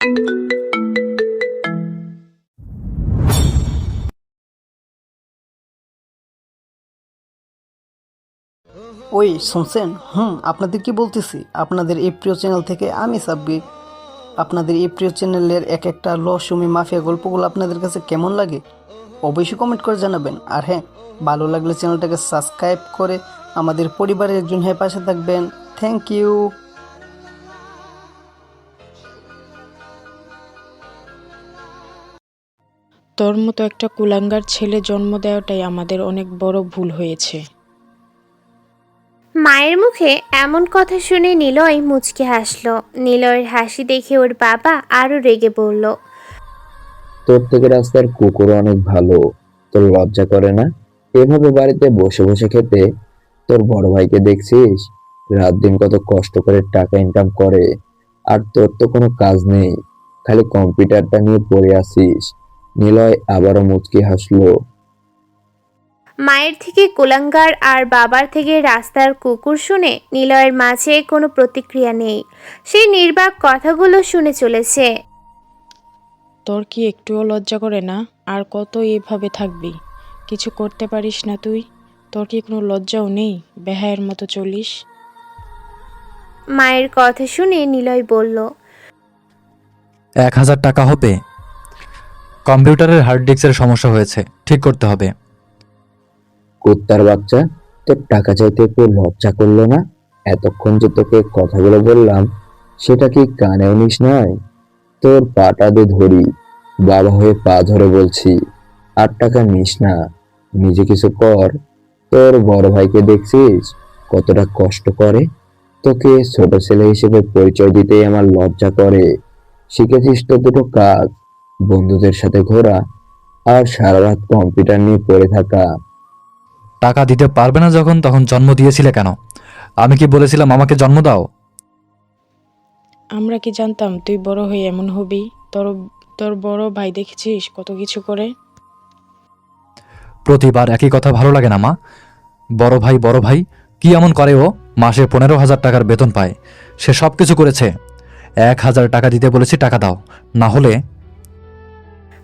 ওই শুনছেন? আপনাদের কি বলতেছি, আপনাদের এই প্রিয় চ্যানেল থেকে আমি সাব্বির। আপনাদের এই প্রিয় চ্যানেলের এক একটা রহস্যময় মাফিয়া গল্পগুলো আপনাদের কাছে কেমন লাগে অবশ্যই কমেন্ট করে জানাবেন। আর হ্যাঁ, ভালো লাগলে চ্যানেলটাকে সাবস্ক্রাইব করে আমাদের পরিবারের একজন হয়ে পাশে থাকবেন। Thank you. তোর মতো একটা কুলাঙ্গার ছেলে জন্ম দেওয়াটাই আমাদের অনেক বড় ভুল হয়েছে। মায়ের মুখে এমন কথা শুনে নিলয় মুচকি হাসলো। নিলয়ের হাসি দেখে ওর বাবা আরো রেগে বলল, তোর থেকে রাস্তার কুকুর অনেক ভালো। তোর লজ্জা করে না এভাবে বাড়িতে বসে বসে খেতে? তোর বড় ভাইকে দেখছিস রাত দিন কত কষ্ট করে টাকা ইনকাম করে, আর তোর তো কোনো কাজ নেই, খালি কম্পিউটারটা নিয়ে পড়ে আছিস। নিলয় আবারও মুচকি হাসলো। মায়ের থেকে কুলাঙ্গার আর বাবার থেকে রাস্তার কুকুর শুনে নিলয়ের মাঝে কোনো প্রতিক্রিয়া নেই। সেই নির্বাক কথাগুলো শুনে চলেছে। তোর কি একটুও লজ্জা করে না? আর কত এভাবে থাকবি? কিছু করতে পারিস না তুই? তোর কি কোনো লজ্জাও নেই? বেহায়ের মতো চলিস। মায়ের কথা শুনে নিলয় বলল, 1000 টাকা হবে? কম্পিউটারের হার্ড ডিস্কের সমস্যা হয়েছে, ঠিক করতে হবে। কুত্তার বাচ্চা, তোর টাকা চাইতে একটু লজ্জা করলো না? এতক্ষণ যে তোকে কথাগুলো বললাম সেটা কি কানেও নিস নয়? তোর পাটা দিয়ে ধরি, বাবা হয়ে পা ধরে বলছি, 8 টাকা নিস না, নিজে কিছু কর। তোর বড় ভাইকে দেখছিস কতটা কষ্ট করে? তোকে ছোট ছেলে হিসেবে পরিচয় দিতেই আমার লজ্জা করে। শিখেছিস তো দুটো কাজ, বন্ধুদের সাথে ঘোরা আর সারা রাত কম্পিউটার নিয়ে পড়ে থাকা। টাকা দিতে পারবে না যখন, তখন জন্ম দিয়েছিলে কেন? আমি কি বলেছিলাম আমাকে জন্ম দাও? আমরা কি জানতাম তুই বড় হয়ে এমন হবি? তোর তোর বড় ভাই দেখেছিস কত কিছু করে। প্রতিবার একই কথা ভালো লাগে না মা। বড় ভাই বড় ভাই, কি এমন করে ও? মাসে 15,000 টাকার বেতন পায়, সে সব কিছু করেছে। 1000 টাকা দিতে বলেছি, টাকা দাও, না হলে।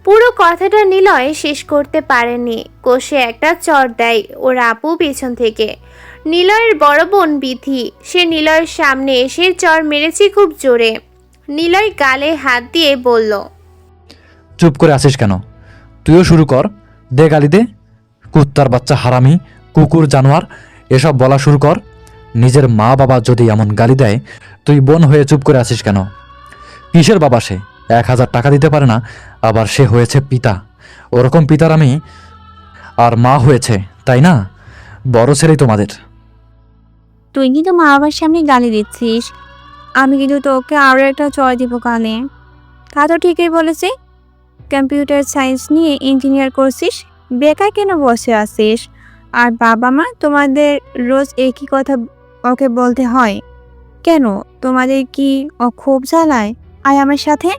পুরো কথাটা নিলয় শেষ করতে পারেনি, কষে একটা চড় দেয় ওর আপু পেছন থেকে। নিলয়ের বড় বোন বিথি, সে নিলয়ের সামনে এসে চড় মেরেছে খুব জোরে। নিলয় গালে হাত দিয়ে বলল, চুপ করে আসিস কেন? তুইও শুরু কর, দে গালি দে। কুত্তার বাচ্চা, হারামি, কুকুর, জানোয়ার, এসব বলা শুরু কর। নিজের মা বাবা যদি এমন গালি দেয়, তুই বোন হয়ে চুপ করে আসিস কেন? কিসের বাবা সে? 1000 টাকা দিতে পারে না, আবার সে হয়েছে পিতা। ওরকম পিতার আমি আর মা হয়েছে, তাই না? বড় ছেলেই তোমাদের। তুই কিন্তু মা বাবার সামনে গালি দিচ্ছিস। আমি কিন্তু তোকে আরো একটা চড় দিব কানে। তা তো ঠিকই বলেছি। কম্পিউটার সায়েন্স নিয়ে ইঞ্জিনিয়ার করছিস, বেকার কেন বসে আছিস? আর বাবা মা তোমাদের রোজ একই কথা ওকে বলতে হয় কেন? তোমাদের কি ও খুব জ্বালায়? আয় আমার সাথে।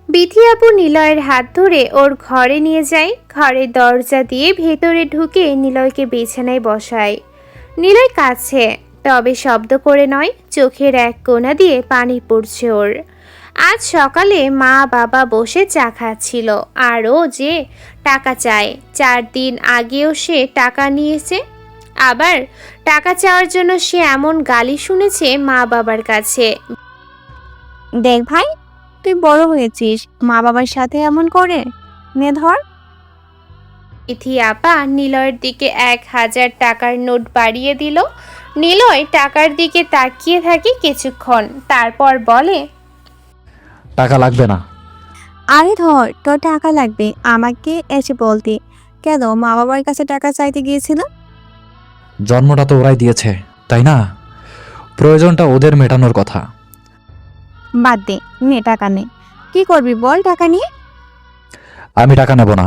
বিথি আপু নিলয়ের হাত ধরে ওর ঘরে নিয়ে যায়। ঘরের দরজা দিয়ে ভেতরে ঢুকে নিলয়কে বিছানায় বসায়। নিলয় কাছে, তবে শব্দ করে নয়, চোখের এক কোণা দিয়ে পানি পড়ছে ওর। আজ সকালে মা বাবা বসে চা খাচ্ছিল, আর ও যে টাকা চায়। 4 দিন আগেও সে টাকা নিয়েছে। আবার টাকা চাওয়ার জন্য সে এমন গালি শুনেছে মা বাবার কাছে। দেখ ভাই, তুই বড় হয়েছিস, মা বাবার সাথে এমন করে? নে ধর। বিথি আপা নিলয়ের দিকে 1000 টাকার নোট বাড়িয়ে দিল। নিলয় টাকার দিকে তাকিয়ে থাকে কিছুক্ষণ, তারপর বলে, টাকা লাগবে না। আরে ধর, তোর টাকা লাগবে আমাকে এসে বলতে কেন? মা বাবার কাছে টাকা চাইতে গিয়েছিল? জন্মটা তো ওরাই দিয়েছে, তাই না? প্রয়োজনটা ওদের মেটানোর কথা। বাদ দে, নে টাকা নে। কি করবি বল টাকা নিয়ে? আমি টাকা নেব না।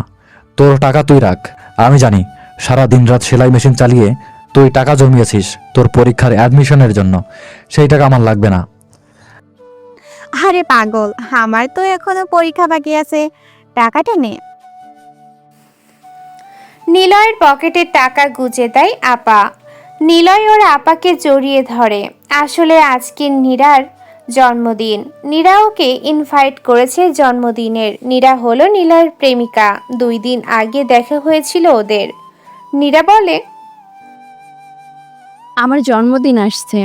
তোর টাকা তুই রাখ। আমি জানি সারা দিন রাত সেলাই মেশিন চালিয়ে তুই টাকা জমিয়েছিস তোর পরীক্ষার অ্যাডমিশনের জন্য। সেই টাকা আমার লাগবে না। আরে পাগল, আমার তো এখনো পরীক্ষা বাকি আছে, টাকাটা নে। নিলয়ের পকেটে টাকা গুজে দেয় আপা। নিলয় ওর আপাকে জড়িয়ে ধরে। আসলে আজকের নীরার জন্মদিন। নীরা ওকে ইনভাইট করেছে জন্মদিনের। নীরা হলো নিলয়ের প্রেমিকা। 2 দিন আগে দেখা হয়েছিল ওদের। নীরা বলে, আমার জন্মদিন আসছে,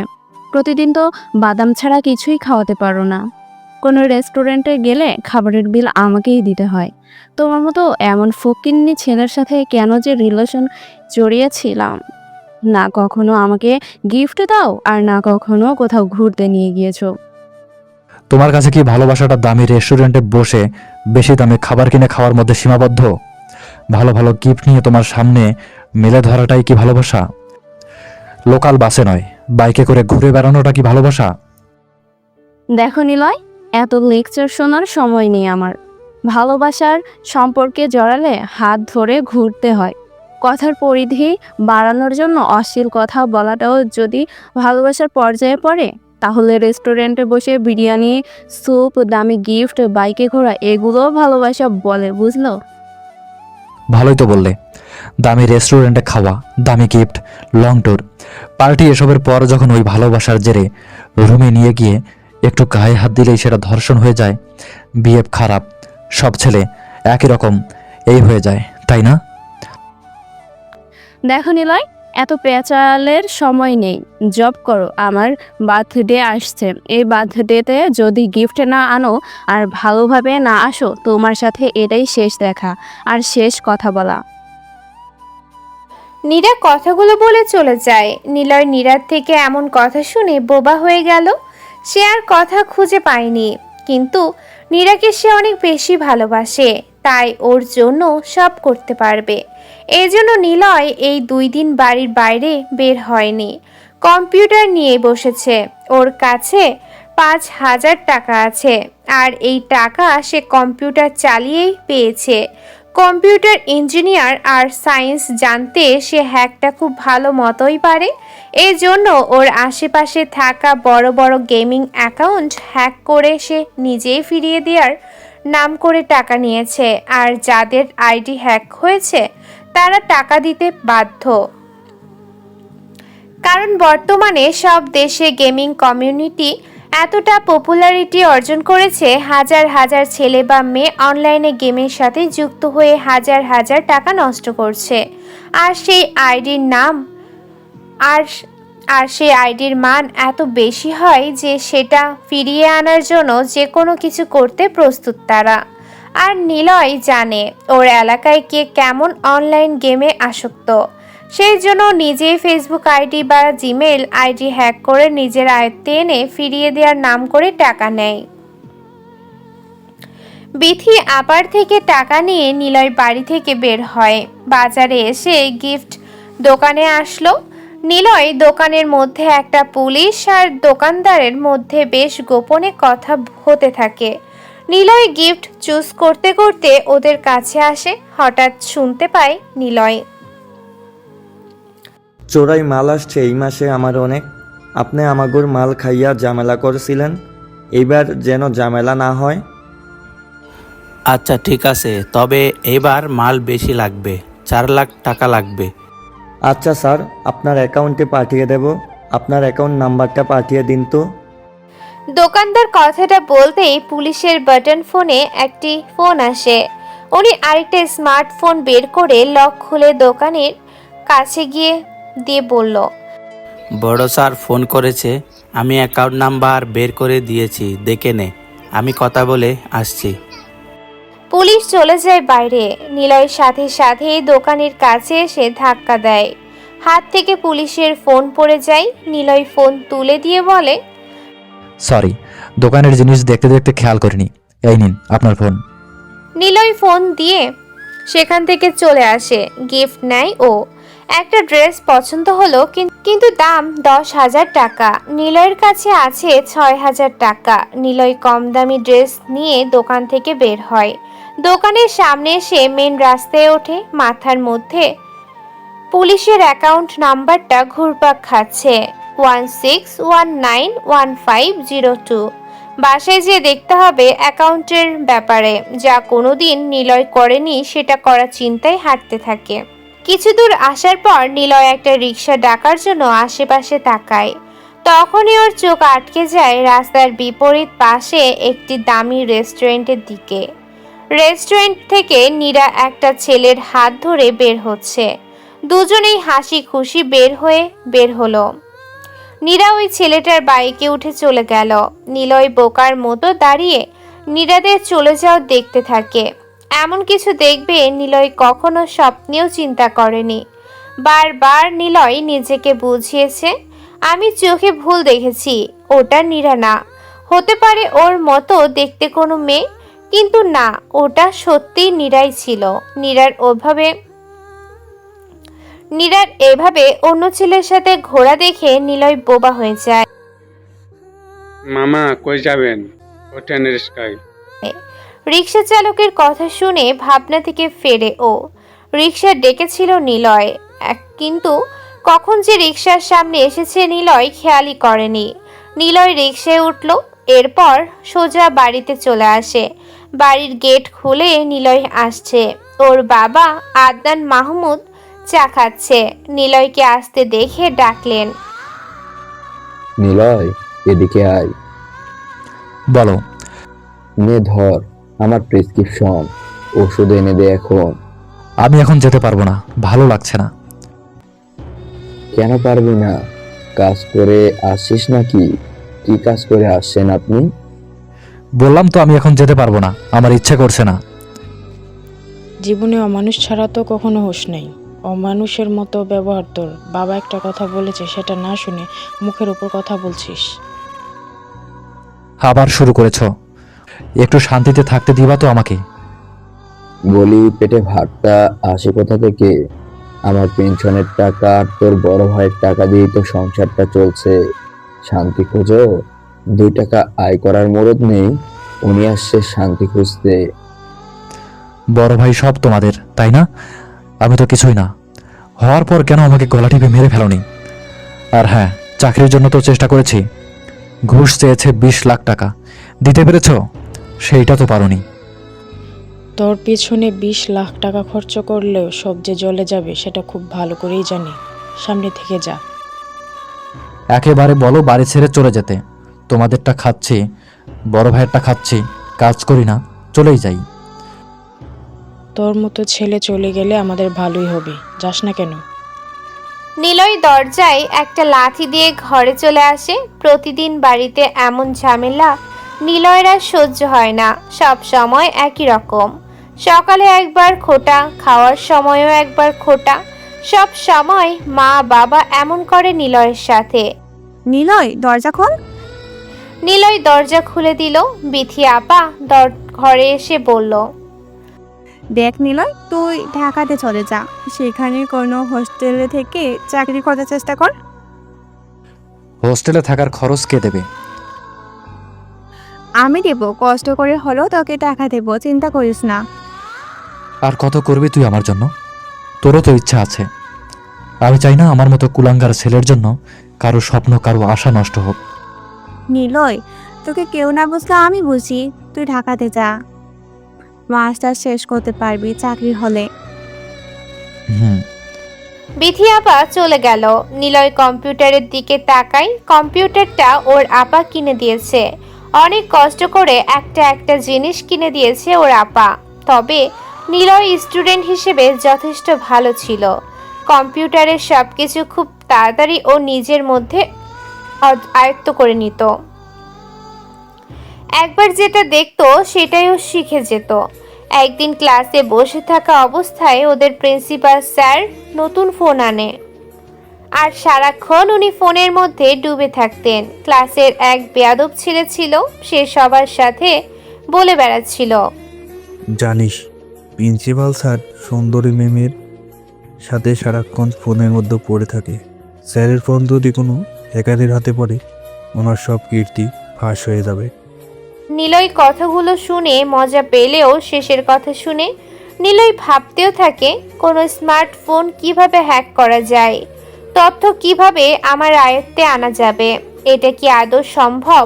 প্রতিদিন তো বাদাম ছাড়া কিছুই খাওয়াতে পারো না। কোনো রেস্টুরেন্টে গেলে খাবারের বিল আমাকেই দিতে হয়। তোমার মতো এমন ফকিন্নি ছেলের সাথে কেন যে রিলেশন জড়িয়েছিলাম। না কখনো আমাকে গিফট দাও, আর না কখনো কোথাও ঘুরতে নিয়ে গিয়েছো। তোমার কাছে কি ভালোবাসাটা দামি রেস্টুরেন্টে বসে বেশি দামে খাবার কিনে খাওয়ার মধ্যে সীমাবদ্ধ? ভালো ভালো গিফট নিয়ে তোমার সামনে মেলে ধরাটাই কি ভালোবাসা? লোকাল বাসে নয়, বাইকে করে ঘুরে বেড়ানোটা কি ভালোবাসা? দেখো নিলয়, এত লেকচার শোনার সময় নেই আমার। ভালোবাসার সম্পর্কে জড়ালে হাত ধরে ঘুরতে হয়। কথার পরিধি বাড়ানোর জন্য অশ্লীল কথা বলাটাও যদি ভালোবাসার পর্যায়ে পড়ে, তাহলে রেস্টুরেন্টে বসে বিরিয়ানি, স্যুপ, দামি গিফট, বাইকে ঘোরা এগুলোও ভালোবাসা বলে, বুঝলো? ভালোই তো বললে, দামি রেস্টুরেন্টে খাওয়া, দামি গিফট, লং ট্যুর, পার্টি, এসবের পর যখন ওই ভালোবাসার জেরে রুমে নিয়ে গিয়ে একটু গায়ে হাত দিলেই সেটা ধর্ষণ হয়ে যায়, বিহেভ খারাপ, সব ছেলে একই রকম, এই হয়ে যায়, তাই না? দেখো নিলয়, এত পেঁচালের সময় নেই। জব করো। আমার বার্থডে আসছে। এই বার্থডেতে যদি গিফট না আনো আর ভালোভাবে না আসো, তোমার সাথে এটাই শেষ দেখা আর শেষ কথা বলা। নীরা কথাগুলো বলে চলে যায়। নিলয় নীরার থেকে এমন কথা শুনে বোবা হয়ে গেল। সে আর কথা খুঁজে পায়নি, কিন্তু নীরাকে সে অনেক বেশি ভালোবাসে, তাই ওর জন্য সব করতে পারবে। এই জন্য নিলয় এই 2 দিন বাড়ির বাইরে বের হয়নি। কম্পিউটার নিয়ে বসেছে। ওর কাছে 5,000 টাকা আছে, আর এই টাকা সে কম্পিউটার চালিয়েই পেয়েছে। কম্পিউটার ইঞ্জিনিয়ার আর সায়েন্স জানতে সে হ্যাকটা খুব ভালো মতোই পারে। এই জন্য ওর আশেপাশে থাকা বড় বড় গেমিং অ্যাকাউন্ট হ্যাক করে সে নিজেই ফিরিয়ে দেওয়ার নাম করে টাকা নিয়েছে। আর যাদের আইডি হ্যাক হয়েছে তারা টাকা দিতে বাধ্য, কারণ বর্তমানে সব দেশে গেমিং কমিউনিটি এতটা পপুলারিটি অর্জন করেছে, হাজার হাজার ছেলে বা মেয়ে অনলাইনে গেমের সাথে যুক্ত হয়ে হাজার হাজার টাকা নষ্ট করছে। আর সেই আইডির নাম আর সেই আইডির মান এত বেশি হয় যে সেটা ফিরিয়ে আনার জন্য যে কোনো কিছু করতে প্রস্তুত তারা। আর নিলয় জানে ওর এলাকায় কে কেমন অনলাইন গেমে আসক্ত। সেই জন্য নিজেই ফেসবুক আইডি বা জিমেল আইডি হ্যাক করে নিজের আয়ত্তে এনে ফিরিয়ে দেওয়ার নাম করে টাকা নেয়। বিথি আপার থেকে টাকা নিয়ে নিলয় বাড়ি থেকে বের হয়। বাজারে এসে গিফট দোকানে আসলো। নিলয় দোকানের মধ্যে একটা পুলিশ আর দোকানদারের মধ্যে বেশ গোপনে কথা হতে থাকে। নিলয় গিফট চুজ করতে করতে ওদের কাছে আসে। হঠাৎ শুনতে পায় নিলয়, চোরাই মাল আসছে এই মাসে আমার অনেক। আপনি আমাগুর মাল খাইয়া ঝামেলা করছিলেন, এইবার যেন ঝামেলা না হয়। আচ্ছা ঠিক আছে, তবে এবার মাল বেশি লাগবে, 4 লাখ টাকা লাগবে। আচ্ছা স্যার, আপনার অ্যাকাউন্টে পাঠিয়ে দেব। আপনার অ্যাকাউন্ট নাম্বারটা পাঠিয়ে দিন তো। দোকানদার কথাটা বলতেই পুলিশের বাটন ফোনে একটি ফোন আসে। উনি আরেকটা স্মার্টফোন বের করে লক খুলে দোকানের কাছে গিয়ে দিয়ে বলল, বড় স্যার ফোন করেছে, আমি অ্যাকাউন্ট নাম্বার বের করে দিয়েছি, দেখে নে, আমি কথা বলে আসছি। পুলিশ চলে যায় বাইরে। নিলয়ের সাথে সাথে দোকানের কাছে এসে ধাক্কা দেয়। হাত থেকে পুলিশের ফোন পড়ে যায়। নিলয় ফোন তুলে দিয়ে বলে, সরি, দোকানের জিনিস দেখতে দেখতে খেয়াল করিনি, এই নিন আপনার ফোন। নিলয় ফোন দিয়ে সেখান থেকে চলে আসে। গিফট নেয় ও। একটা ড্রেস পছন্দ হলো, কিন্তু দাম 10,000 টাকা। নিলয়ের কাছে আছে 6,000 টাকা। নিলয় কম দামি ড্রেস নিয়ে দোকান থেকে বের হয়। দোকানের সামনে এসে মেন রাস্তায় ওঠে। মাথার মধ্যে পুলিশের অ্যাকাউন্ট নাম্বারটা ঘুরপাক খাচ্ছে, 16191502। বাসায় যেয়ে দেখতে হবে অ্যাকাউন্টের ব্যাপারে। যা কোনোদিন নিলয় করেনি সেটা করার চিন্তায় হাঁটতে থাকে। কিছু দূর আসার পর নিলয় একটা রিক্সা ডাকার জন্য আশেপাশে তাকায়। তখনই ওর চোখ আটকে যায় রাস্তার বিপরীত পাশে একটি দামি রেস্টুরেন্টের দিকে। রেস্টুরেন্ট থেকে নীরা একটা ছেলের হাত ধরে বের হচ্ছে। দুজনেই হাসি খুশি বের হলো। নীরা ওই ছেলেটার বাইকে উঠে চলে গেল। নিলয় বোকার মতো দাঁড়িয়ে নীরাদের চলে যাওয়া দেখতে থাকে। এমন কিছু দেখবে নিলয় কখনো স্বপ্নেও চিন্তা করেনি। বারবার নিলয় নিজেকে বুঝিয়েছে, আমি চোখে ভুল দেখেছি, ওটা নীরা না, হতে পারে ওর মতো দেখতে কোনো মেয়ে, কিন্তু না, ওটা সত্যিই নীরাই ছিল। নীরার এভাবে অন্য ছেলের সাথে ঘোরা দেখে নিলয় বোবা হয়ে যায়। মামা কই যাবেন? ওঠেন রিস্কায়। রিক্সা চালকের কথা শুনে ভাবনা থেকে ফেরে ও। রিক্সা ডেকেছিল নিলয়, কিন্তু কখন যে রিক্সার সামনে এসেছে নিলয় খেয়ালই করেনি। নিলয় রিক্সায় উঠল, এরপর সোজা বাড়িতে চলে আসে। বাড়ির গেট খুলে নিলয় আসছে। ওর বাবা আদনান মাহমুদ চা খাচ্ছে। নিলয়কে আসতে দেখে ডাকলেন, নিলয়, এদিকে আয়। বলো। নে ধর আমার প্রেসক্রিপশন, ওষুধ এনে দে এখন। আমি এখন যেতে পারবো না, ভালো লাগছে না। কেন পারবি না? কাজ করে আসছিস নাকি? কি কাজ করে আসছেন আপনি? বললাম তো আমি এখন যেতে পারবো না, আমার ইচ্ছে করছে না। জীবনে অমানুষ ছাড়া তো কখনো হোশ নেই। অমানুষের মতো ব্যবহার তোর। বাবা একটা কথা বলেছে, সেটা না শুনে মুখের উপর কথা বলছিস। আবার শুরু করেছো। একটু শান্তিতে থাকতে দিবা তো আমাকে? বলি, পেটে ভাতটা আসে কোথা থেকে? আমার পেনশনের টাকা আর তোর বড় ভাইয়ের টাকা দিয়েই তো সংসারটা চলছে। শান্তি খোঁজো? 2 টাকা আয় করার মুরদ নেই, উনি আসছে শান্তি খুঁজতে। বড় ভাই সব তোমাদের, তাই না? আমি তো কিছুই না। হওয়ার পর কেন আমাকে গলা টিপে মেরে ফেলোনি? আর হ্যাঁ, চাকরির জন্য তো চেষ্টা করেছি। ঘুষ চেয়েছে 20 লাখ টাকা, দিতে পেরেছো? সেইটা তো পারোনি। তোর পিছনে 20 লাখ টাকা খরচ করলেও সব যে জ্বলে যাবে সেটা খুব ভালো করেই জানি। সামনে থেকে যা। একেবারে বলো বাড়ি ছেড়ে চলে যেতে। তোমাদেরটা খাচ্ছি, বড় ভাইয়েরটা খাচ্ছি, কাজ করি না, চলেই যাই। তোর মতো ছেলে চলে গেলে আমাদের ভালোই হবে। যাস না কেন? নিলয় দরজায় একটা লাথি দিয়ে ঘরে চলে আসে। প্রতিদিন বাড়িতে এমন ঝামেলা নিলয়ের আর সহ্য হয় না। সব সময় একই রকম। সকালে একবার খোটা, খাওয়ার সময়ও একবার খোটা। সব সময় মা বাবা এমন করে নিলয়ের সাথে। নিলয়, দরজা খোল। নিলয় দরজা খুলে দিল। বিথি আপা ঘরে এসে বলল, দেখ নিলয়, তুই ঢাকাতে চলে যা, সেখানে কোনো হোস্টেলে থেকে চাকরি করার চেষ্টা কর। হোস্টেলে থাকার খরচ কে দেবে? আমি দেব, কষ্ট করে হলেও তোকে টাকা দেবো, চিন্তা করিস না। আর কত করবি তুই আমার জন্য? তোরও তো ইচ্ছা আছে। আমি চাই না আমার মতো কুলাঙ্গার ছেলের জন্য কারো স্বপ্ন, কারো আশা নষ্ট হোক। নিলয়, তোকে কেউ না বুঝলে আমি বুঝি। তুই ঢাকাতে যা, মাস্টার শেষ করতে পারবি চাকরি হলে। হুম। বিথি আপা চলে গেল। নিলয় কম্পিউটারের দিকে তাকায়। কম্পিউটারটা ওর আপা কিনে দিয়েছে। অনেক কষ্ট করে একটা একটা জিনিস কিনে দিয়েছে ওর আপা। তবে নিলয় স্টুডেন্ট হিসেবে যথেষ্ট ভালো ছিল। কম্পিউটারের সবকিছু খুব তাড়াতাড়ি ও নিজের মধ্যে আয়ত্ত করে নিত। একবার যেটা দেখতো সেটাই ও শিখে যেত। একদিন ক্লাসে বসে থাকা অবস্থায় ওদের প্রিন্সিপাল স্যার নতুন ফোন আনে, আর সারাক্ষণ উনি ফোনের মধ্যে ডুবে থাকতেন। ক্লাসের এক বেয়াদব ছেলে ছিল, সে সবার সাথে বলে বেড়াচ্ছিল, জানিস প্রিন্সিপাল স্যার সুন্দরী মেমের সাথে সারাক্ষণ ফোনের মধ্যে পড়ে থাকে। স্যারের ফোন যদি কোনো হ্যাকারের হাতে পড়ে, ওনার সব কীর্তি ফাঁস হয়ে যাবে। নিলয় কথাগুলো শুনে মজা পেলেও শেষের কথা শুনে নিলয় ভাবতেও থাকে, কোনো স্মার্টফোন কিভাবে হ্যাক করা যায়, তথ্য কিভাবে আমার আয়ত্তে আনা যাবে, এটা কি আদৌ সম্ভব?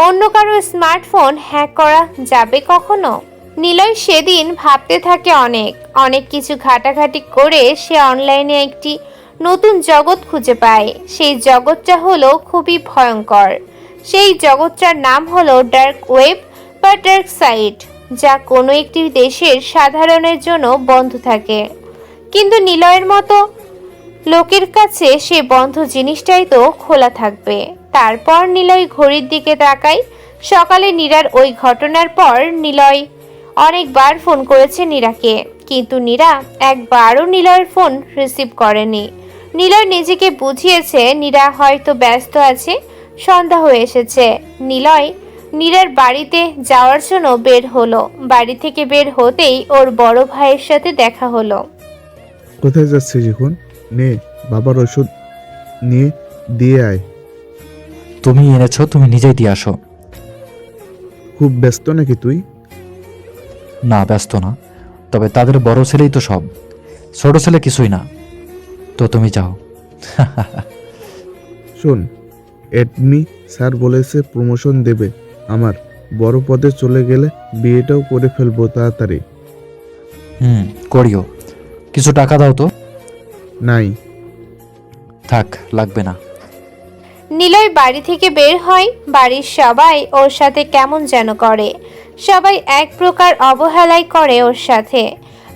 অন্য কারো স্মার্টফোন হ্যাক করা যাবে কখনো? নিলয় সেদিন ভাবতে থাকে অনেক কিছু ঘাটাঘাটি করে সে অনলাইনে একটি নতুন জগৎ খুঁজে পায়। সেই জগৎটা হলো খুবই ভয়ঙ্কর। সেই জগৎটার নাম হলো ডার্ক ওয়েব বা ডার্ক সাইড, যা কোনো একটি দেশের সাধারণের জন্য বন্ধ থাকে। কিন্তু নিলয়ের মতো লোকের কাছে সে বন্ধ জিনিসটাই তো খোলা থাকবে। তারপর নিলয় ঘড়ির দিকে তাকায়। সকালে নীরার ওই ঘটনার পর নিলয় অনেকবার ফোন করেছে নীরাকে, কিন্তু নীরা একবারও নিলয়ের ফোন রিসিভ করেনি। নিলয় নিজেকে বুঝিয়েছে নীরা হয়তো ব্যস্ত আছে, সন্ধ্যা হয়ে এসেছে। নিলয় নীরার বাড়িতে যাওয়ার জন্য বের হলো। বাড়ি থেকে বের হতেই ওর বড় ভাইয়ের সাথে দেখা হলো। কোথায় যাচ্ছিস এখন? নে, বাবার ওষুধ নিয়ে দিয়ে আয়। তুমি এনেছো, তুমি নিজেই দিয়ে আসো। খুব ব্যস্ত নাকি তুই? না, ব্যস্ত না, তবে তাদের বড় ছেলেই তো সব, ছোট ছেলে কিছুই না। তো তুমি যাও। শোন, এডমি স্যার বলেছে প্রমোশন দেবে আমার, বড় পদে চলে গেলে বিয়েটাও করে ফেলবো তাড়াতাড়ি। করিও। কিছু টাকা দাও তো। নাই। থাক, লাগবে না। নিলয় বাড়ি থেকে বের হয়। বাড়ির সবাই ওর সাথে কেমন যেন করে। সবাই এক প্রকার অবহেলাই করে ওর সাথে।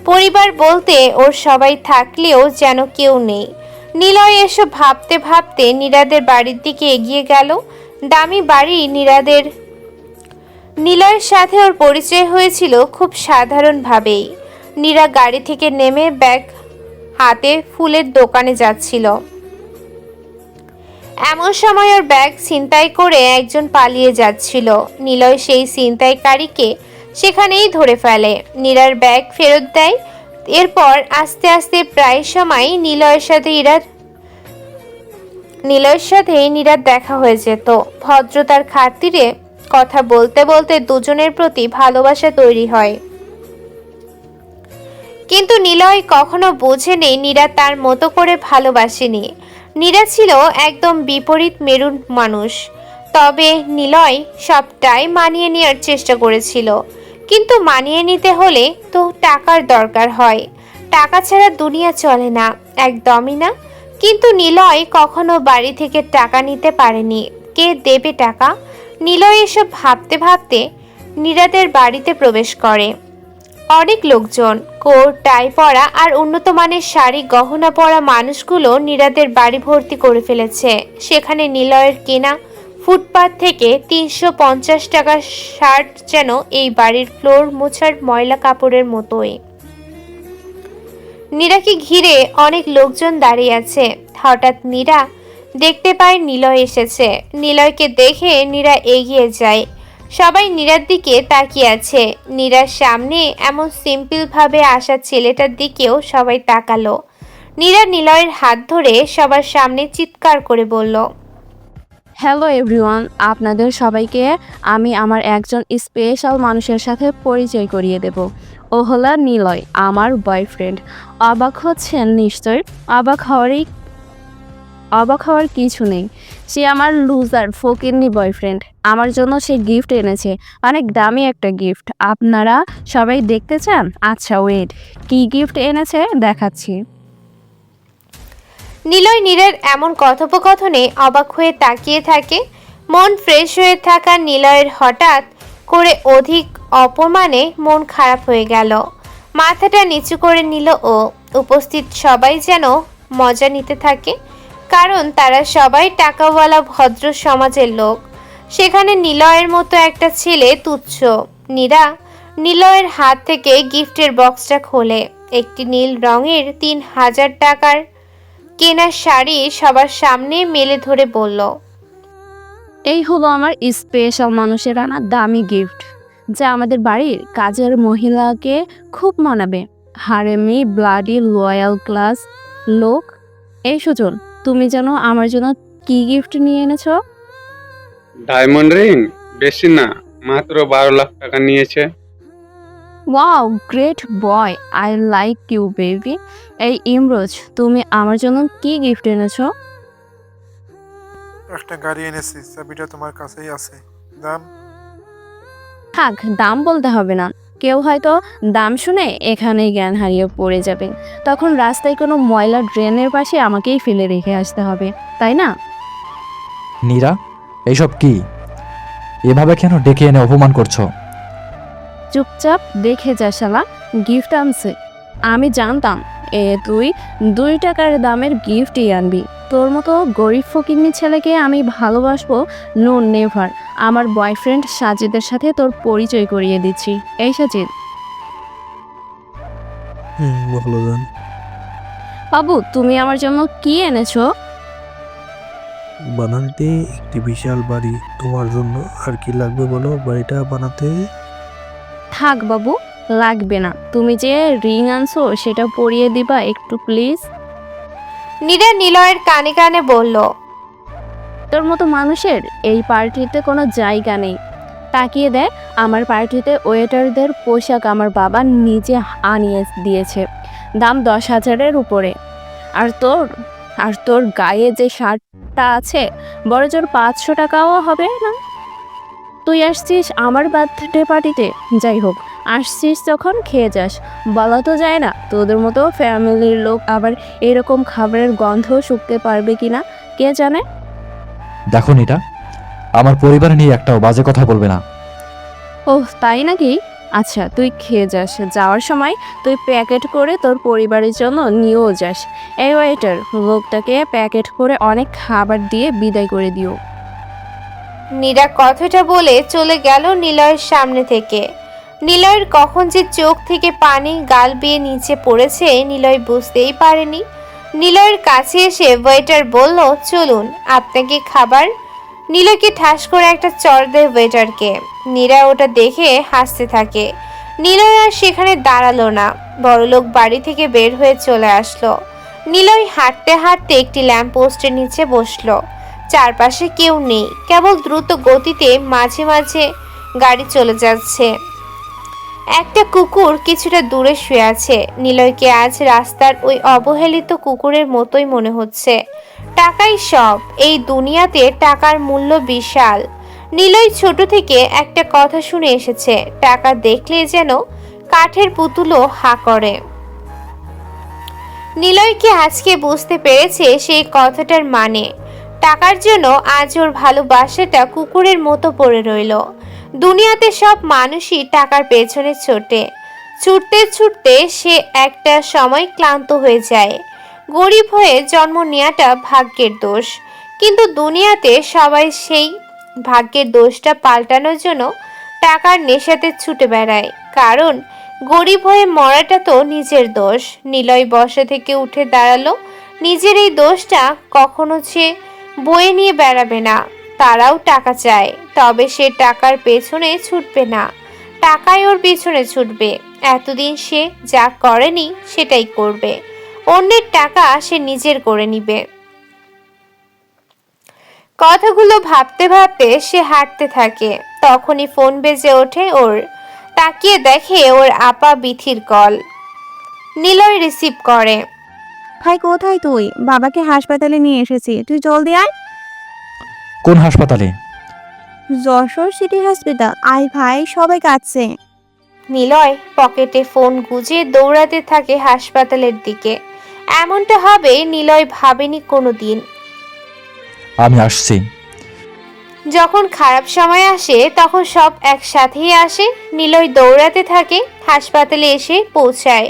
পরিবার বলতে ওর সবাই থাকলেও যেন কেউ নেই। নিলয় এসব ভাবতে ভাবতে নীরাদের বাড়ির দিকে এগিয়ে গেল। দামি বাড়ি নীরাদের। নিলয়ের সাথে ওর পরিচয় হয়েছিল খুব সাধারণভাবেই। নীরা গাড়ি থেকে নেমে ব্যাগ হাতে ফুলের দোকানে যাচ্ছিল। এমন সময় ওর ব্যাগ ছিনতাই করে একজন পালিয়ে যাচ্ছিল। নিলয় সেই ছিনতাইকারীকে সেখানেই ধরে ফেলে। নীরার ব্যাগ ফেরত দেয়। এরপর আস্তে আস্তে প্রায় সময় নিলয়ের সাথে নীরার দেখা হয়ে যেত। ভদ্রতার খাতিরে কথা বলতে বলতে দুজনের প্রতি ভালোবাসা তৈরি হয়। কিন্তু নিলয় কখনো বোঝেনি নীরা তার মতো করে ভালোবাসেনি। নীরা ছিল একদম বিপরীত মেরুর মানুষ। তবে নিলয় সবটাই মানিয়ে নেওয়ার চেষ্টা করেছিল। কিন্তু মানিয়ে নিতে হলে তো টাকার দরকার হয়। টাকা ছাড়া দুনিয়া চলে না, একদমই না। কিন্তু নিলয় কখনো বাড়ি থেকে টাকা নিতে পারেনি। কে দেবে টাকা? নিলয় এসব ভাবতে ভাবতে নীরাদের বাড়িতে প্রবেশ করে। অনেক লোকজন, কোট টাই পরা আর উন্নত মানের শাড়ি গহনা পরা মানুষগুলো নীরাদের বাড়ি ভর্তি করে ফেলেছে। সেখানে নিলয়ের কেনা ফুটপাত থেকে 350 টাকার শার্ট যেন এই বাড়ির ফ্লোর মোছার ময়লা কাপড়ের মতোই। নীরাকে ঘিরে অনেক লোকজন দাঁড়িয়ে আছে। হঠাৎ নীরা দেখতে পায় নিলয় এসেছে। নিলয়কে দেখে নীরা এগিয়ে যায়। সবাই নীরার দিকে তাকিয়ে আছে। নীরার সামনে এমন সিম্পল ভাবে আসা ছেলেটার দিকেও সবাই তাকালো। নীরা নিলয়ের হাত ধরে সবার সামনে চিৎকার করে বলল, হ্যালো এভরিওয়ান, আপনাদের সবাইকে আমি আমার একজন স্পেশাল মানুষের সাথে পরিচয় করিয়ে দেব। ও হলো নিলয়, আমার বয়ফ্রেন্ড। অবাক হচ্ছেন নিশ্চয়? অবাক হওয়ার কিছু নেই। সে আমার লুজার ফকিন্নি বয়ফ্রেন্ড। আমার জন্য সে গিফট এনেছে, অনেক দামি একটা গিফট। আপনারা সবাই দেখতে চান? আচ্ছা ওয়েট, কি গিফট এনেছে দেখাচ্ছি। নিলয় নীরার এমন কথোপকথনে অবাক হয়ে তাকিয়ে থাকে। মন ফ্রেশ হয়ে থাকা নিলয়ের হঠাৎ করে অধিক অপমানে মন খারাপ হয়ে গেল। মাথাটা নিচু করে নিল ও। উপস্থিত সবাই যেন মজা নিতে থাকে, কারণ তারা সবাই টাকাওয়ালা ভদ্র সমাজের লোক। সেখানে নিলয়ের মতো একটা ছেলে তুচ্ছ। নীরা নিলয়ের হাত থেকে গিফটের বক্সটা খোলে। একটি নীল রঙের 3000 টাকার কেনা শাড়ি সবার সামনে মেলে ধরে বলল, এই হলো আমার স্পেশাল মানুষের আনা দামি গিফট, যা আমাদের বাড়ির কাজের মহিলাকে খুব মানাবে। হারেমি ব্লাডি লয়াল ক্লাস লোক। এই সুজন, তুমি যেন আমার জন্য কি গিফট নিয়ে এনেছো? Diamond ring? বেশি না, মাত্র 12 লাখ টাকা নিয়েছে। Wow, great boy, I like you baby. এই ইমরোজ, তুমি আমার জন্য কি গিফট এনেছো? একটা গাড়ি এনেছি, চাবিটা তোমার কাছেই আছে। দাম? থাক, দাম বলতে হবে না। কেউ হয়তো দাম শুনে এখানেই জ্ঞান হারিয়ে পড়ে যাবে। তখন রাস্তায় কোনো ময়লা ড্রেনের পাশে আমাকেই ফেলে রেখে আসতে হবে, তাই না? নীরা, এইসব কি? এভাবে কেন ডেকে এনে অপমান করছো? চুপচাপ দেখে যা শালা, গিফট আনছে। আমি জানতাম তুই 2 টাকার দামের গিফটই আনবি। তোর মতো গরিব ফকিন্নি ছেলেকে আমি ভালোবাসবো, নো নেভার। আমার বয়ফ্রেন্ড সাজিদের সাথে তোর পরিচয় করিয়ে দিচ্ছি। এই সাজিদ ভালো জান। বাবু, তুমি আমার জন্য কি এনেছো? বানাতে একটি বিশাল বাড়ি তোমার জন্য। আর কি লাগবে বলো বাড়িটা বানাতে? থাক বাবু, লাগবে না। তুমি যে রিং আনছো সেটা পরিয়ে দিবা একটু প্লিজ। নীরা নিলয়ের কানে কানে বলল, তোর মতো মানুষের এই পার্টিতে কোনো জায়গা নেই। তাকিয়ে দেখ, আমার পার্টিতে ওয়েটারদের পোশাক আমার বাবা নিজে আনিয়ে দিয়েছে, দাম 10,000-এর উপরে। আর তোর গায়ে যে শার্টটা আছে বড়জোর 500 টাকাও হবে না। তুই আসছিস আমার বার্থডে পার্টিতে, যাই হোক আসছিস যখন খেয়ে যাস। বলা তো যায় না তোদের মতো ফ্যামিলির লোক আবার এরকম খাবারের গন্ধ শুকতে পারবে কিনা, কে জানে। দেখো নীরা, আমার পরিবার নিয়ে একটাও বাজে কথা বলবে না। ওহ তাই নাকি? আচ্ছা তুই খেয়ে যাস, যাওয়ার সময় তুই প্যাকেট করে তোর পরিবারের জন্য নিয়েও যাস। এই ওয়েটার, লোকটাকে প্যাকেট করে অনেক খাবার দিয়ে বিদায় করে দিও। নীরা কথাটা বলে চলে গেল নিলয়ের সামনে থেকে। নিলয়ের কখন যে চোখ থেকে পানি গাল বেয়ে নিচে পড়েছে নিলয় বুঝতেই পারেনি। নিলয়ের কাছে এসে ওয়েটার বলল, চলুন আপনাকে খাবার। নিলয়কে ঠাস করে একটা চড় দেয় ওয়েটারকে। নীরা ওটা দেখে হাসতে থাকে। নিলয় আর সেখানে দাঁড়ালো না, বড়লোক বাড়ি থেকে বের হয়ে চলে আসলো। নিলয় হাঁটতে হাঁটতে একটি ল্যাম্প পোস্টের নিচে বসলো। চারপাশে কেউ নেই, কেবল দ্রুত গতিতে মাঝে মাঝে গাড়ি চলে যাচ্ছে। একটা কুকুর কিছুটা দূরে শুয়ে আছে। নিলয়কে আজ রাস্তার ওই অবহেলিত কুকুরের মতোই মনে হচ্ছে। টাকাই সব, এই দুনিয়াতে টাকার মূল্য বিশাল। নিলয় ছোট থেকে একটা কথা শুনে এসেছে, টাকা দেখলে যেন কাঠের পুতুলও হা করে। নিলয়কে আজকে বুঝতে পেরেছে সেই কথাটার মানে। টাকার জন্য আজ ওর ভালোবাসাটা কুকুরের মতো পড়ে রইল। দুনিয়াতে সব মানুষই টাকার পেছনে ছোটে। ছুটতে ছুটতে সে একটা সময় ক্লান্ত হয়ে যায়। গরিব হয়ে জন্ম নেওয়াটা ভাগ্যের দোষ, কিন্তু দুনিয়াতে সবাই সেই ভাগ্যের দোষটা পাল্টানোর জন্য টাকার নেশাতে ছুটে বেড়ায়। কারণ গরিব হয়ে মরাটা তো নিজের দোষ। নিলয় বসা থেকে উঠে দাঁড়ালো। নিজের এই দোষটা কখনো সে বয়ে নিয়ে বেড়াবে না। তারাও টাকা চায়, তবে সে টাকার পেছনে ছুটবে না, টাকাই ওর পেছনে ছুটবে। এতদিন সে যা করেনি সেটাই করবে। অন্যের টাকা সে নিজের করে নিবে। কথাগুলো ভাবতে ভাবতে সে হাঁটতে থাকে। তখনই ফোন বেজে ওঠে ওর। তাকিয়ে দেখে ওর আপা বিথির কল। নিলয় রিসিভ করে। ভাই কোথায় তুই? বাবাকে হাসপাতালে নিয়ে এসেছি, তুই জলদি আয়। কোন হাসপাতালে? যশোর সিটি হসপিটাল, আয় ভাই, সবাই কাঁদছে। নিলয় পকেটে ফোন গুজে দৌড়াতে থাকে হাসপাতালের দিকে। এমনটা হবে নিলয় ভাবেনি কোনোদিন। আমি আসছি। যখন খারাপ সময় আসে তখন সব একসাথেই আসে। নিলয় দৌড়াতে থাকে, হাসপাতালে এসে পৌঁছায়।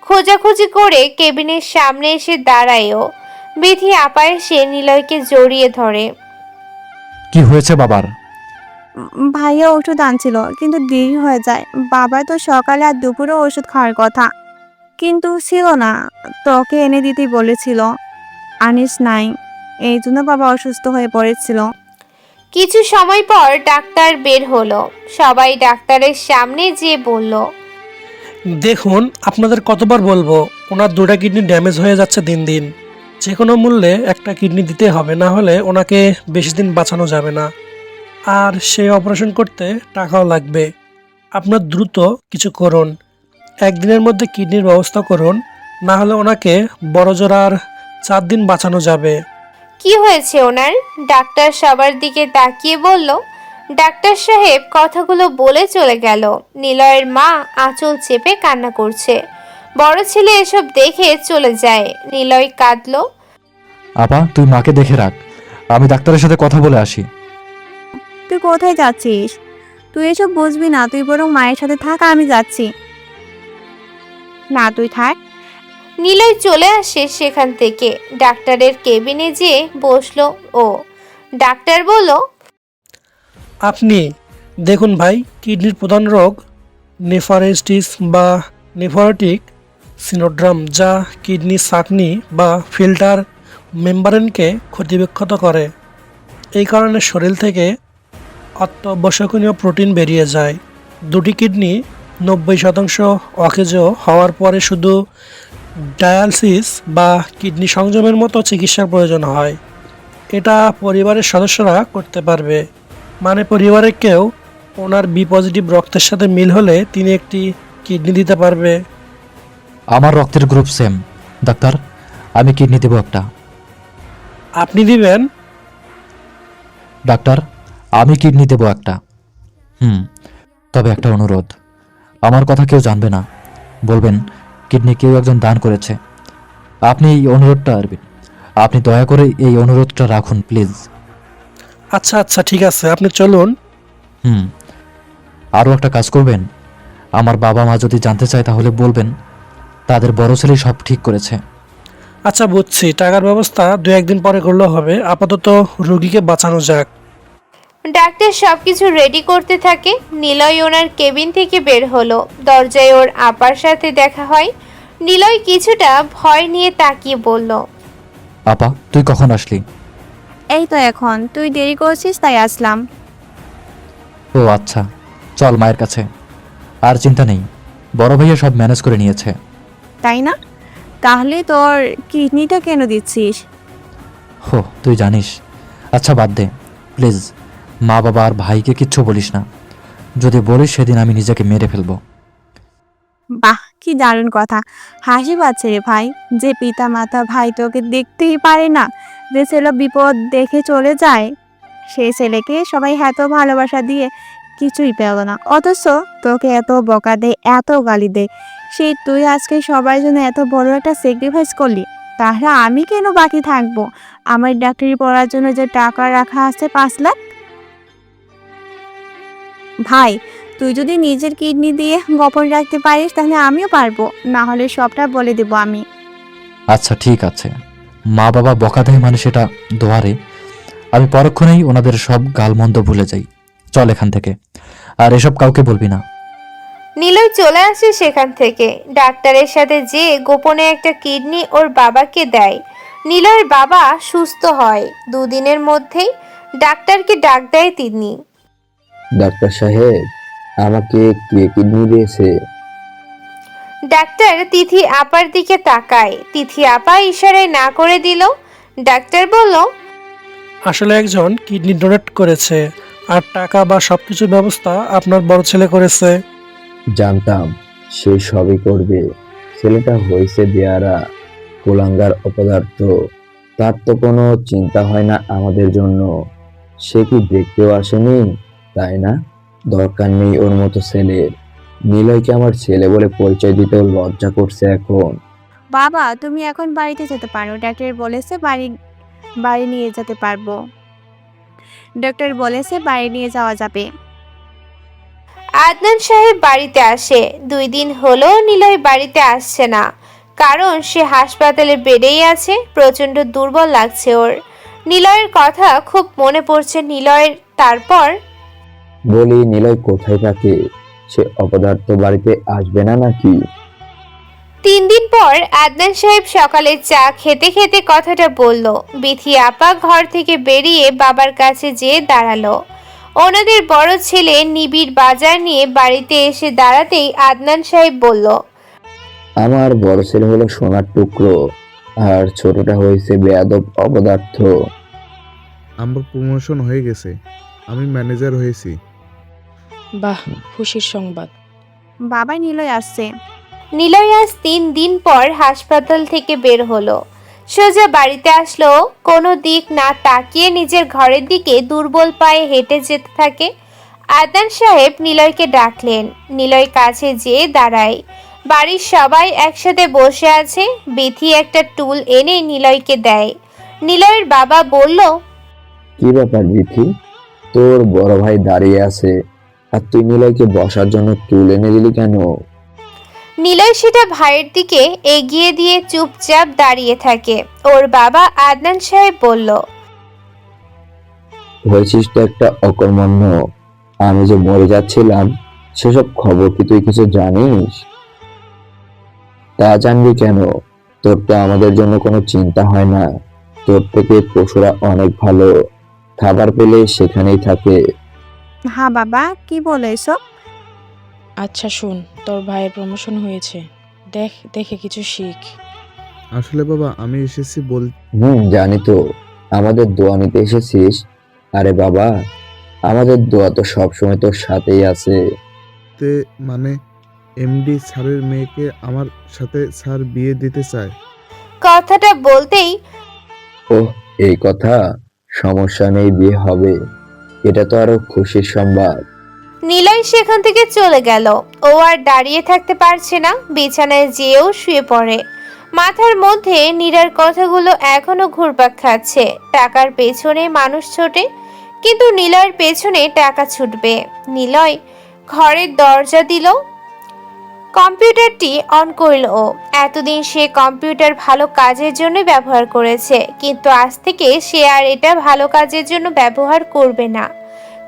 খোঁজাখুঁজি করে কেবিনের সামনে এসে দাঁড়ায়ও। বিথি আপা এসে নিলয়কে জড়িয়ে ধরে। কি হয়েছে বাবার? ভাইয়া ওষুধ আনছিল কিন্তু দেরি হয়ে যায়। বাবা তো সকালে আর দুপুরে ওষুধ খাওয়ার কথা, কিন্তু ছিল না। তোকে এনে দিতেই বলেছিল, আনিস নাই, এই জন্য বাবা অসুস্থ হয়ে পড়েছিল। কিছু সময় পর ডাক্তার বের হলো। সবাই ডাক্তারের সামনে যেয়ে বলল, দেখুন, আপনাদের কতবার বলবো, ওনার 2টা কিডনি ড্যামেজ হয়ে যাচ্ছে দিন দিন। যে কোনো মূল্যে একটা কিডনি দিতে হবে, না হলে ওনাকে বেশি দিন বাঁচানো যাবে না। আর সেই অপারেশন করতে টাকাও লাগবে। আপনার দ্রুত কিছু করুন, একদিনের মধ্যে কিডনির ব্যবস্থা করুন, না হলে ওনাকে বড়জোর আর 4 দিন বাঁচানো যাবে। কি হয়েছে ওনার? ডাক্তার সবার দিকে তাকিয়ে বলল। ডাক্তার সাহেব কথাগুলো বলে চলে গেল। নিলয়ের মা আঁচল চেপে কান্না করছে। বড় ছেলে এসব দেখে চলে যায়। নিলয় কাঁদলো। আপা, তুই মাকে দেখে রাখ, আমি ডাক্তারের সাথে কথা বলে আসি। তুই কোথায় যাচ্ছিস? তুই এসব বুঝবি না, তুই বরং মায়ের সাথে থাক, আমি যাচ্ছি। না, তুই থাক। নিলয় চলে আসে সেখান থেকে। ডাক্তারের কেবিনে যেয়ে বসলো ও। ডাক্তার বলল, আপনি দেখুন ভাই, কিডনির প্রধান রোগ নেফ্রাইটিস বা নেফ্রোটিক সিনোড্রাম, যা কিডনি ছাঁকনি বা ফিল্টার মেমব্রেনকে ক্ষতিবিক্ষত করে। এই কারণে শরীর থেকে অত্যাবশ্যকীয় প্রোটিন বেরিয়ে যায়। দুটি কিডনি 90% অকেজ হওয়ার পরে শুধু ডায়ালিসিস বা কিডনি সংযমের মতো চিকিৎসার প্রয়োজন হয়। এটা পরিবারের সদস্যরা করতে পারবে, মানে পরিবারের কেউ ওনার বি পজিটিভ রক্তের সাথে মিল হলে তিনি একটি কিডনি দিতে পারবে। আমার রক্তের গ্রুপ সেম। ডাক্তার, আমি কিডনি দেবো একটা। আপনি দিবেন? ডাক্তার, আমি কিডনি দেবো একটা। তবে একটা অনুরোধ, আমার কথা কেউ জানবে না, বলবেন কিডনি কেউ একজন দান করেছে। আপনি এই অনুরোধটা আপনি দয়া করে এই অনুরোধটা রাখুন প্লিজ। আচ্ছা আচ্ছা, ঠিক আছে, আপনি চলুন। আরও একটা কাজ করবেন, আমার বাবা মা যদি জানতে চায় তাহলে বলবেন তাদের বড় ছেলে সব ঠিক করেছে। আচ্ছা, বুঝছি, টাকার ব্যবস্থা 2-1 দিন পরে করলেও হবে। আপাতত রোগীকে বাঁচানো যাক। ডাক্তার সবকিছু রেডি করতে থাকে। নিলয় ওনার কেবিন থেকে বের হলো। দরজায় ওর আপার সাথে দেখা হয়। নিলয় কিছুটা ভয় নিয়ে তাকিয়ে বলল, আপা, তুই কখন আসলি? এই তো এখন, তুই দেরি করছিস তাই আসলাম। ও আচ্ছা, চল মায়ের কাছে। আর চিন্তা নেই, বড় ভাইয়া সব ম্যানেজ করে নিয়েছে। তাই না? তাহলে তোর কিডনিটা কেন দিচ্ছিস? হো, তুই জানিস। আচ্ছা বাদ দে প্লিজ, মা বাবা আর ভাইকে কিচ্ছু বলিস না। যদি বলিস সেদিন আমি নিজেকে মেরে ফেলবো। বাহ, কি দারুণ কথা। হাসি পাচ্ছে রে ভাই, যে পিতা মাতা ভাই তোকে দেখতেই পারে না, যে ছেলে বিপদ দেখে চলে যায়, সেই ছেলেকে সবাই এত ভালোবাসা দিয়ে কিছুই পেল না, অথচ তোকে এত বকা দেয়, এত গালি দেয়। সেই তুই আজকে সবার জন্য এত বড় একটা স্যাক্রিফাইস করলি, তাহলে আমি কেন বাকি থাকবো? আমার ডাক্তারি পড়ার জন্য যে টাকা রাখা আছে 5 লাখ। ভাই, তুই যদি নিজের কিডনি দিয়ে গোপন রাখতে পারিস তাহলে আমিও পারবো, না হলে সবটা বলে দেবো আমি। আচ্ছা ঠিক আছে, মা বাবা বকা দেয় মানে সেটা দোয়ারে, আমি পরক্ষণেই ওনাদের সব গালমন্দ ভুলে যাই। চল এখান থেকে, আর এসব কাউকে বলবি না। নিলয় চলে আসে সেখান থেকে। ডাক্তারের সাথে যে গোপনে একটা কিডনি ওর বাবাকে দেয়। নিলয়ের বাবা সুস্থ হয় 2 দিনের মধ্যেই। ডাক্তারকে ডাক দেয় তিনি। ডাক্তার সাহেব, আমাকে কে কিডনি দিয়েছে? ডাক্তার তিথি আপার দিকে তাকায়। তিথি আপা ইশারায় না করে দিল। ডাক্তার বলল, আসলে একজন কিডনি ডোনেট করেছে, আর টাকা বা সবকিছুর ব্যবস্থা আপনার বড় ছেলে করেছে। জানতাম সে সবই করবে। ছেলেটা হয়েছে বেয়ারা, কুলাঙ্গার অপদার্থ। তার তো কোনো চিন্তা হয় না আমাদের জন্য। সে কি দেখতেও আসেনি, তাই না? দরকার নেই ওর মতো ছেলের। নিলয়কে আমার ছেলে বলে পরিচয় দিতেও লজ্জা করছে এখন। বাবা, তুমি এখন বাড়িতে যেতে পারো, ডাক্তার বলেছে বাড়ি নিয়ে যেতে পারবো। ডাক্তার বলেছে বাড়ি নিয়ে যাওয়া যাবে। আদনান সাহেব বাড়িতে আসে। 2 দিন হলো নিলয় বাড়িতে আসছে না, কারণ সে হাসপাতালে বেডেই আছে। প্রচন্ড দুর্বল লাগছে ওর। নিলয়ের কথা খুব মনে পড়ছে নিলয়ের। তারপর বলি, নিলয় কোথায় থাকে? সে অপদার্থ বাড়িতে আসবে না নাকি? 3 দিন পর আদনান সাহেব সকালে চা খেতে খেতে কথাটা বলল। বিথি আপা ঘর থেকে বেরিয়ে বাবার কাছে যেয়ে দাঁড়ালো। ওনাদের বড় ছেলে নিবিড় বাজার নিয়ে বাড়িতে এসে দাঁড়াতেই আদনান সাহেব বলল, আমার বড় ছেলে হলো সোনার টুকরো, আর ছোটটা হয়েছে বেয়াদব অপদার্থ। আমার প্রমোশন হয়ে গেছে, আমি ম্যানেজার হয়েছি। বাহ, খুশির সংবাদ। বাবা, নিলয় আসছে। নিলয় আজ 3 দিন পর হাসপাতাল থেকে বের হলো। সোজা বাড়িতে আসলো, কোনো দিক না তাকিয়ে নিজের ঘরের দিকে দুর্বল পায়ে হেঁটে যেতে থাকে। আদনান সাহেব নিলয়কে ডাকলেন। নিলয় কাছে যেয়ে দাঁড়ায়। বাড়ির সবাই একসাথে বসে আছে। বিথি একটা টুল এনে নিলয়কে দেয়। নিলয়ের বাবা বলল, কি ব্যাপার বিথি, তোর বড় ভাই দাঁড়িয়ে আছে আর তুই নিলয়কে বসার জন্য টুল এনে দিলি কেন? নিলয় সেটা ভাইয়ের দিকে এগিয়ে দিয়ে চুপচাপ দাঁড়িয়ে থাকে। ওর বাবা আদনান সাহেব বলল, হয়েছিস তো একটা অকর্মণ্য। আমি যে মরে যাচ্ছিলাম সেসব খবর কি তুই কিছু জানিস? তা জানবি কেন? তোর তো আমাদের জন্য কোনো চিন্তা হয় না। তোর থেকে পশুরা অনেক ভালো, খাবার পেলে সেখানেই থাকে। হ্যাঁ বাবা, কি বলে এসব? আচ্ছা শোন, তোর ভাইয়ের প্রমোশন হয়েছে, দেখে কিছু শিখ। আসলে বাবা আমি এসেছি জানি তো, আমাদের দোয়া নিতে এসেছিস। আরে বাবা, আমাদের দোয়া তো সবসময় তোর সাথেই আছে। বলতে, মানে এমডি স্যারের মেয়েকে আমার সাথে স্যার বিয়ে দিতে চায়। কথাটা বলতেই ওহ, এই কথা? সমস্যা নেই, বিয়ে হবে। এটা তো আরো খুশির সংবাদ। নিলয় সেখান থেকে চলে গেল। ও আর দাঁড়িয়ে থাকতে পারছে না, বিছানায় যেয়েও শুয়ে পড়ে। মাথার মধ্যে নীরার কথাগুলো এখনো ঘুরপাক খাচ্ছে। টাকার পেছনে মানুষ ছোটে, কিন্তু নিলয়ের পেছনে টাকা ছুটবে। নিলয় ঘরের দরজা দিল, কম্পিউটারটি অন করল। ও এতদিন সে কম্পিউটার ভালো কাজের জন্য ব্যবহার করেছে, কিন্তু আজ থেকে সে আর এটা ভালো কাজের জন্য ব্যবহার করবে না।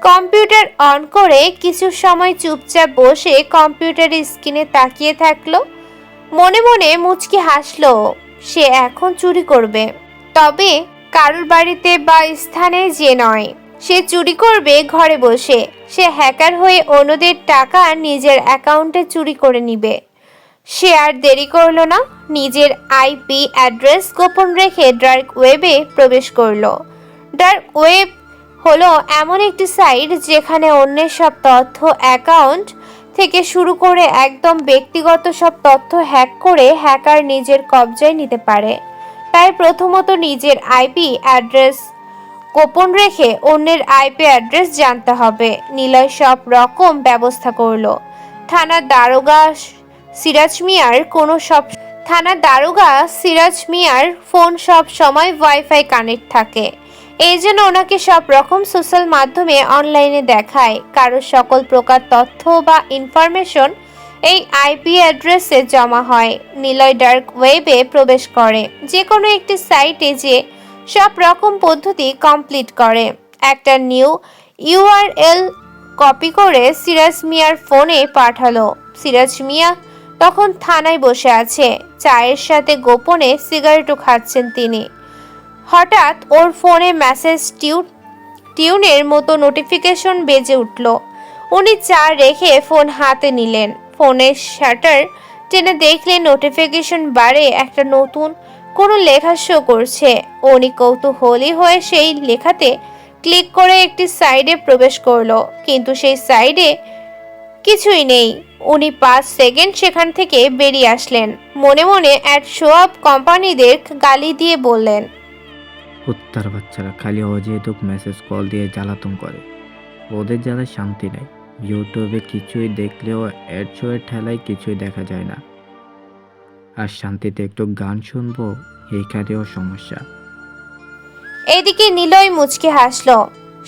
কম্পিউটার অন করে কিছু সময় চুপচাপ বসে কম্পিউটারের স্ক্রিনে তাকিয়ে থাকলো। মনে মনে মুচকি হাসলো। সে এখন চুরি করবে, তবে কারোর বাড়িতে বা স্থানে যে নয়। সে চুরি করবে ঘরে বসে। সে হ্যাকার হয়ে অন্যদের টাকা নিজের অ্যাকাউন্টে চুরি করে নিবে। সে আর দেরি করলো না, নিজের আইপি অ্যাড্রেস গোপন রেখে ডার্ক ওয়েবে প্রবেশ করলো। ডার্ক ওয়েব হলো এমন একটি সাইট যেখানে অন্যের সব তথ্য, অ্যাকাউন্ট থেকে শুরু করে একদম ব্যক্তিগত সব তথ্য হ্যাক করে হ্যাকার নিজের কবজায় নিতে পারে। তাই প্রথমত নিজের আইপি অ্যাড্রেস গোপন রেখে অন্যের আইপি অ্যাড্রেস জানতে হবে। নিলয় সব রকম ব্যবস্থা করলো। থানার দারোগা সিরাজ মিয়ার ফোন সব সময় ওয়াইফাই কানেক্ট থাকে। এই জন্য ওনাকে সব রকম সোশ্যাল মাধ্যমে অনলাইনে দেখায়। কারো সকল প্রকার তথ্য বা ইনফরমেশন এই আইপি অ্যাড্রেসে জমা হয়। নিলয় ডার্ক ওয়েবে প্রবেশ করে, যে কোনো একটি সাইটে যে সব রকম পদ্ধতি কমপ্লিট করে। একটা নিউ ইউআরএল কপি করে সিরাজ মিয়ার ফোনে পাঠালো। সিরাজ মিয়া তখন থানায় বসে আছে, চায়ের সাথে গোপনে সিগারেটও খাচ্ছেন তিনি। হঠাৎ ওর ফোনে মেসেজ টিউনের মতো নোটিফিকেশন বেজে উঠল। উনি চা রেখে ফোন হাতে নিলেন। ফোনের শাটার টেনে দেখলেন নোটিফিকেশন বারে একটা নতুন কোনো লেখা শো করছে। উনি কৌতূহলী হয়ে সেই লেখাতে ক্লিক করে একটি সাইডে প্রবেশ করলো, কিন্তু সেই সাইডে কিছুই নেই। উনি 5 সেকেন্ড সেখান থেকে বেরিয়ে আসলেন। মনে মনে অ্যাড শো আপ কোম্পানিদের গালি দিয়ে বললেন, কুত্তার বাচ্চারা খালি অযৌতুক মেসেজ কল দিয়ে জ্বালাতন করে, ওদের জ্বালায় শান্তি নেই। ইউটিউবে কিছুই দেখলেও অ্যাড শোয়ের ঠেলায় কিছুই দেখা যায় না। আর শান্তিতে একটু গান শুনবো, এইখানেও সমস্যা। এদিকে নিলয় মুচকে হাসলো।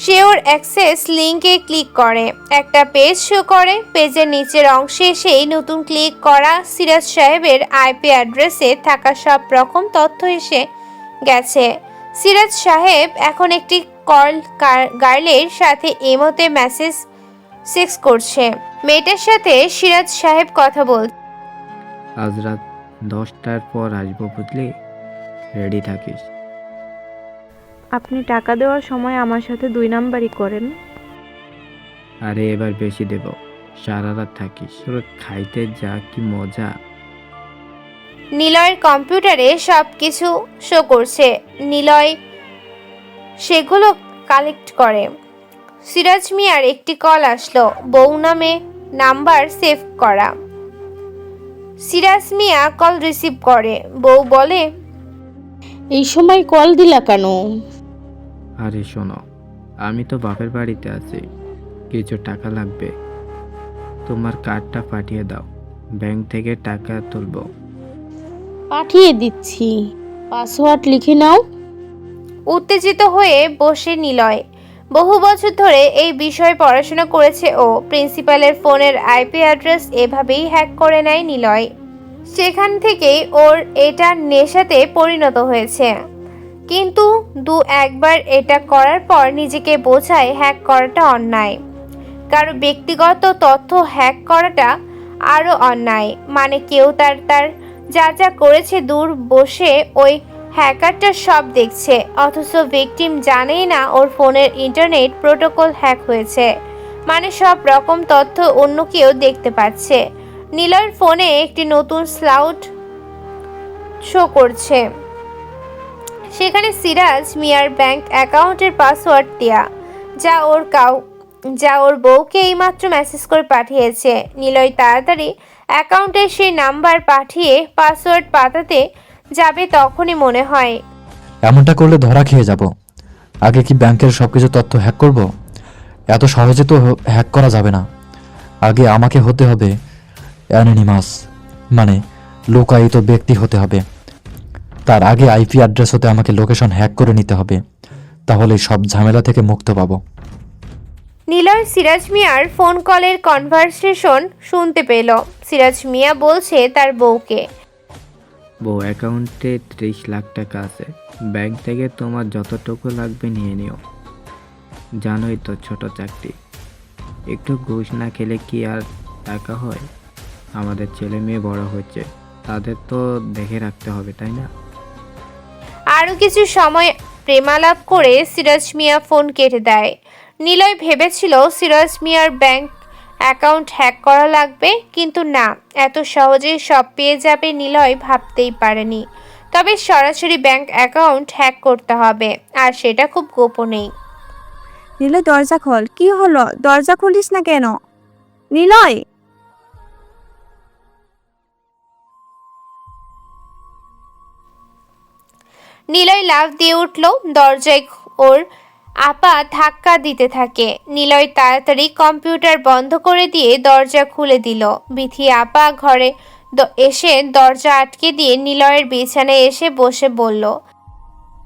সে ওর অ্যাক্সেস লিংকে ক্লিক করে, একটা পেজ শো করে। পেজের নিচের অংশে সেই নতুন ক্লিক করা সিরাজ সাহেবের আইপি অ্যাড্রেসে থাকা সব রকম তথ্য এসে গেছে। সিরাজ সাহেব এখন একটি কল গার্লের সাথে ইমোতে মেসেজ সেক্স করছে। মেয়েটার সাথে সিরাজ সাহেব কথা বলছে। আজ রাত 10টার পর আসবো, বুঝলি? রেডি থাকিস। আপনি টাকা দেওয়ার সময় আমার সাথে 2 নাম্বারই করেন। আরে এবার বেশি দেব, সারা রাত থাকিস। তোর খাইতে যা কি মজা। নিলয়ের কম্পিউটারে সব কিছু শো করছে। নিলয় সেগুলো কালেক্ট করে। সিরাজ মিয়ার একটি কল আসলো, বউ নামে নাম্বার সেভ করা। সিরাজ মিয়া কল রিসিভ করে। বউ বলে, এই সময় কল দিলা কেন? আরে শোনো, আমি তো বাপের বাড়িতে আছি, কিছু টাকা লাগবে। তোমার কার্ডটা পাঠিয়ে দাও, ব্যাংক থেকে টাকা তুলবো। পাঠিয়ে দিচ্ছি, পাসওয়ার্ড লিখে নাও। উত্তেজিত হয়ে বসে নিলয়। বহু বছর ধরে এই বিষয়ে পড়াশোনা করেছে ও প্রিন্সিপালের ফোনের আইপি অ্যাড্রেস এভাবেই হ্যাক করে নেয় নিলয়। সেখান থেকেই ওর এটা নেশাতে পরিণত হয়েছে। কিন্তু একবার এটা করার পর নিজেকে বোঝায় হ্যাক করাটা অন্যায়। কারো ব্যক্তিগত তথ্য হ্যাক করাটা আরও অন্যায়। মানে কেউ তার যা যা করেছে দূর বসে ওই হ্যাকারটা সব দেখছে, অথচ ভিকটিম জানেই না ওর ফোনের ইন্টারনেট প্রোটোকল হ্যাক হয়েছে। মানে সব রকম তথ্য অন্য কেউ দেখতে পাচ্ছে। নিলয়ের ফোনে একটি নতুন স্লাউড শো করছে, সেখানে সিরাজ মিয়ার ব্যাংক অ্যাকাউন্টের পাসওয়ার্ড দেয়া, যা ওর বউকে এইমাত্র মেসেজ করে পাঠিয়েছে। নিলয় তাড়াতাড়ি অ্যাকাউন্টের সেই নাম্বার পাঠিয়ে পাসওয়ার্ড পাতাতে যাবে, তখনই মনে হয় এমনটা করলে ধরা খেয়ে যাব। আগে কি ব্যাংকের সবকিছু তথ্য হ্যাক করব? এত সহজে তো হ্যাক করা যাবে না। আগে আমাকে হতে হবে অ্যানোনিমাস, মানে লুকায়িত ব্যক্তি হতে হবে। তার আগে আইপি অ্যাড্রেস হতে আমাকে লোকেশন হ্যাক করে নিতে হবে, তাহলে সব ঝামেলা থেকে মুক্ত পাবো। নিলয় সিরাজ মিয়ার ফোন কলের কনভারসেশন শুনতে পেল। সিরাজ মিয়া বলছে তার বউকে, বউ, অ্যাকাউন্টে 30 লাখ টাকা আছে, ব্যাংক থেকে তোমার যতটুকু লাগবে নিয়ে নিও। জানোই তো ছোট চাকরি, একটু ঘুষ না খেলে কি আর টাকা হয়? আমাদের ছেলে মেয়ে বড় হচ্ছে, তাদের তো দেখে রাখতে হবে, তাই না? আরও কিছু সময় প্রেমালাপ করে সিরাজ মিয়া ফোন কেটে দেয়। নিলয় ভেবেছিল সিরাজ মিয়ার ব্যাংক অ্যাকাউন্ট হ্যাক করা লাগবে, কিন্তু না, এত সহজে সব পেয়ে যাবে নিলয় ভাবতেই পারেনি। তবে সরাসরি ব্যাংক অ্যাকাউন্ট হ্যাক করতে হবে, আর সেটা খুব গোপনেই। নিলয়, দরজা খোল। কি হলো? দরজা খুলিস না কেন? নিলয়! নিলয় লাফ দিয়ে উঠল। দরজায় ওর আপা ধাক্কা দিতে থাকে। নিলয় তাড়াতাড়ি কম্পিউটার বন্ধ করে দিয়ে দরজা খুলে দিল। বিথি আপা ঘরে এসে দরজা আটকে দিয়ে নিলয়ের বিছানায় এসে বসে বলল,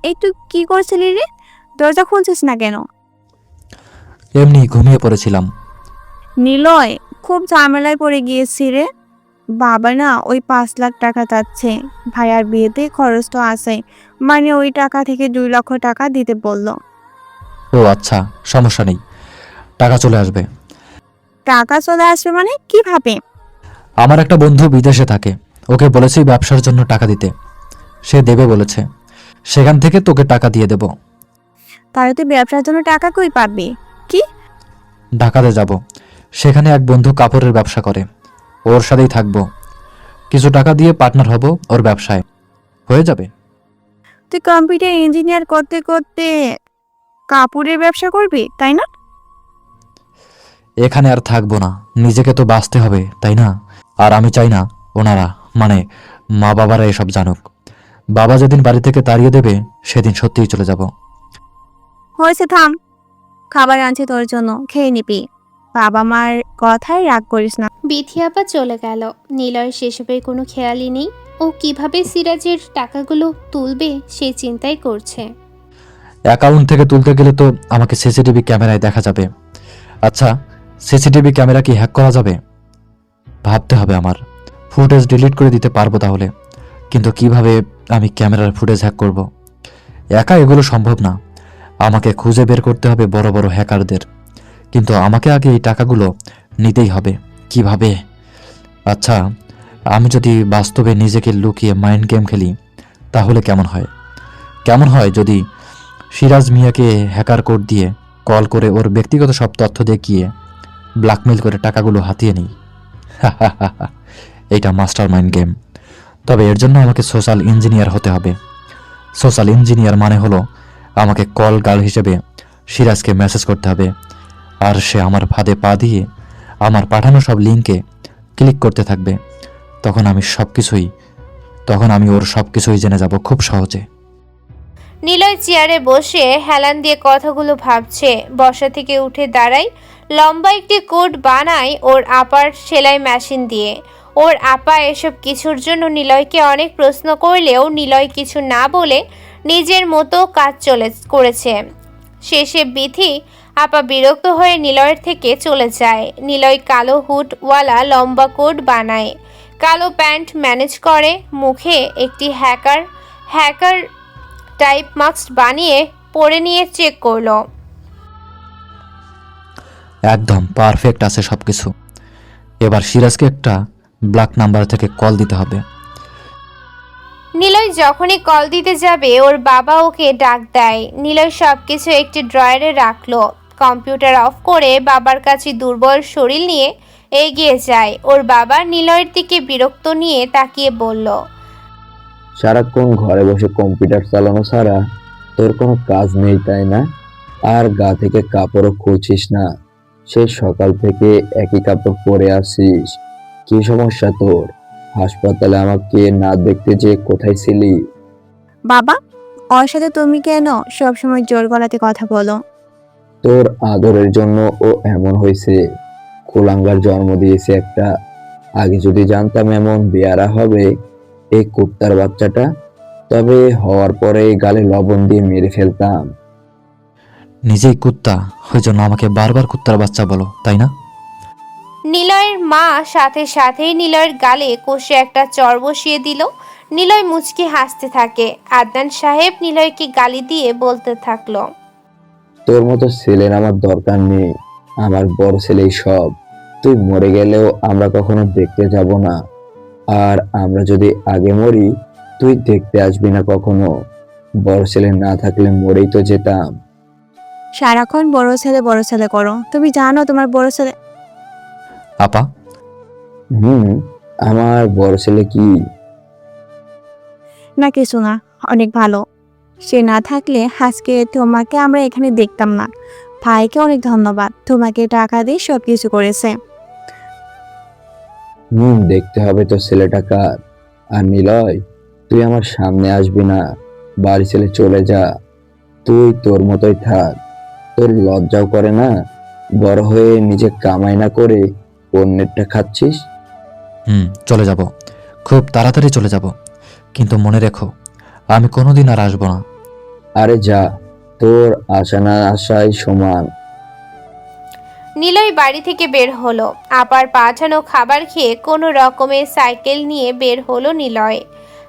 এই তুই কি করছিলি রে? দরজা খুলছিস না কেন? এমনি ঘুমিয়ে পড়েছিলাম। নিলয়, খুব ঝামেলায় পড়ে গিয়েছি রে। বাবা না ওই 5 লাখ টাকা চাচ্ছে, ভাইয়ার বিয়েতে খরচ তো আছে, মানে ওই টাকা থেকে 2 লক্ষ টাকা দিতে বললো। ও আচ্ছা, সমস্যা নেই, টাকা চলে আসবে। টাকা চলে আসবে মানে কিভাবে? আমার একটা বন্ধু বিদেশে থাকে, ওকে বলেছি ব্যবসার জন্য টাকা দিতে, সে দেবে বলেছে। সেখান থেকে তোকে টাকা দিয়ে দেব। তাহলে তুই ব্যবসার জন্য টাকা কই পাবি? কি? ঢাকাতে যাব, সেখানে এক বন্ধু কাপড়ের ব্যবসা করে, ওর সাথেই থাকবো। কিছু টাকা দিয়ে পার্টনার হব ওর ব্যবসায়, হয়ে যাবে। তুই কম্পিউটার ইঞ্জিনিয়ার করতে করতে কাপড়ের ব্যবসা করবি, তাই না? এখানে আর থাকবো না, নিজেকে তো বাঁচতে হবে, তাই না? আর আমি চাই না ওনারা, মানে মা বাবারা এসব জানুক। বাবা যেদিন বাড়ি থেকে তাড়িয়ে দেবে সেদিন সত্যিই চলে যাব। হয়েছে, থাম। খাবার আনছি তোর জন্য, খেয়ে নিবি। বাবা মার কথায় রাগ করিস না। বিথি আপা চলে গেল। নিলয় সেসবের কোনো খেয়ালই নেই। ও কিভাবে সিরাজের টাকাগুলো তুলবে সেই চিন্তাই করছে। অ্যাকাউন্ট থেকে তুলতে গেলে তো আমাকে সিসিটিভি ক্যামেরায় দেখা যাবে। আচ্ছা, সিসিটিভি ক্যামেরা কি হ্যাক করা যাবে? ভাবতে হবে আমার। ফুটেজ ডিলিট করে দিতে পারবো তাহলে, কিন্তু কিভাবে আমি ক্যামেরার ফুটেজ হ্যাক করব? একা এগুলো সম্ভব না, আমাকে খুঁজে বের করতে হবে বড় বড় হ্যাকারদের। কিন্তু আমাকে আগে এই টাকাগুলো নিতেই হবে। কিভাবে? আচ্ছা, আমি যদি বাস্তবে নিজেকে লুকিয়ে মাইন্ড গেম খেলি তাহলে কেমন হয়? কেমন হয় যদি সিরাজ মিয়াকে হ্যাকার কোড দিয়ে কল করে ওর ব্যক্তিগত সব তথ্য দেখিয়ে ব্ল্যাকমেল করে টাকাগুলো হাতিয়ে নিই? এইটা মাস্টার মাইন্ড গেম। তবে এর জন্য আমাকে সোশ্যাল ইঞ্জিনিয়ার হতে হবে। সোশ্যাল ইঞ্জিনিয়ার মানে হলো আমাকে কল গার্ল হিসেবে সিরাজকে মেসেজ করতে হবে, আর সে আমার ফাঁদে পা দিয়ে আমার পাঠানো সব লিঙ্কে ক্লিক করতে থাকবে। তখন আমি ওর সব কিছুই জেনে যাব খুব সহজে। নিলয় চেয়ারে বসে হেলান দিয়ে কথাগুলো ভাবছে। বসা থেকে উঠে দাঁড়ায়, লম্বা একটি কোট বানায় ওর আপার সেলাই মেশিন দিয়ে। ওর আপা এসব কিছুর জন্য নিলয়কে অনেক প্রশ্ন করলেও নিলয় কিছু না বলে নিজের মতো কাজ করেছে। শেষে বিথি আপা বিরক্ত হয়ে নিলয়ের থেকে চলে যায়। নিলয় কালো হুডওয়ালা লম্বা কোট বানায়, কালো প্যান্ট ম্যানেজ করে, মুখে একটি হ্যাকার টাইপ মাস্ক বানিয়ে পরে নিয়ে চেক করলো। একদম পারফেক্ট আছে সব কিছু। এবার সিরাজকে একটা ব্ল্যাক নাম্বার থেকে কল দিতে হবে। নিলয় যখনই কল দিতে যাবে ওর বাবা ওকে ডাক দেয়। নিলয় সবকিছু একটি ড্রয়ারে রাখলো। কম্পিউটার অফ করে বাবার কাছে দুর্বল শরীর নিয়ে এগিয়ে যায়। ওর বাবা নিলয়ের দিকে বিরক্ত নিয়ে তাকিয়ে বলল, সারাক্ষণ ঘরে বসে কম্পিউটার চালানো ছাড়া তোর কোনো কাজ নেই তাই না? আর গা থেকে কাপড়ও খুলছিস না, সে সকাল থেকে একই কাপড় পরে আসিস। কি সমস্যা তোর? হাসপাতালে আমাকে না দেখতে যে কোথায় ছিলি? বাবা, ওর সাথে তুমি কেন সবসময় জোর গলাতে কথা বলো? তোর আদরের জন্য ও এমন হয়েছে। কুলাঙ্গার জন্ম দিয়েছে একটা। আগে যদি জানতাম এমন বেয়ারা হবে এই কুত্তার বাচ্চাটা, তবে হওয়ার পরে গালে লবণ দিয়ে মেরে ফেলতাম। নিজেই কুত্তা, ওই জন্য আমাকে বারবার কুত্তার বাচ্চা বলো, তাই না? নিলয়ের মা সাথে সাথেই নিলয়ের গালে কষে একটা চড় বসিয়ে দিল। নিলয় মুচকি হাসতে থাকে। আদনান সাহেব নিলয়কে গালি দিয়ে বলতে থাকলো, তোর মতো ছেলের আমার দরকার নেই, আমার বড় ছেলেই সব। তুই মরে গেলেও আমরা কখনো দেখতে যাব না, আর আমরা যদি আগে মরি তুই দেখতে আসবি না কখনো। বড় ছেলে না থাকলে মরেই তো যেতাম। সারাক্ষণ বড় ছেলে করো। তুমি জানো তোমার বড় ছেলে আপা, আমার বড় ছেলে কি? না কিছু না, অনেক ভালো। সে না থাকলে আজকে তোমাকে আমরা এখানে দেখতাম না। ভাইকে অনেক ধন্যবাদ, তোমাকে টাকা দিয়ে সব কিছু করেছে। দেখতে হবে তো ছেলেটা কার। আর নিলয়, তুই আমার সামনে আসবি না, বাড়ি ছেলে চলে যা। তুই তোর মতোই থাক। তোর লজ্জাও করে না? বড় হয়ে নিজে কামাই না করে অন্যেরটা খাচ্ছিস। চলে যাব, খুব তাড়াতাড়ি চলে যাব, কিন্তু মনে রেখো আমি কোনোদিন আর আসবো না। আরে যা, তোর আশা না আশাই সমান। নিলয় বাড়ি থেকে বের হলো। আপার পাঠানো খাবার খেয়ে কোনো রকমে সাইকেল নিয়ে বের হলো নিলয়।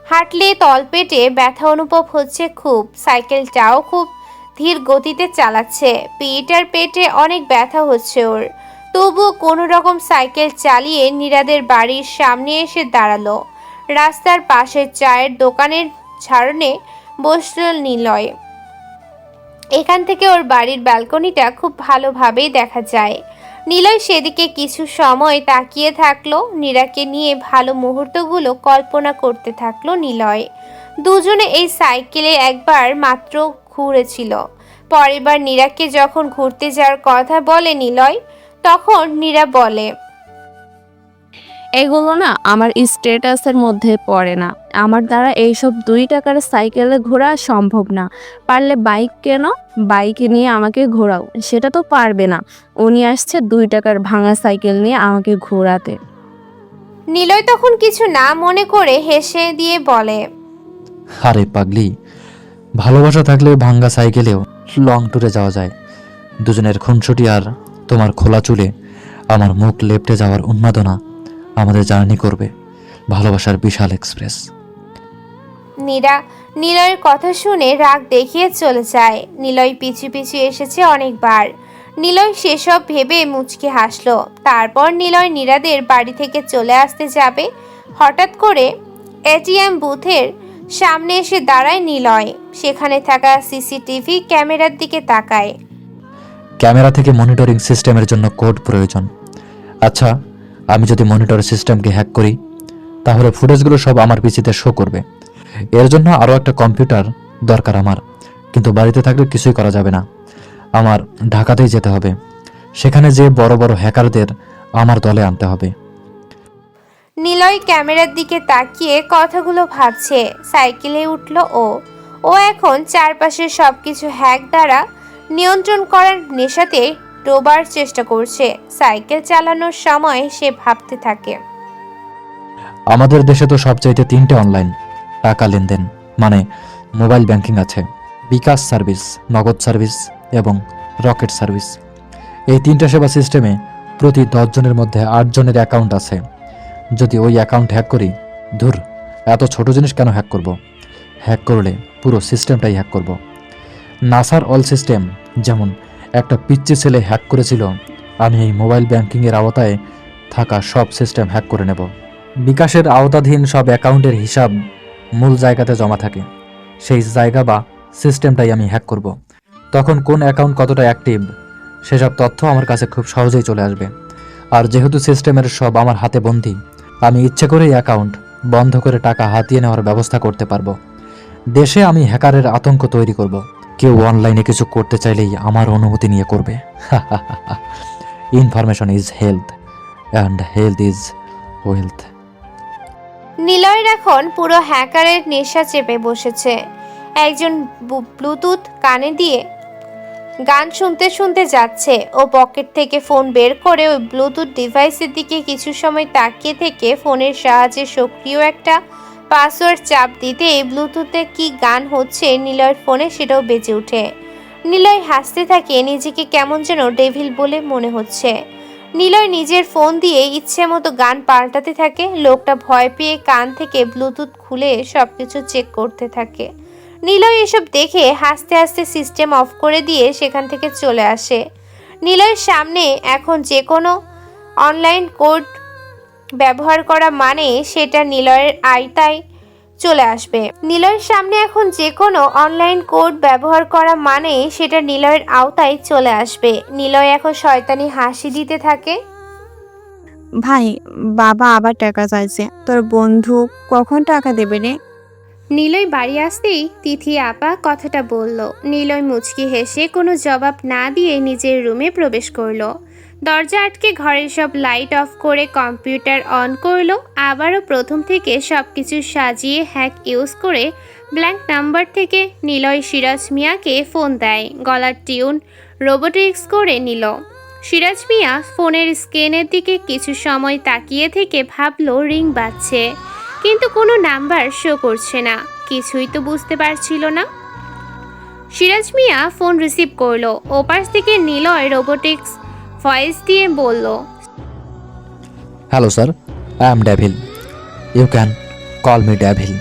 হাঁটলে তলপেটে ব্যথা অনুভব হচ্ছে খুব। সাইকেলটাও খুব ধীর গতিতে চালাচ্ছে। পিটার পেটে অনেক ব্যথা হচ্ছে ওর। তবুও কোনো রকম সাইকেল চালিয়ে নীরাদের বাড়ির সামনে এসে দাঁড়ালো। রাস্তার পাশে চায়ের দোকানের ছাড়নে বসল নিলয়। এখান থেকে ওর বাড়ির ব্যালকনিটা খুব ভালোভাবেই দেখা যায়। নিলয় সেদিকে কিছু সময় তাকিয়ে থাকলো। নীরাকে নিয়ে ভালো মুহূর্তগুলো কল্পনা করতে থাকলো নিলয়। দুজনে এই সাইকেলে একবার মাত্র ঘুরেছিল। পরের বার নীরাকে যখন ঘুরতে যাওয়ার কথা বলে নিলয়, তখন নীরা বলে, এগুলো না আমার স্ট্যাটাসের মধ্যে পড়ে না। আমার দ্বারা এইসব 2 টাকার সাইকেলে ঘোরা সম্ভব না। পারলে বাইক কেন, বাইকে নিয়ে আমাকে ঘোরাও। সেটা তো পারবে না। উনি আসছে 2 টাকার ভাঙা সাইকেল নিয়ে আমাকে ঘোরাতে। নিলয় তখন কিছু না মনে করে হেসে দিয়ে বলে, আরে পাগলি, ভালোবাসা থাকলে ভাঙ্গা সাইকেলেও লং ট্যুরে যাওয়া যায়। দুজনের খুনসুটি আর তোমার খোলা চুলে আমার মুখ লেপটে যাওয়ার উন্মাদনা আমাদের জার্নি করবে ভালোবাসার বিশাল এক্সপ্রেস। নীরা নিলয়ের কথা শুনে রাগ দেখিয়ে চলে যায়। নিলয় পিছু পিছু এসেছে অনেকবার। নিলয় সেসব ভেবে মুচকি হাসলো। তারপর নিলয় নীরাদের বাড়ি থেকে চলে আসতে যাবে, হঠাৎ করে এটিএম বুথের সামনে এসে দাঁড়ায় নিলয়। সেখানে থাকা সিসিটিভি ক্যামেরার দিকে তাকায়। ক্যামেরা থেকে মনিটরিং সিস্টেমের জন্য কোড প্রয়োজন। আচ্ছা, আমি যদি মনিটর সিস্টেমকে হ্যাক করি তাহলে ফুটেজগুলো সব আমার পিসিতে শো করবে। এর জন্য আরও একটা কম্পিউটার দরকার আমার, কিন্তু বাড়িতে থাকলে কিছুই করা যাবে না। আমার ঢাকাতেই যেতে হবে, সেখানে যে বড় বড় হ্যাকারদের আমার দলে আনতে হবে। নিলয় ক্যামেরার দিকে তাকিয়ে কথাগুলো ভাবছে। সাইকেলে উঠল ও। ও এখন চারপাশের সবকিছু হ্যাক দ্বারা নিয়ন্ত্রণ করার নেশাতে ডোবার চেষ্টা করছে। সাইকেল চালানোর সময় সে ভাবতে থাকে, আমাদের দেশে তো সবচাইতে 3টে অনলাইন টাকা লেনদেন মানে মোবাইল ব্যাংকিং আছে, বিকাশ সার্ভিস, নগদ সার্ভিস এবং রকেট সার্ভিস। এই 3টে সেবা সিস্টেমে প্রতি 10 জনের মধ্যে 8 জনের অ্যাকাউন্ট আছে। যদি ওই অ্যাকাউন্ট হ্যাক করি, ধুর, এত ছোট জিনিস কেন হ্যাক করব? হ্যাক করলে পুরো সিস্টেমটাই হ্যাক করব। নাসার অল সিস্টেম যেমন একটা পিচ্চি ছেলে হ্যাক করেছিল, আমি এই মোবাইল ব্যাংকিংয়ের আওতায় থাকা সব সিস্টেম হ্যাক করে নেব। বিকাশের আওতাধীন সব অ্যাকাউন্টের হিসাব মূল জায়গাতে জমা থাকে, সেই জায়গা বা সিস্টেমটাই আমি হ্যাক করব। তখন কোন অ্যাকাউন্ট কতটা অ্যাক্টিভ সেসব তথ্য আমার কাছে খুব সহজেই চলে আসবে। আর যেহেতু সিস্টেমের সব আমার হাতে বন্দী, আমি ইচ্ছে করেই অ্যাকাউন্ট বন্ধ করে টাকা হাতিয়ে নেওয়ার ব্যবস্থা করতে পারবো। দেশে আমি হ্যাকারের আতঙ্ক তৈরি করব। কেউ অনলাইনে কিছু করতে চাইলেই আমার অনুমতি নিয়ে করবে। Information is health and health is wealth. নিলয়ের এখন পুরো হ্যাকারের নেশা চেপে বসেছে। একজন ব্লুটুথ কানে দিয়ে গান শুনতে শুনতে যাচ্ছে। ও পকেট থেকে ফোন বের করে ওই ব্লুটুথ ডিভাইসের দিকে কিছু সময় তাকিয়ে থেকে ফোনের সাহায্যে সক্রিয় একটা পাসওয়ার্ড চাপ দিতে ব্লুটুথে কি গান হচ্ছে নিলয়ের ফোনে সেটাও বেজে ওঠে। নিলয় হাসতে থাকে, নিজেকে কেমন যেন ডেভিল বলে মনে হচ্ছে। নিলয় নিজের ফোন দিয়ে ইচ্ছে মতো গান পাল্টাতে থাকে। লোকটা ভয় পেয়ে কান থেকে ব্লুটুথ খুলে সবকিছু চেক করতে থাকে। নিলয় এসব দেখে হাসতে হাসতে সিস্টেম অফ করে দিয়ে সেখান থেকে চলে আসে। নিলয়ের সামনে এখন যে কোনো অনলাইন কোড ব্যবহার করা মানে সেটা নিলয়ের আয়তায় চলে আসবে। নিলয়ের সামনে এখন যে কোনো অনলাইন কোড ব্যবহার করা মানে সেটা নিলয়ের আওতায় চলে আসবে। নিলয় এখন শয়তানি হাসি দিতে থাকে। ভাই, বাবা আবার টাকা চাইছে। তোর বন্ধু কখন টাকা দেবে রে? নিলয় বাড়ি আসতেই তিথি আপা কথাটা বলল। নিলয় মুচকি হেসে কোনো জবাব না দিয়ে নিজের রুমে প্রবেশ করলো। দরজা আটকে ঘরের সব লাইট অফ করে কম্পিউটার অন করলো। আবারও প্রথম থেকে সব কিছু সাজিয়ে হ্যাক ইউজ করে ব্ল্যাঙ্ক নাম্বার থেকে নিলয় সিরাজ মিয়াকে ফোন দেয়। গলার টিউন রোবোটিক্স করে নিল। সিরাজ মিয়া ফোনের স্ক্রিনের দিকে কিছু সময় তাকিয়ে থেকে ভাবলো রিং বাজছে, কিন্তু কোনো নাম্বার শো করছে না। কিছুই তো বুঝতে পারছিল না। সিরাজ মিয়া ফোন রিসিভ করলো। ওপাশ থেকে নিলয় রোবোটিক্স ভয়েস দিয়ে বলল, hello sir, I am devil, you can call me devil.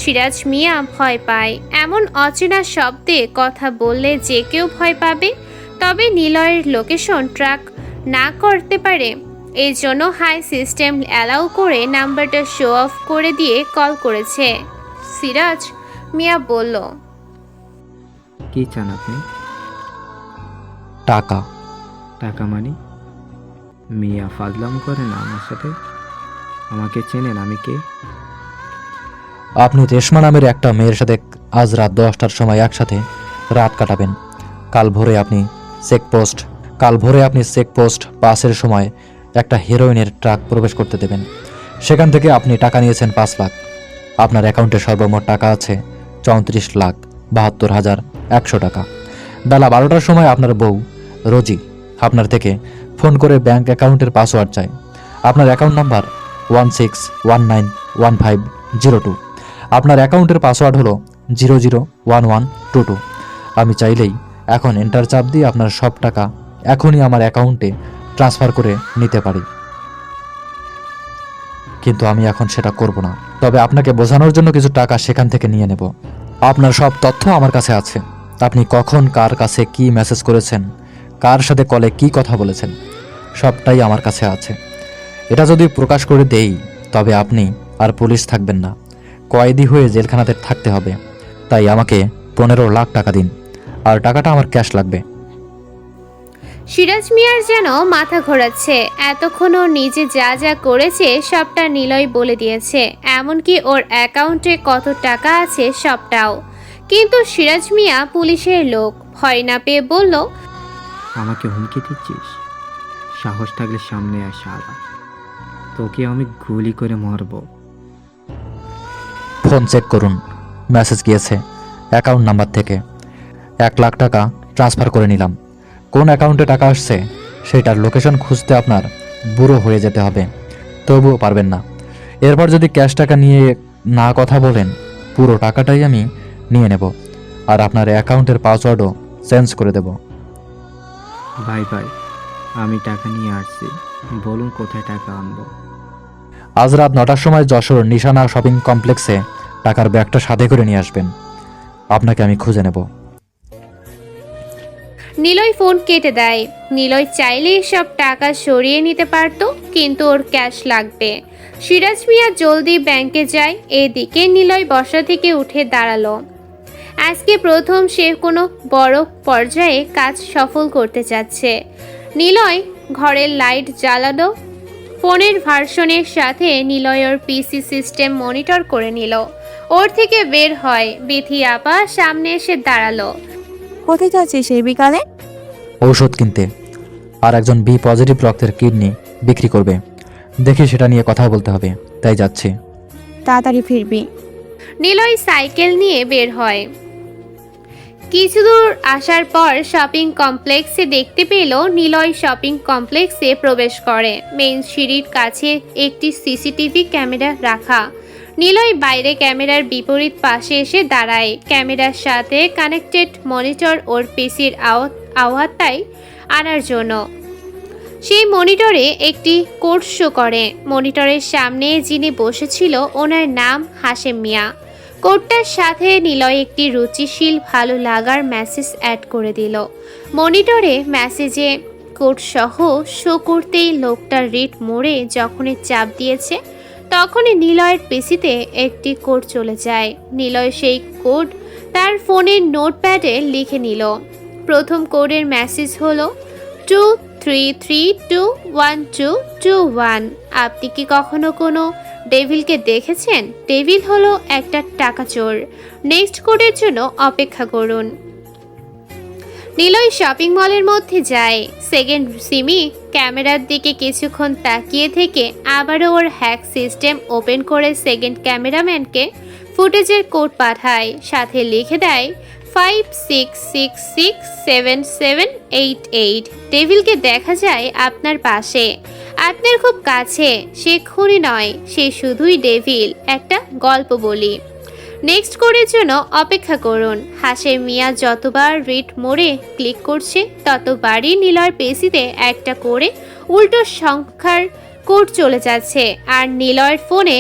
Siraj Mia ভয় পায়। এমন অচেনা শব্দে কথা বললে যে কেউ ভয় পাবে। তবে নিলয়ের লোকেশন ট্র্যাক না করতে পারে, এই জন্য হাই সিস্টেম অ্যালাউ করে নাম্বারটা শো অফ করে দিয়ে কল করেছে। সিরাজ মিয়া বলল, কি চান আপনি? টাকা। টাকা মানে? মিয়া ফাজলাম করে না আমার সাথে? আমাকে চেনেন আমি কে? আপনি রেশমা নামের একটা মেয়ের সাথে আজ রাত 10টার সময় একসাথে রাত কাটাবেন। কাল ভোরে আপনি চেকপোস্ট পাসের সময় একটা হেরোইনের ট্রাক প্রবেশ করতে দেবেন। সেখান থেকে আপনি টাকা নিয়েছেন 5 লাখ। আপনার অ্যাকাউন্টে সর্বমোট টাকা আছে 34,72,100 টাকা। বেলা 12টার সময় আপনার বউ রোজি আপনার থেকে ফোন করে ব্যাংক অ্যাকাউন্টের পাসওয়ার্ড চায়। আপনার অ্যাকাউন্ট নাম্বার 16191502। আপনার অ্যাকাউন্টের পাসওয়ার্ড হলো 001122। আমি চাইলেই এখন এন্টার চাপ দিয়ে আপনার সব টাকা এখনই আমার অ্যাকাউন্টে ট্রান্সফার করে নিতে পারি, কিন্তু আমি এখন সেটা করব না। তবে আপনাকে বোঝানোর জন্য কিছু টাকা সেখান থেকে নিয়ে নেব। আপনার সব তথ্য আমার কাছে আছে। আপনি কখন কার কাছে কি মেসেজ করেছেন, কার সাথে কলে কি কথা বলেছেন, সবটাই আমার কাছে আছে। এটা যদি প্রকাশ করে দেই তবে আপনি আর পুলিশ থাকবেন না, কয়েদি হয়ে জেলখানাতে থাকতে হবে। তাই আমাকে 15 লাখ টাকা দিন, আর টাকাটা আমার ক্যাশ লাগবে। সিরাজ মিয়ার যেন মাথা ঘোরাচ্ছে। এতক্ষণ ও নিজে যা যা করেছে সবটা নিলয় বলে দিয়েছে, এমনকি ওর অ্যাকাউন্টে কত টাকা আছে সবটাও। কিন্তু সিরাজ মিয়া পুলিশের লোক, ভয় না পেয়ে বলল, আমাকে হুমকি দিচ্ছিস? সাহস থাকলে সামনে আস, আলা তোকে আমি গুলি করে মারবো। ফোন চেক করুন, মেসেজ গিয়েছে। অ্যাকাউন্ট নাম্বার থেকে 1,00,000 টাকা ট্রান্সফার করে নিলাম। কোন অ্যাকাউন্টে টাকা আসছে সেটার লোকেশন খুঁজতে আপনার বুড়ো হয়ে যেতে হবে, তবুও পারবেন না। এরপর যদি ক্যাশ টাকা নিয়ে না কথা বলেন, পুরো টাকাটাই আমি নিয়ে নেব আর আপনার অ্যাকাউন্টের পাসওয়ার্ডও চেঞ্জ করে দেব। ভাই ভাই, আমি টাকা নিয়ে আসছি, বলুন কোথায় টাকা আনবো। আজ রাত 9টার সময় যশোর নিশানা শপিং কমপ্লেক্সে টাকার ব্যাগটা সাথে করে নিয়ে আসবেন। আপনাকে আমি খুঁজে নেব। নিলয় ফোন কেটে দেয়। নিলয় চাইলে সব টাকা সরিয়ে নিতে পারতো, কিন্তু ওর ক্যাশ লাগবে। সিরাজ মিয়া জলদি ব্যাংকে যায়। এদিকে নিলয় বসা থেকে উঠে দাঁড়ালো। আজকে প্রথম সে কোনো বড় পর্যায়ে কাজ সফল করতে যাচ্ছে। নিলয় ঘরের লাইট জ্বালালো। ফোনের ভার্সনের সাথে নিলয় ওর পিসি সিস্টেম মনিটর করে নিল। ওর থেকে বের হয়। বিথি আপা সামনে এসে দাঁড়ালো। কোথায় যাচ্ছিস এই বিকালে? ঔষধ কিনতে, আর একজন বি পজিটিভ রক্তের কিডনি বিক্রি করবে। দেখি সেটা নিয়ে কথা বলতে হবে, তাই যাচ্ছি। তাড়াতাড়ি ফিরবি। নিলয় সাইকেল নিয়ে বের হয়। কিছু দূর আসার পর শপিং কমপ্লেক্সে দেখতে পেল নিলয় শপিং কমপ্লেক্সে প্রবেশ করে। মেইন সিঁড়ির কাছে একটি সিসিটিভি ক্যামেরা রাখা। নিলয় বাইরে ক্যামেরার বিপরীত পাশে এসে দাঁড়ায়। ক্যামেরার সাথে কানেক্টেড মনিটর ওর পিসির আওতায় আনার জন্য। সেই মনিটরে একটি কোড শো করে। মনিটরের সামনে যিনি বসেছিল ওনার নাম হাশেম মিয়া। কোডটার সাথে নিলয় একটি রুচিশীল ভালো লাগার মেসেজ অ্যাড করে দিল। মনিটরে মেসেজে কোড সহ শো করতেই লোকটার রিড মোড়ে যখনই চাপ দিয়েছে তখনই নিলয়ের পিসিতে একটি কোড চলে যায়। নিলয় সেই কোড তার ফোনের নোটপ্যাডে লিখে নিল। প্রথম কোডের মেসেজ হলো 2332121। আপনি কি কখনো কোনো ডেভিলকে দেখেছেন? ডেভিল হলো একটা টাকা চোর। নেক্সট কোডের জন্য অপেক্ষা করুন। নিলয় শপিং মলের মধ্যে যায়। সেকেন্ড সিমি ক্যামেরার দিকে কিছুক্ষণ তাকিয়ে থেকে আবারও ওর হ্যাক সিস্টেম ওপেন করে সেকেন্ড ক্যামেরাম্যানকে ফুটেজের কোড পাঠায়। সাথে লিখে দেয় 56667788। ডেভিলকে দেখা যায় আপনার পাশে, আপনার খুব কাছে। সে খুনি নয়, সে শুধুই ডেভিল। একটা গল্প বলি। নেক্সট কোডের জন্য অপেক্ষা করুন। হাশেম মিয়া যতবার রিড মোড়ে ক্লিক করছে ততবারই নিলয়ের পেসিতে একটা করে উল্টো সংখ্যার কোড চলে যাচ্ছে। আর নিলয়ের ফোনে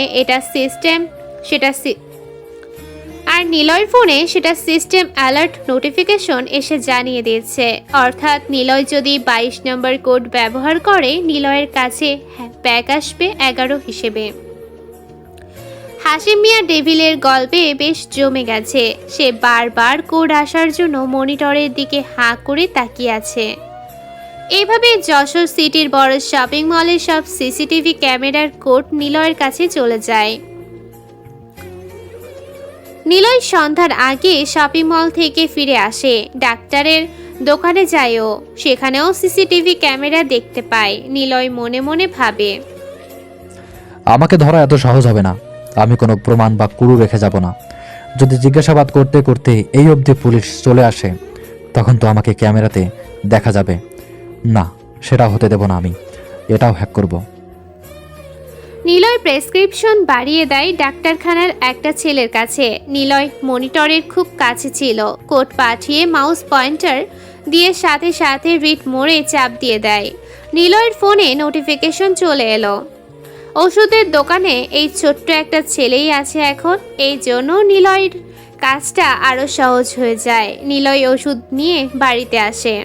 সেটা সিস্টেম অ্যালার্ট নোটিফিকেশন এসে জানিয়ে দিচ্ছে। অর্থাৎ নিলয় যদি 22 নম্বর কোড ব্যবহার করে নিলয়ের কাছে ব্যাগ আসবে 11 হিসেবে। হাশেম মিয়া ডেভিলের গল্পে বেশ জমে গেছে। সে বারবার কোড আসার জন্য মনিটরের দিকে হাঁ করে তাকিয়ে আছে। এইভাবে যশোর সিটির বড় শপিং মলের সব সিসিটিভি ক্যামেরার কোড নিলয়ের কাছে চলে যায়। নিলয় সন্ধ্যার আগে শপিং মল থেকে ফিরে আসে। ডাক্তারের দোকানে যায়ও, সেখানেও সিসিটিভি ক্যামেরা দেখতে পায়। নিলয় মনে মনে ভাবে, আমাকে ধরা এত সহজ হবে না। আমি কোনো প্রমাণ বা কুরু রেখে যাব না। যদি জিজ্ঞাসাবাদ করতে করতে এই অবধি পুলিশ চলে আসে তখন তো আমাকে ক্যামেরাতে দেখা যাবে না। সেটা হতে দেব না। আমি এটাও হ্যাক করব। নিলয় প্রেসক্রিপশন বাড়িয়ে দেয় ডাক্তারখানার একটা ছেলের কাছে। নিলয় মনিটরের খুব কাছে ছিল। কোড পাঠিয়ে মাউস পয়েন্টার দিয়ে সাথে সাথে রিড মোড়ে চাপ দিয়ে দেয়। নিলয়ের ফোনে নোটিফিকেশন চলে এলো। ওষুধের দোকানে এই ছোট্ট একটা ছেলেই আছে এখন। এই জন্য নিলয়ের কাজটা আরও সহজ হয়ে যায়। নিলয় ওষুধ নিয়ে বাড়িতে আসে।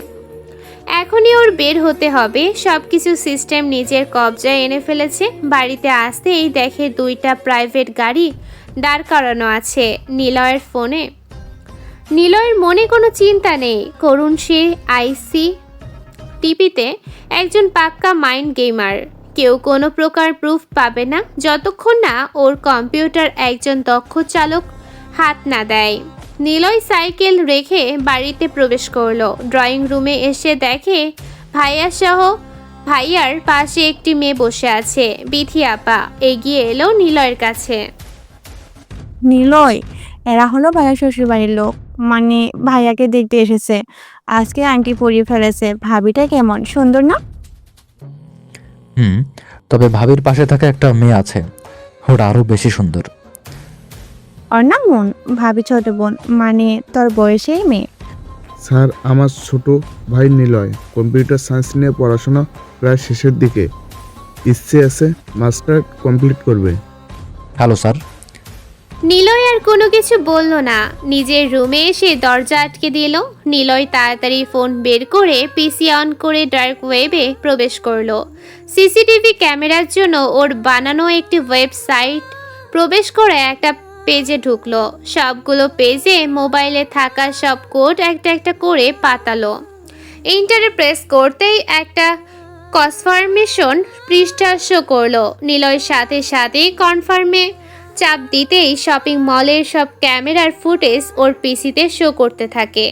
এখনই ওর বের হতে হবে। সবকিছু সিস্টেম নিজের কবজায় এনে ফেলেছে। বাড়িতে আসতেই দেখে 2টা প্রাইভেট গাড়ি দাঁড় করানো আছে নিলয়ের ফোনে। নিলয়ের মনে কোনো চিন্তা নেই। করুণ সে আইসি টিপিতে একজন পাক্কা মাইন্ড গেমার। কেউ কোনো প্রকার প্রুফ পাবে না যতক্ষণ না ওর কম্পিউটার একজন দক্ষ চালক হাত না দেয়। নিলয় সাইকেল রেখে বাড়িতে প্রবেশ করলো। ড্রয়িং রুমে এসে দেখে ভাইয়ার পাশে একটি মেয়ে বসে আছে। বিথি আপা এগিয়ে এলো নিলয়ের কাছে। নিলয়, এরা হলো ভাইয়া শ্বশুর বাড়ির লোক, মানে ভাইয়াকে দেখতে এসেছে। আজকে আংটি পরিয়ে ফেলেছে। ভাবিটা কেমন সুন্দর না? হুম, তবে ভাবির পাশে থাকা একটা মেয়ে আছে, ওটা আরও বেশি সুন্দর। ওর নাম মন, ভাবি ছোট বোন, মানে তোর বয়সেই মেয়ে। স্যার, আমার ছোট ভাই নিলয় কম্পিউটার সায়েন্স নিয়ে পড়াশোনা প্রায় শেষের দিকে, ইচ্ছে আছে মাস্টার কমপ্লিট করবে। Hello sir. নিলয় আর কোনো কিছু বলল না, নিজের রুমে এসে দরজা আটকে দিল। নিলয় তাড়াতাড়ি ফোন বের করে পিসি অন করে ডার্ক ওয়েবে প্রবেশ করলো। সিসিটিভি ক্যামেরার জন্য ওর বানানো একটি ওয়েবসাইট প্রবেশ করে একটা পেজে ঢুকলো। সবগুলো পেজে মোবাইলে থাকা সব কোড একটা একটা করে পাতালো। ইন্টারে প্রেস করতেই একটা কনফার্মেশন পৃষ্ঠা শো করলো। নিলয়ের সাথে সাথে কনফার্মে চাপ দিতেই শপিং মলের সব ক্যামেরার ফুটেজ ওর পিসিতে শো করতে থাকে।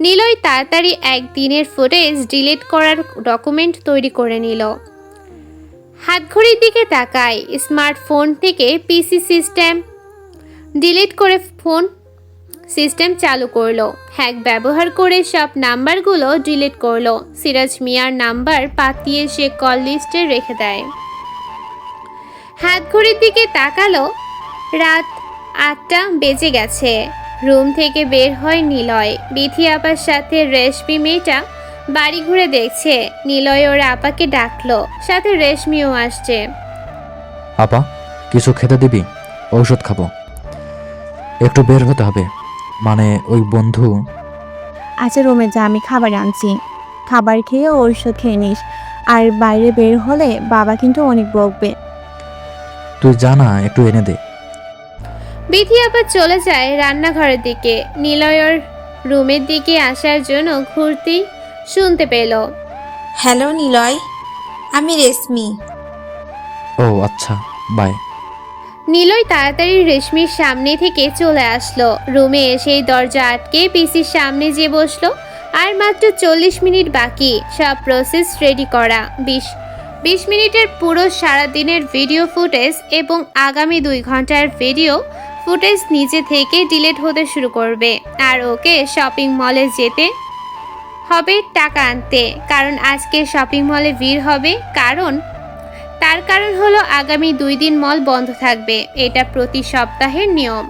নিলয় তাড়াতাড়ি একদিনের ফুটেজ ডিলিট করার ডকুমেন্ট তৈরি করে নিল। হাতঘড়ির দিকে তাকায়, স্মার্টফোন থেকে পিসি সিস্টেম ডিলিট করে ফোন সিস্টেম চালু করলো। হ্যাক ব্যবহার করে সব নাম্বারগুলো ডিলিট করলো। সিরাজ মিয়ার নাম্বার পাতিয়ে সে কল লিস্টে রেখে দেয়। হাতঘড়ির দিকে তাকালো, রাত 8টা বেজে গেছে। রুম থেকে বের হয় নিলয়। বিথি আপার সাথে রেশমি মেয়েটা বাড়ি ঘুরে দেখছে। নিলয় ওর আপাকে ডাকলো, সাথে রেশমিও আসছে। আপা, কিছু খেতে দিবি? ঔষধ খাবো, একটু বের হতে হবে, মানে ওই বন্ধু। আচ্ছা রুমে যা, আমি খাবার আনছি। খাবার খেয়ে ঔষধ খেয়ে নিস। আর বাইরে বের হলে বাবা কিন্তু অনেক বকবে। তুই জানা, একটু এনে দে। বিথি আবার চলে যায় রান্নাঘরের দিকে। নিলয় ওর রুমের দিকে আসার জন্য ঘুরতেই শুনতে পেল, হ্যালো নিলয়, আমি রেশমি। ও আচ্ছা, বাই। নিলয় তাড়াতাড়ি রেশমির সামনে থেকে চলে আসলো। রুমে এসেই দরজা আটকে পিসির সামনে যেয়ে বসলো। আর মাত্র 40 মিনিট বাকি সব প্রসেস রেডি করা। 20 মিনিটের পুরো সারাদিনের ভিডিও ফুটেজ এবং আগামী 2 ঘন্টার ভিডিও ফুটেজ নিজে থেকে ডিলিট হতে শুরু করবে। আর ওকে শপিং মলে যেতে হবে টাকা আনতে, কারণ আজকে শপিং মলে ভিড় হবে। তার কারণ হলো আগামী 2 দিন মল বন্ধ থাকবে। এটা প্রতি সপ্তাহের নিয়ম,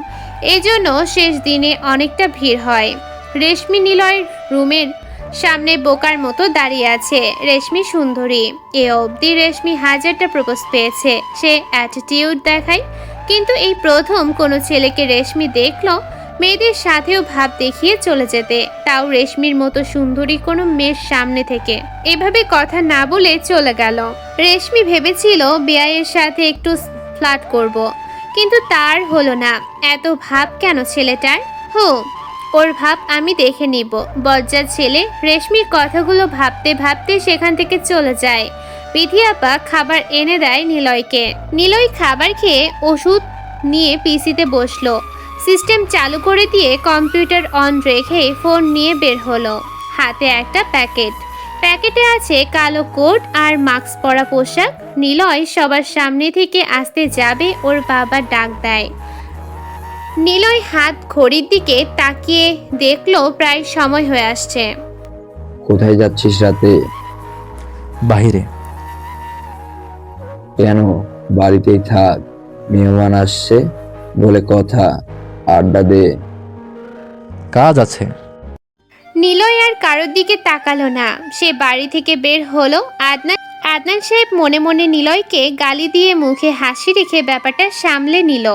এজন্য শেষ দিনে অনেকটা ভিড় হয়। রেশমি নিলয়ের রুমের সামনে বোকার মতো দাঁড়িয়ে আছে। রেশমি সুন্দরী, এ অবধি রেশমি 1000টা প্রপোজ পেয়েছে। সে অ্যাটিটিউড দেখায়, কিন্তু এই প্রথম কোনো ছেলেকে রেশমি দেখলো মেয়েদের সাথেও ভাব দেখিয়ে চলে যেতে, তাও রেশমির মতো সুন্দরী কোনো মেয়ের সামনে থেকে। এভাবে কথা না বলে চলে গেল। রেশমি ভেবেছিল বিয়ায়ের সাথে একটু ফ্লার্ট করব, কিন্তু তার হলো না। এত ভাব কেন ছেলেটার? ওর ভাব আমি দেখে নিব। বজ্জার ছেলে। রেশমির কথাগুলো ভাবতে ভাবতে সেখান থেকে চলে যায়। বিধি আপা খাবার এনে দেয় নিলয়কে। নিলয় খাবার খেয়ে ওষুধ নিয়ে পিসিতে বসলো। সিস্টেম চালু করে দিয়ে কম্পিউটার অন রেখে ফোন নিয়ে বের হলো। হাতে একটা প্যাকেটে আছে কালো কোট আর মাস্ক পরা পোশাক। নিলয় সবার সামনে থেকে আসতে যাবে, ওর বাবা ডাক দেয়। নিলয় হাত ঘড়ির দিকে তাকিয়ে দেখলো প্রায় সময় হয়ে আসছে। কোথায় যাচ্ছিস রাতে? বাহিরে। কেন? বাড়িতেই থাক, মেহমান আসছে বলে কথা, আড্ডা দে। কাজ আছে। নিলয় আর কারোর দিকে তাকালো না, সে বাড়ি থেকে বের হলো। আদনান সাহেব মনে মনে নিলয়কে গালি দিয়ে মুখে হাসি রেখে ব্যাপারটা সামলে নিল।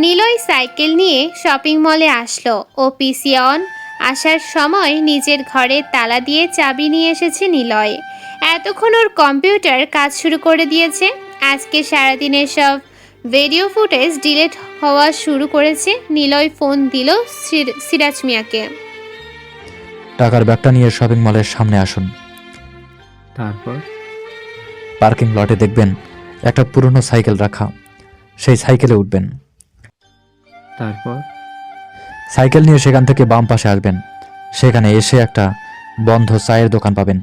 নিলয় সাইকেল নিয়ে শপিং মলে আসলো। ও পিসি অন আসার সময় নিজের ঘরে তালা দিয়ে চাবি নিয়ে এসেছে নিলয়। এতক্ষণ ওর কম্পিউটার কাজ শুরু করে দিয়েছে। আজকে সারাদিনের সব ভিডিও ফুটেজ ডিলিট হওয়া শুরু করেছে। নিলয় ফোন দিল সিরাজ মিয়াকে। টাকার ব্যাগটা নিয়ে শপিং মলের সামনে আসুন। তারপর পার্কিং লটে দেখবেন একটা পুরনো সাইকেল রাখা, সেই সাইকেলে উঠবেন। তারপর সাইকেল নিয়ে সেখান থেকে বাম পাশে আসবেন। সেখানে এসে একটা বন্ধ চায়ের দোকান পাবেন,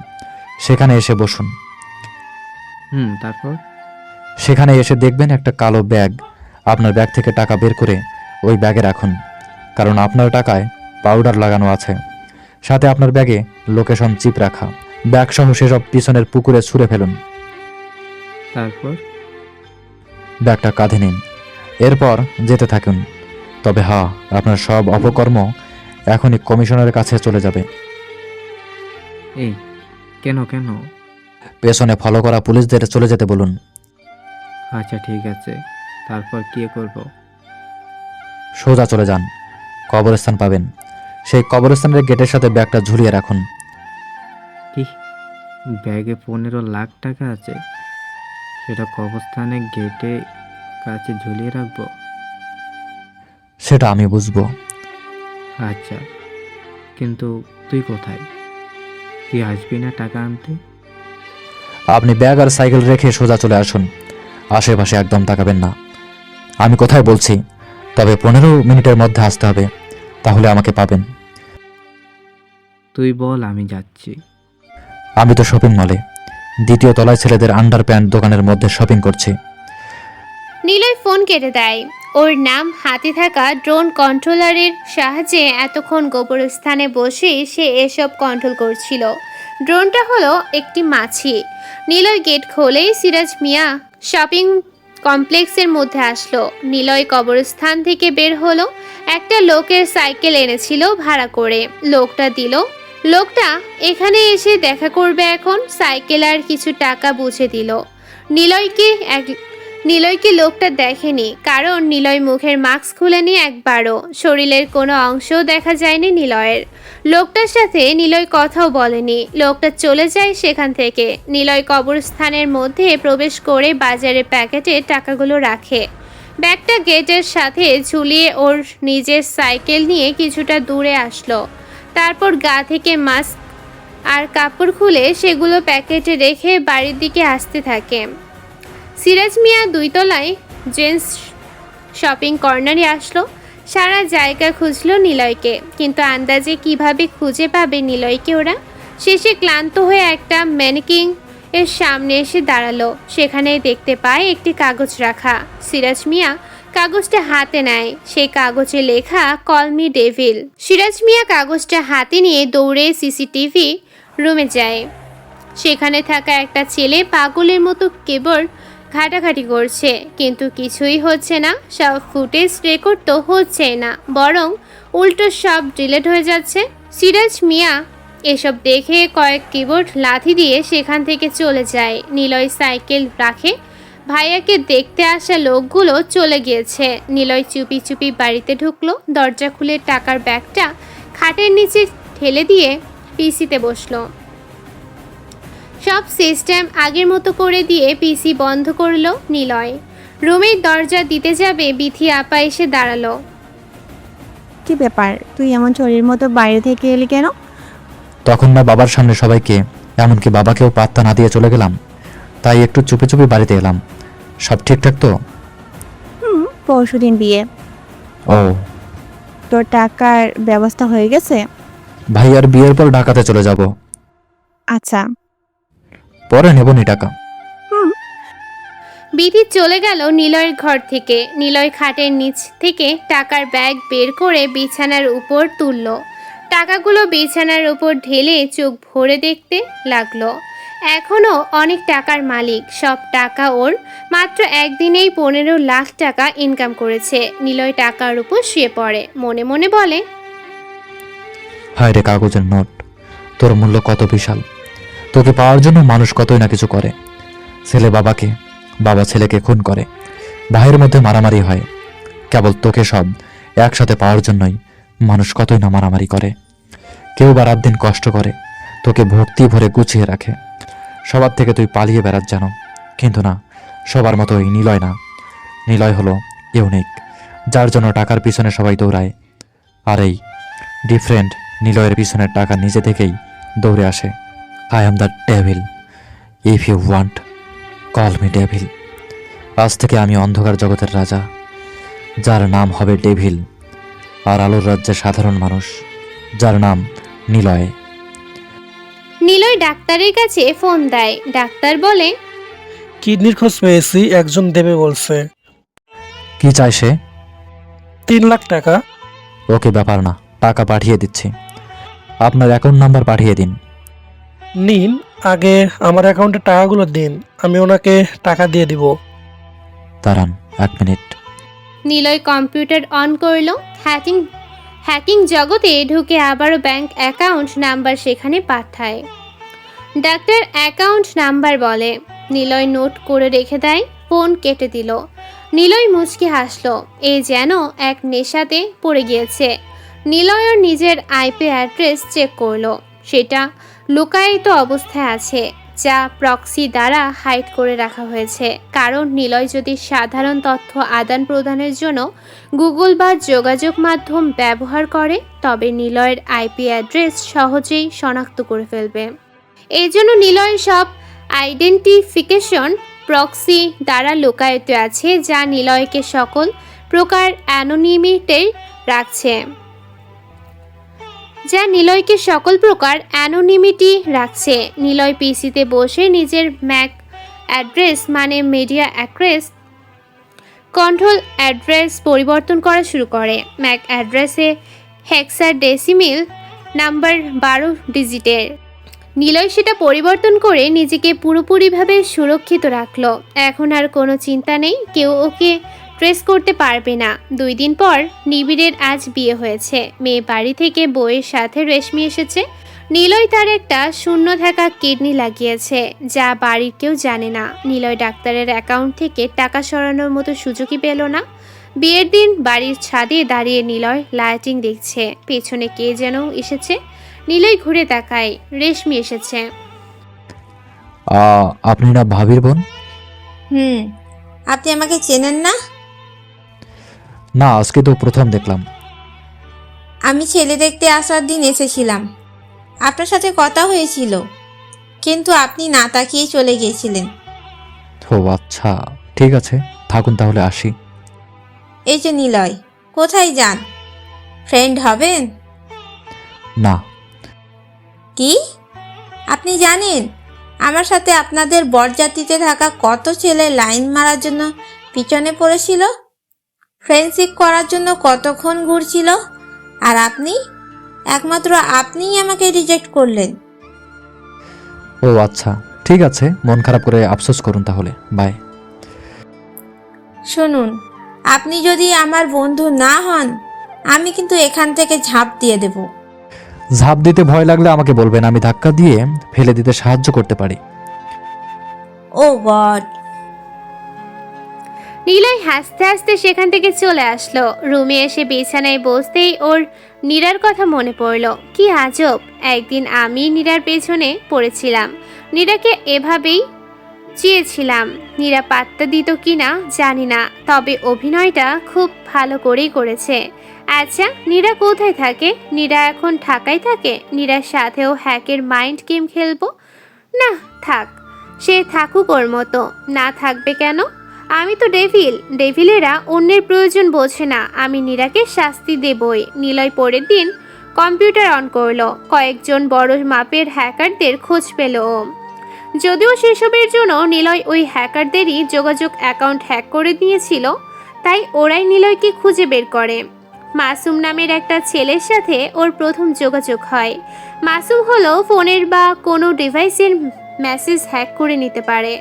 সেখানে এসে বসুন। তারপর সেখানে এসে দেখবেন একটা কালো ব্যাগ। আপনার ব্যাগ থেকে টাকা বের করে ওই ব্যাগে রাখুন। কারণ আপনার টাকায় পাউডার লাগানো আছে, সাথে আপনার ব্যাগে লোকেশন চিপ রাখা। ব্যাগ সহ সেসব পিছনের পুকুরে ছুঁড়ে ফেলুন। তারপর ব্যাগটা কাঁধে নিন, এরপর যেতে থাকুন। তবে হ্যাঁ, আপনার সব অপকর্ম এখনই কমিশনারের কাছে চলে যাবে। এই কেন কেন? পেছনে ফলো করা পুলিশদের চলে যেতে বলুন। আচ্ছা ঠিক আছে, তারপর কি করব? সোজা চলে যান, কবরস্থান পাবেন। সেই কবরস্থানের গেটের সাথে ব্যাগটা ঝুলিয়ে রাখুন। কি, ব্যাগে 15 লাখ টাকা আছে? সেটা কবরস্থানে গেটে কাছে ঝুলিয়ে রাখবো? সেটা আমি বুঝবো। আচ্ছা, কিন্তু তুই কোথায়? তুই আসবি না টাকা আনতে? আপনি ব্যাগ আর সাইকেল রেখে সোজা চলে আসুন, আশেপাশে একদম তাকাবেন না। আমি কোথায় বলছি, তবে 15 মিনিটের মধ্যে আসতে হবে, তাহলে আমাকে পাবেন। তুই বল, আমি যাচ্ছি। আমি তো শপিং মলে 2য় তলায় ছেলেদের আন্ডার প্যান্ট দোকানের মধ্যে শপিং করছি। নিলয় ফোন কেটে দেয়। ওর নাম হাতে থাকা ড্রোন কন্ট্রোলারের সাহায্যে এতক্ষণ গোবরস্থানে বসে সে এসব কন্ট্রোল করছিল। ড্রোনটা হলো একটি মাছি। নিলয় গেট খোলেই সিরাজ মিয়া শপিং কমপ্লেক্সের মধ্যে আসলো। নিলয় কবরস্থান থেকে বের হলো। একটা লোকের সাইকেল এনেছিল ভাড়া করে। লোকটা এখানে এসে দেখা করবে এখন। সাইকেল আর কিছু টাকা বুঝে দিল। নিলয়কে লোকটা দেখেনি, কারণ নিলয় মুখের মাস্ক খুলেনি একবারও। শরীরের কোনো অংশও দেখা যায়নি নিলয়ের। লোকটার সাথে নিলয় কথাও বলেনি। লোকটা চলে যায় সেখান থেকে। নিলয় কবরস্থানের মধ্যে প্রবেশ করে বাজারের প্যাকেটে টাকাগুলো রাখে। ব্যাগটা গেটের সাথে ঝুলিয়ে ওর নিজের সাইকেল নিয়ে কিছুটা দূরে আসলো। তারপর গা থেকে মাস্ক আর কাপড় খুলে সেগুলো প্যাকেটে রেখে বাড়ির দিকে আসতে থাকে। সিরাজ মিয়া 2 তলায় জেন্টস শপিং কর্নারে আসলো। সারা জায়গা খুঁজলো নিলয়কে, কিন্তু আন্দাজে কিভাবে খুঁজে পাবে নিলয়কে ওরা। শেষে ক্লান্ত হয়ে একটা ম্যানিকিং এর সামনে এসে দাঁড়ালো। সেখানে দেখতে পায় একটি কাগজ রাখা। সিরাজ মিয়া কাগজটা হাতে নেয়। সেই কাগজে লেখা কল মি ডেভিল। সিরাজ মিয়া কাগজটা হাতে নিয়ে দৌড়ে সিসিটিভি রুমে যায়। সেখানে থাকা একটা ছেলে পাগলের মতো কেবল ঘাটাঘাটি করছে, কিন্তু কিছুই হচ্ছে না। সব ফুটেজ রেকর্ড তো হচ্ছেই না, বরং উল্টো সব ডিলিট হয়ে যাচ্ছে। সিরাজ মিয়া এসব দেখে কয়েক কিবোর্ড লাথি দিয়ে সেখান থেকে চলে যায়। নিলয় সাইকেল রাখে। ভাইয়াকে দেখতে আসা লোকগুলো চলে গিয়েছে। নিলয় চুপি চুপি বাড়িতে ঢুকলো। দরজা খুলে টাকার ব্যাগটা খাটের নিচে ঠেলে দিয়ে পিসিতে বসলো। সব সিস্টেম আগের মতো করে দিয়ে পিসি বন্ধ করলো নিলয়। রুমের দরজা দিতে যাবে, বিথি আপা এসে দাঁড়ালো। কি ব্যাপার, তুই এমন চোরের মতো বাইরে থেকে এলি কেন? তখন না বাবার সামনে সবাইকে, এমনকি বাবাকেও পাত্তা না দিয়ে চলে গেলাম, তাই একটু চুপি চুপি বাড়িতে এলাম। সব ঠিকঠাক তো? পরশুদিন বিয়ে, ও, তোর টাকার ব্যবস্থা হয়ে গেছে? ভাই আর বিয়ের পর ঢাকাতে চলে যাব, আচ্ছা। পরে নেবনি টাকা। বিথি চলে গেল নিলয়ের ঘর থেকে। নিলয় খাটের নিচ থেকে টাকার ব্যাগ বের করে বিছানার উপর তুলল। টাকাগুলো বিছানার উপর ঢেলে চোখ ভরে দেখতে লাগলো। এখনও অনেক টাকার মালিক। সব টাকা ওর। মাত্র একদিনেই 15 লাখ টাকা ইনকাম করেছে। নিলয় টাকার উপর শুয়ে পড়ে, মনে মনে বলে, হায় রে কাগজের নোট, তোর মূল্য কত বিশাল। তোকে পাওয়ার জন্য মানুষ কতই না কিছু করে। ছেলে বাবাকে, বাবা ছেলেকে খুন করে, ভাইয়ের মধ্যে মারামারি হয়। কেবল তোকে সব একসাথে পাওয়ার জন্যই মানুষ কতই না মারামারি করে। কেউ বা রাত দিন কষ্ট করে, তোকে ভক্তি ভরে গুছিয়ে রাখে। সবার থেকে তুই পালিয়ে বেড়াস জানো, কিন্তু না, সবার মতো এই নিলয় না। নিলয় হলো ইউনিক, যার জন্য টাকার পিছনে সবাই দৌড়ায়। আর এই ডিফারেন্ট নিলয়ের পিছনের টাকা নিজে থেকেই দৌড়ে আসে। I am the devil, if you want call me devil. আজ থেকে আমি অন্ধকার জগতের রাজা, যার নাম হবে ডেভিল, আর আলোর রাজ্যের সাধারণ মানুষ, যার নাম নিলয়। নিলয় ডাক্তারের কাছে ফোন দেয়। ডাক্তার বলে, কিডনির খোঁজ পেয়েছি, একজন দেবে বলছে। কি চাই সে? 3 লাখ টাকা। ওকে, ব্যাপার না, টাকা পাঠিয়ে দিচ্ছি। আপনার অ্যাকাউন্ট নাম্বার পাঠিয়ে দিন। নিন, আগে আমার অ্যাকাউন্টে টাকাগুলো দিন, আমি ওনাকে টাকা দিয়ে দিব। দাঁড়ান 1 মিনিট। নিলয় কম্পিউটার অন করলো। হ্যাকিং জগতে ঢুকে আবারও ব্যাংক অ্যাকাউন্ট নাম্বার সেখানে পাঠায়। ডাক্তার অ্যাকাউন্ট নাম্বার বলে। নিলয় নোট করে রেখে দেয়। ফোন কেটে দিল। নিলয় মুচকি হাসলো। এ যেন এক নেশাতে পড়ে গিয়েছে। নিলয় ওর নিজের আইপি অ্যাড্রেস চেক করলো। সেটা লুকায়িত অবস্থায় আছে, যা প্রক্সি দ্বারা হাইড করে রাখা হয়েছে। কারণ নিলয় যদি সাধারণ তথ্য আদান প্রদানের জন্য গুগল বা যোগাযোগ মাধ্যম ব্যবহার করে, তবে নিলয়ের আইপি অ্যাড্রেস সহজেই শনাক্ত করে ফেলবে। এই জন্য নিলয়ের সব আইডেন্টিফিকেশন প্রক্সি দ্বারা লুকায়িত আছে, যা নিলয়কে সকল প্রকার অ্যানোনিমিটি রাখছে। নিলয় পিসিতে বসে নিজের ম্যাক অ্যাড্রেস মানে মিডিয়া অ্যাড্রেস কন্ট্রোল অ্যাড্রেস পরিবর্তন করা শুরু করে। ম্যাক অ্যাড্রেসে হেক্সাডেসিমেল নাম্বার 12 ডিজিটের। নিলয় সেটা পরিবর্তন করে নিজেকে পুরোপুরিভাবে সুরক্ষিত রাখলো। এখন আর কোনো চিন্তা নেই, কেউ ওকে ট্রেস করতে পারবে না। 2 দিন পর নিবিড়ের আজ বিয়ে হয়েছে। মেয়ে বাড়ি থেকে বউয়ের সাথে রেশমি এসেছে। নিলয় তার একটা শূন্য থাকা কিডনি লাগিয়েছে, যা বাড়ির কেউ জানে না। নিলয় ডাক্তারের অ্যাকাউন্ট থেকে টাকা সরানোর মতো সুযোগই পেল না। বিয়ের দিন বাড়ির ছাদে দাঁড়িয়ে নিলয় লাইটিং দেখছে। পেছনে কে যেন এসেছে। নিলয় ঘুরে তাকায়, রেশমি এসেছে। আপনি না ভাবির বোন? আপনি আমাকে চেনেন না? না, আজকে তো প্রথম দেখলাম। আমি ছেলে দেখতে আসার দিন এসেছিলাম, আপনার সাথে কথা হয়েছিল, কিন্তু আপনি না তাকিয়ে চলে গিয়েছিলেন। ও আচ্ছা, ঠিক আছে, থাকুন তাহলে, আসি। এই যে নিলয়, কোথায় যান? ফ্রেন্ড হবেন? না। কি? আপনি জানেন আমার সাথে আপনাদের বরযাত্রীতে থাকা কত ছেলে লাইন মারার জন্য পিছনে পড়েছিল, ফ্রেন্ডশিপ করার জন্য কতক্ষণ ঘুরছিল, আর একমাত্র আপনিই আমাকে রিজেক্ট করলেন। ও আচ্ছা, ঠিক আছে, মন খারাপ করে আফসোস করুন তাহলে, বাই। শুনুন, আপনি যদি আমার বন্ধু না হন, আমি কিন্তু এখান থেকে ঝাঁপ দিয়ে দেব। ঝাঁপ দিতে ভয় লাগলে আমাকে বলবেন, আমি ধাক্কা দিয়ে ফেলে দিতে সাহায্য করতে পারি। ও গড! নিলয় হাসতে হাসতে সেখান থেকে চলে আসলো। রুমে এসে বিছানায় বসতেই ওর নীরার কথা মনে পড়ল। কি আজব, একদিন আমি নীরার পেছনে পড়েছিলাম, নীরাকে এভাবেই চেয়েছিলাম। নীরা পাত্তা দিত কিনা জানি না, তবে অভিনয়টা খুব ভালো করেই করেছে। আচ্ছা, নীরা কোথায় থাকে? নীরা এখন ঢাকায় থাকে? নীরার সাথেও হ্যাকের মাইন্ড গেম খেলবো? না, থাক, সে থাকুক ওর মতো। না থাকবে কেন? আমি তো ডেভিলেরা অন্যের প্রয়োজন বোঝে না। আমি নীরাকে শাস্তি দেবই। নিলয় পরের দিন কম্পিউটার অন করলো। কয়েকজন বড় মাপের হ্যাকারদের খোঁজ পেল ও। যদিও সেসবের জন্য নিলয় ওই হ্যাকারদেরই যোগাযোগ অ্যাকাউন্ট হ্যাক করে দিয়েছিল, তাই ওরাই নিলয়কে খুঁজে বের করে। মাসুম নামের একটা ছেলের সাথে ওর প্রথম যোগাযোগ হয়। মাসুম হলো ফোনের বা কোনো ডিভাইসের মেসেজ হ্যাক করে নিতে পারে,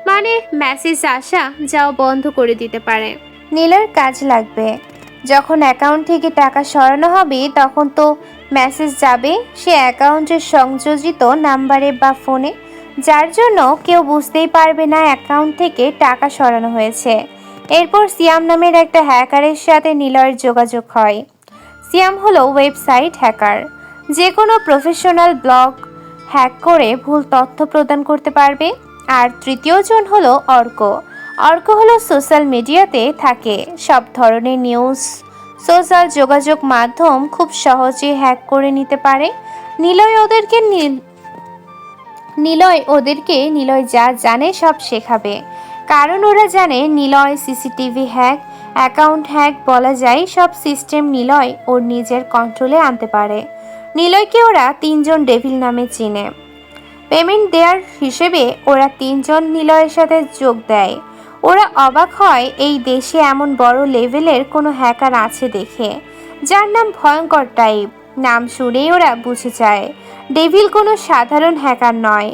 মানে মেসেজ আসা যাও বন্ধ করে দিতে পারে। নীলার কাজ লাগবে। যখন অ্যাকাউন্ট থেকে টাকা সরানো হবে, তখন তো মেসেজ যাবে সে অ্যাকাউন্টের সংযোজিত নাম্বারে বা ফোনে, যার জন্য কেউ বুঝতেই পারবে না অ্যাকাউন্ট থেকে টাকা সরানো হয়েছে। এরপর সিয়াম নামের একটা হ্যাকারের সাথে নিলয়ের যোগাযোগ হয়। সিয়াম হলো ওয়েবসাইট হ্যাকার, যে কোনো প্রফেশনাল ব্লগ হ্যাক করে ভুল তথ্য প্রদান করতে পারবে। আর তৃতীয় জন হলো অর্ক হলো সোশ্যাল মিডিয়াতে থাকে, সব ধরনের নিউজ, সোশ্যাল যোগাযোগ মাধ্যম খুব সহজে হ্যাক করে নিতে পারে। নিলয় ওদেরকে নিলয় যা জানে সব শেখাবে, কারণ ওরা জানে Niloy CCTV hack, account hack, বলা যায় সব সিস্টেম নিলয় ওর নিজের কন্ট্রোলে আনতে পারে। নিলয়কে ওরা 3 জন ডেভিল নামে চিনে। পেমেন্ট দেওয়ার হিসেবে ওরা 3 জন নিলয়ের সাথে যোগ দেয়। ওরা অবাক হয় এই দেশে এমন বড় লেভেলের কোনো হ্যাকার আছে দেখে। যার নাম ভয়ঙ্কর টাইপ। নাম শুনেই ওরা বুঝে যায় ডেভিল কোনো সাধারণ হ্যাকার নয়।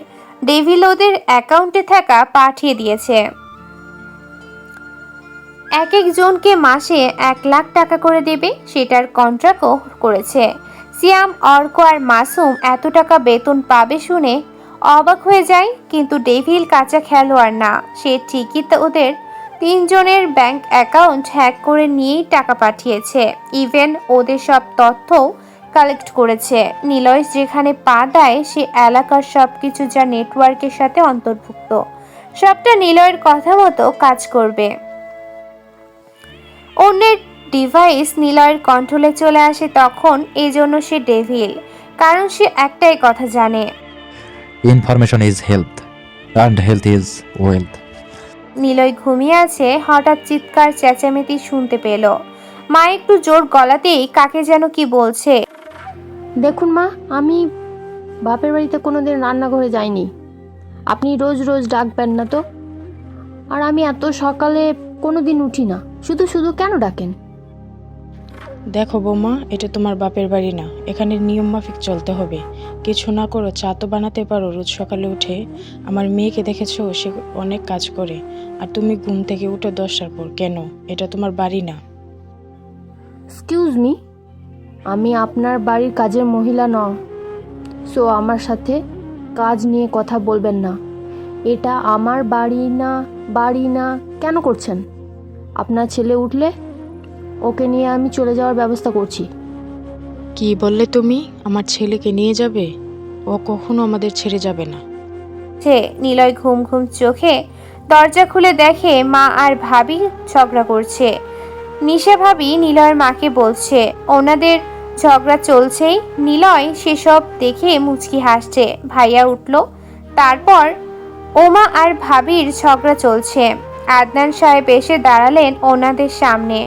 ডেভিল ওদের অ্যাকাউন্টে থাকা পাঠিয়ে দিয়েছে। এক একজনকে মাসে 1 লাখ টাকা করে দেবে, সেটার কন্ট্রাক্টও করেছে। সিয়াম, অর্ক আর মাসুম এত টাকা বেতন পাবে শুনে অবাক হয়ে যায়। কিন্তু ডেভিল কাঁচা খেলোয়াড় না, সে ঠিকই তো ওদের 3 জনের ব্যাংক অ্যাকাউন্ট হ্যাক করে নিয়েই টাকা পাঠিয়েছে। ইভেন ওদের সব তথ্যও কালেক্ট করেছে। নিলয় যেখানে পা দেয় সে এলাকার সবকিছু যা নেটওয়ার্কের সাথে অন্তর্ভুক্ত, সবটা নিলয়ের কথা মতো কাজ করবে। অন্যের ডিভাইস নিলয়ের কন্ট্রোলে চলে আসে তখন। এজন্য সে ডেভিল, কারণ সে একটাই কথা জানে, information is health and health is wealth. Niloy ঘুমিয়ে আছে, হঠাৎ চিৎকার চেঁচামেচি শুনতে পেল। মা একটু জোর গলাতেই কাকে যেন কি বলছে। দেখুন মা, আমি বাপের বাড়িতে কোনোদিন রান্নাঘরে যাইনি, আপনি রোজ রোজ ডাকবেন না তো। আর আমি এত সকালে কোনোদিন উঠি না, শুধু শুধু কেন ডাকেন? দেখো বৌমা, এটা তোমার বাপের বাড়ি না, এখানে নিয়ম মাফিক চলতে হবে। কিছু না করো, চা তো বানাতে পারো রোজ সকালে উঠে। আমার মেয়েকে দেখেছো, সে অনেক কাজ করে, আর তুমি ঘুম থেকে উঠে 10টার পর। কেন? এটা তোমার বাড়ি না। এক্সকিউজ মি, আমি আপনার বাড়ির কাজের মহিলা নয়, সো আমার সাথে কাজ নিয়ে কথা বলবেন না। এটা আমার বাড়ি না, বাড়ি না কেন করছেন? আপনার ছেলে উঠলে ওকে নিয়ে আমি চলে যাওয়ার ব্যবস্থা করছি। কি বললে তুমি? আমার ছেলেকে নিয়ে যাবে? ও কখনো আমাদের ছেড়ে যাবে না। নিলয় ঘুম ঘুম চোখে দরজা খুলে দেখে মা আর ভাবি ঝগড়া করছে। নিশা ভাবি নিলয়ের মাকে বলছে ওনাদের ঝগড়া চলছেই। নিলয় সেসব দেখে মুচকি হাসছে। ভাইয়া উঠল, তারপর ওমা আর ভাবির ঝগড়া চলছে। আদনান সাহেব এসে দাঁড়ালেন ওনাদের সামনে।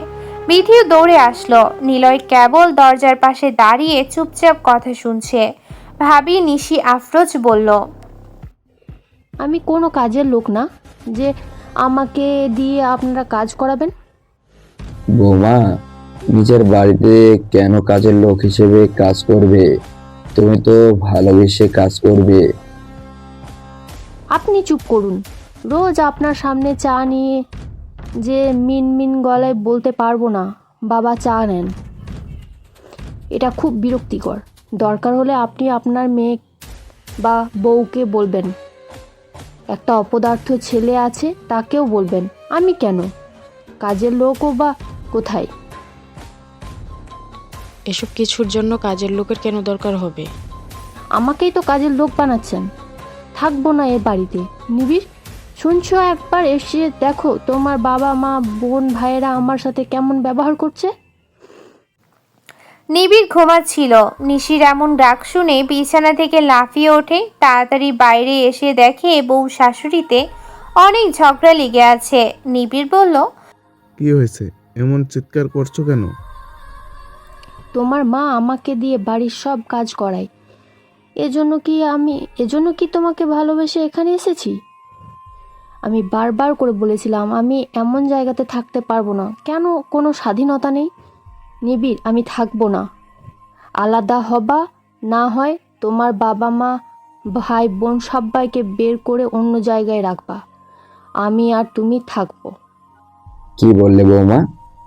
বিধিও দৌড়ে আসলো। নিলয় কেবল দরজার পাশে দাঁড়িয়ে চুপচাপ কথা শুনছে। ভাবি নিশি আফরোজ বলল, আমি কোনো কাজের লোক না যে আমাকে দিয়ে আপনারা কাজ করাবেন। বৌমা, নিজের বাড়িতে কেন কাজের লোক হিসেবে কাজ করবে? তুমি তো ভালোবেসে কাজ করবে। আপনি চুপ করুন। রোজ আপনার সামনে চা নিয়ে যে মিনমিন গলায় বলতে পারবো না বাবা চা নেন, এটা খুব বিরক্তিকর। দরকার হলে আপনি আপনার মেয়ে বা বউকে বলবেন। একটা অপদার্থ ছেলে আছে, তাকেও বলবেন। আমি কেন? কাজের লোকও বা কোথায়? এসব কিছুর জন্য কাজের লোকের কেন দরকার হবে? আমাকেই তো কাজের লোক বানাচ্ছেন। থাকবো না এ বাড়িতে। নিবিড়, শুনছো? একবার এসে দেখো তোমার বাবা মা বোন ভাইয়েরা আমার সাথে কেমন ব্যবহার করছে। নিবিড় ঘুমাচ্ছিল। নিশির এমন ডাক শুনে বিছানা থেকে লাফিয়ে ওঠে। তাড়াতাড়ি বাইরে এসে দেখে বউ শাশুড়িতে অনেক ঝগড়া লেগে আছে। নিবিড় বলল, কি হয়েছে? এমন চিৎকার করছো কেন? তোমার মা আমাকে দিয়ে বাড়ির সব কাজ করায়। এজন্য কি তোমাকে ভালোবেসে এখানে এসেছি? আমি বারবার করে বলেছিলাম আমি এমন জায়গাতে থাকতে পারবো না। কেন? কোনো স্বাধীনতা নেই? নিবিড়, আমি থাকবো না। আলাদা হবা, না হয় তোমার বাবা মা ভাই বোন সবাইকে বের করে অন্য জায়গায় রাখবা। আমি আর তুমি থাকবো। কি বললে বৌমা?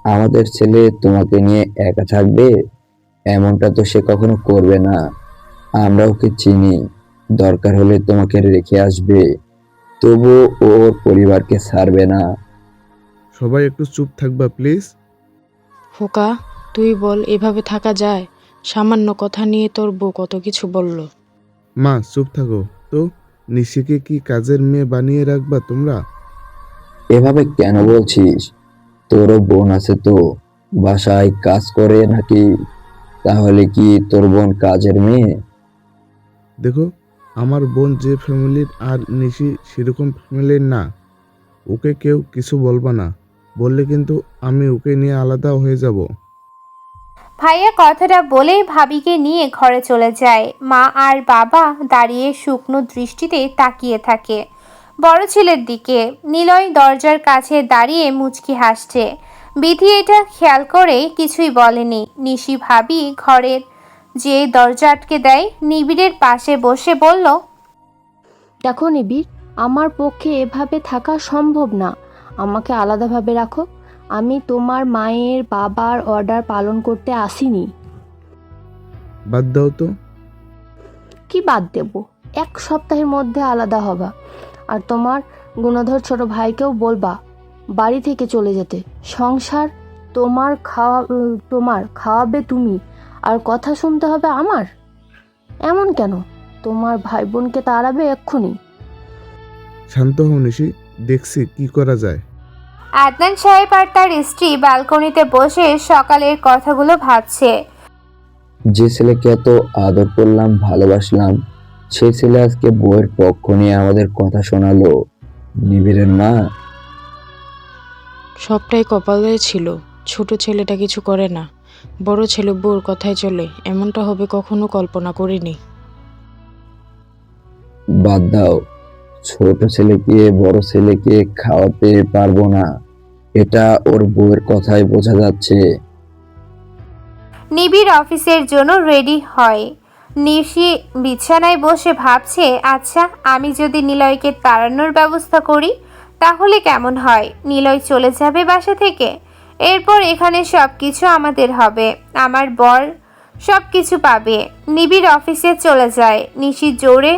আমাদের ছেলে তোমাকে নিয়ে একা থাকবে? এমনটা তো সে কখনো করবে না। আমরা ওকে চিনি, দরকার হলে তোমাকে রেখে আসবে, তবু ওর পরিবারকে ছাড়বে না। সবাই একটু চুপ থাকবা প্লিজ। খোকা, তুই বল, এভাবে থাকা যায়? সামান্য কথা নিয়ে তোর বউ কত কিছু বলল। মা চুপ থাকো তো। নিশিকে কি কাজের মেয়ে বানিয়ে রাখবা তোমরা? এভাবে কেন বলছিস? তোরও বোন আছে তো, বাসায় কাজ করে নাকি? তাহলে কি তোর বোন কাজের মেয়ে? দেখো, আমার বোন যে ফ্যামিলির আর নিশি সেরকম ফ্যামিলির না। ওকে কেউ কিছু বলবা না, বললে কিন্তু আমি ওকে নিয়ে আলাদা হয়ে যাব। ভাইয়া কথাটা বলে ভাবিকে নিয়ে ঘরে চলে যায়। মা আর বাবা দাঁড়িয়ে শুকনো দৃষ্টিতে তাকিয়ে থাকে বড় ছেলের দিকে। নিলয় দরজার কাছে দাঁড়িয়ে মুচকি হাসছে। বিথি এটা খেয়াল করে কিছুই বলেনি। নিশি ভাবি ঘরের যে দরজা আটকে দেয় নিবিড়ের পাশে বসে বলল, দেখো নিবিড়, আমার পক্ষে এভাবে থাকা সম্ভব না। আমাকে আলাদাভাবে রাখো। আমি তোমার মায়ের বাবার অর্ডার পালন করতে আসিনি। বাদ দাও তো। কি বাদ দেব? 1 সপ্তাহের মধ্যে আলাদা হবা। আর তোমার গুণধর ছোট ভাইকেও বলবা বাড়ি থেকে চলে যেতে। সংসার তোমার খাওয়াবে তুমি, আর কথা শুনতে হবে আমার। এমন কেন? তোমার ভাই বোনকে তাড়াবে এক্ষুনি। শান্ত হও নিশি, দেখছি কি করা যায়। আদনান সাহেব আর তার স্ত্রী ব্যালকনিতে বসে সকালের কথাগুলো ভাবছে। যে ছেলেকে এত আদর করলাম, ভালোবাসলাম, সেই ছেলে আজকে বউয়ের পক্ষ নিয়ে আমাদের কথা শোনালো। নিবিড়ের মা। সবটাই কপালে ছিল। ছোট ছেলেটা কিছু করে না, বড় ছেলে বউর কথায় চলে। এমনটা হবে কখনো কল্পনা করিনি। বাদ দাও, ছোট ছেলেকে বড় ছেলেকে খাওয়াতে পারবো না, এটা ওর বউয়ের কথাই বোঝা যাচ্ছে। নিবিড় অফিসের জন্য রেডি হয়। নিশি বিছানায় বসে ভাবছে, আচ্ছা আমি যদি নিলয়কে তাড়ানোর ব্যবস্থা করি তাহলে কেমন হয়? নিলয় চলে যাবে বাসা থেকে, এরপর এখানে সব কিছু আমাদের হবে, আমার বর সব কিছু পাবে। নিবিড় অফিসে চলে যায়। নিশি জোরে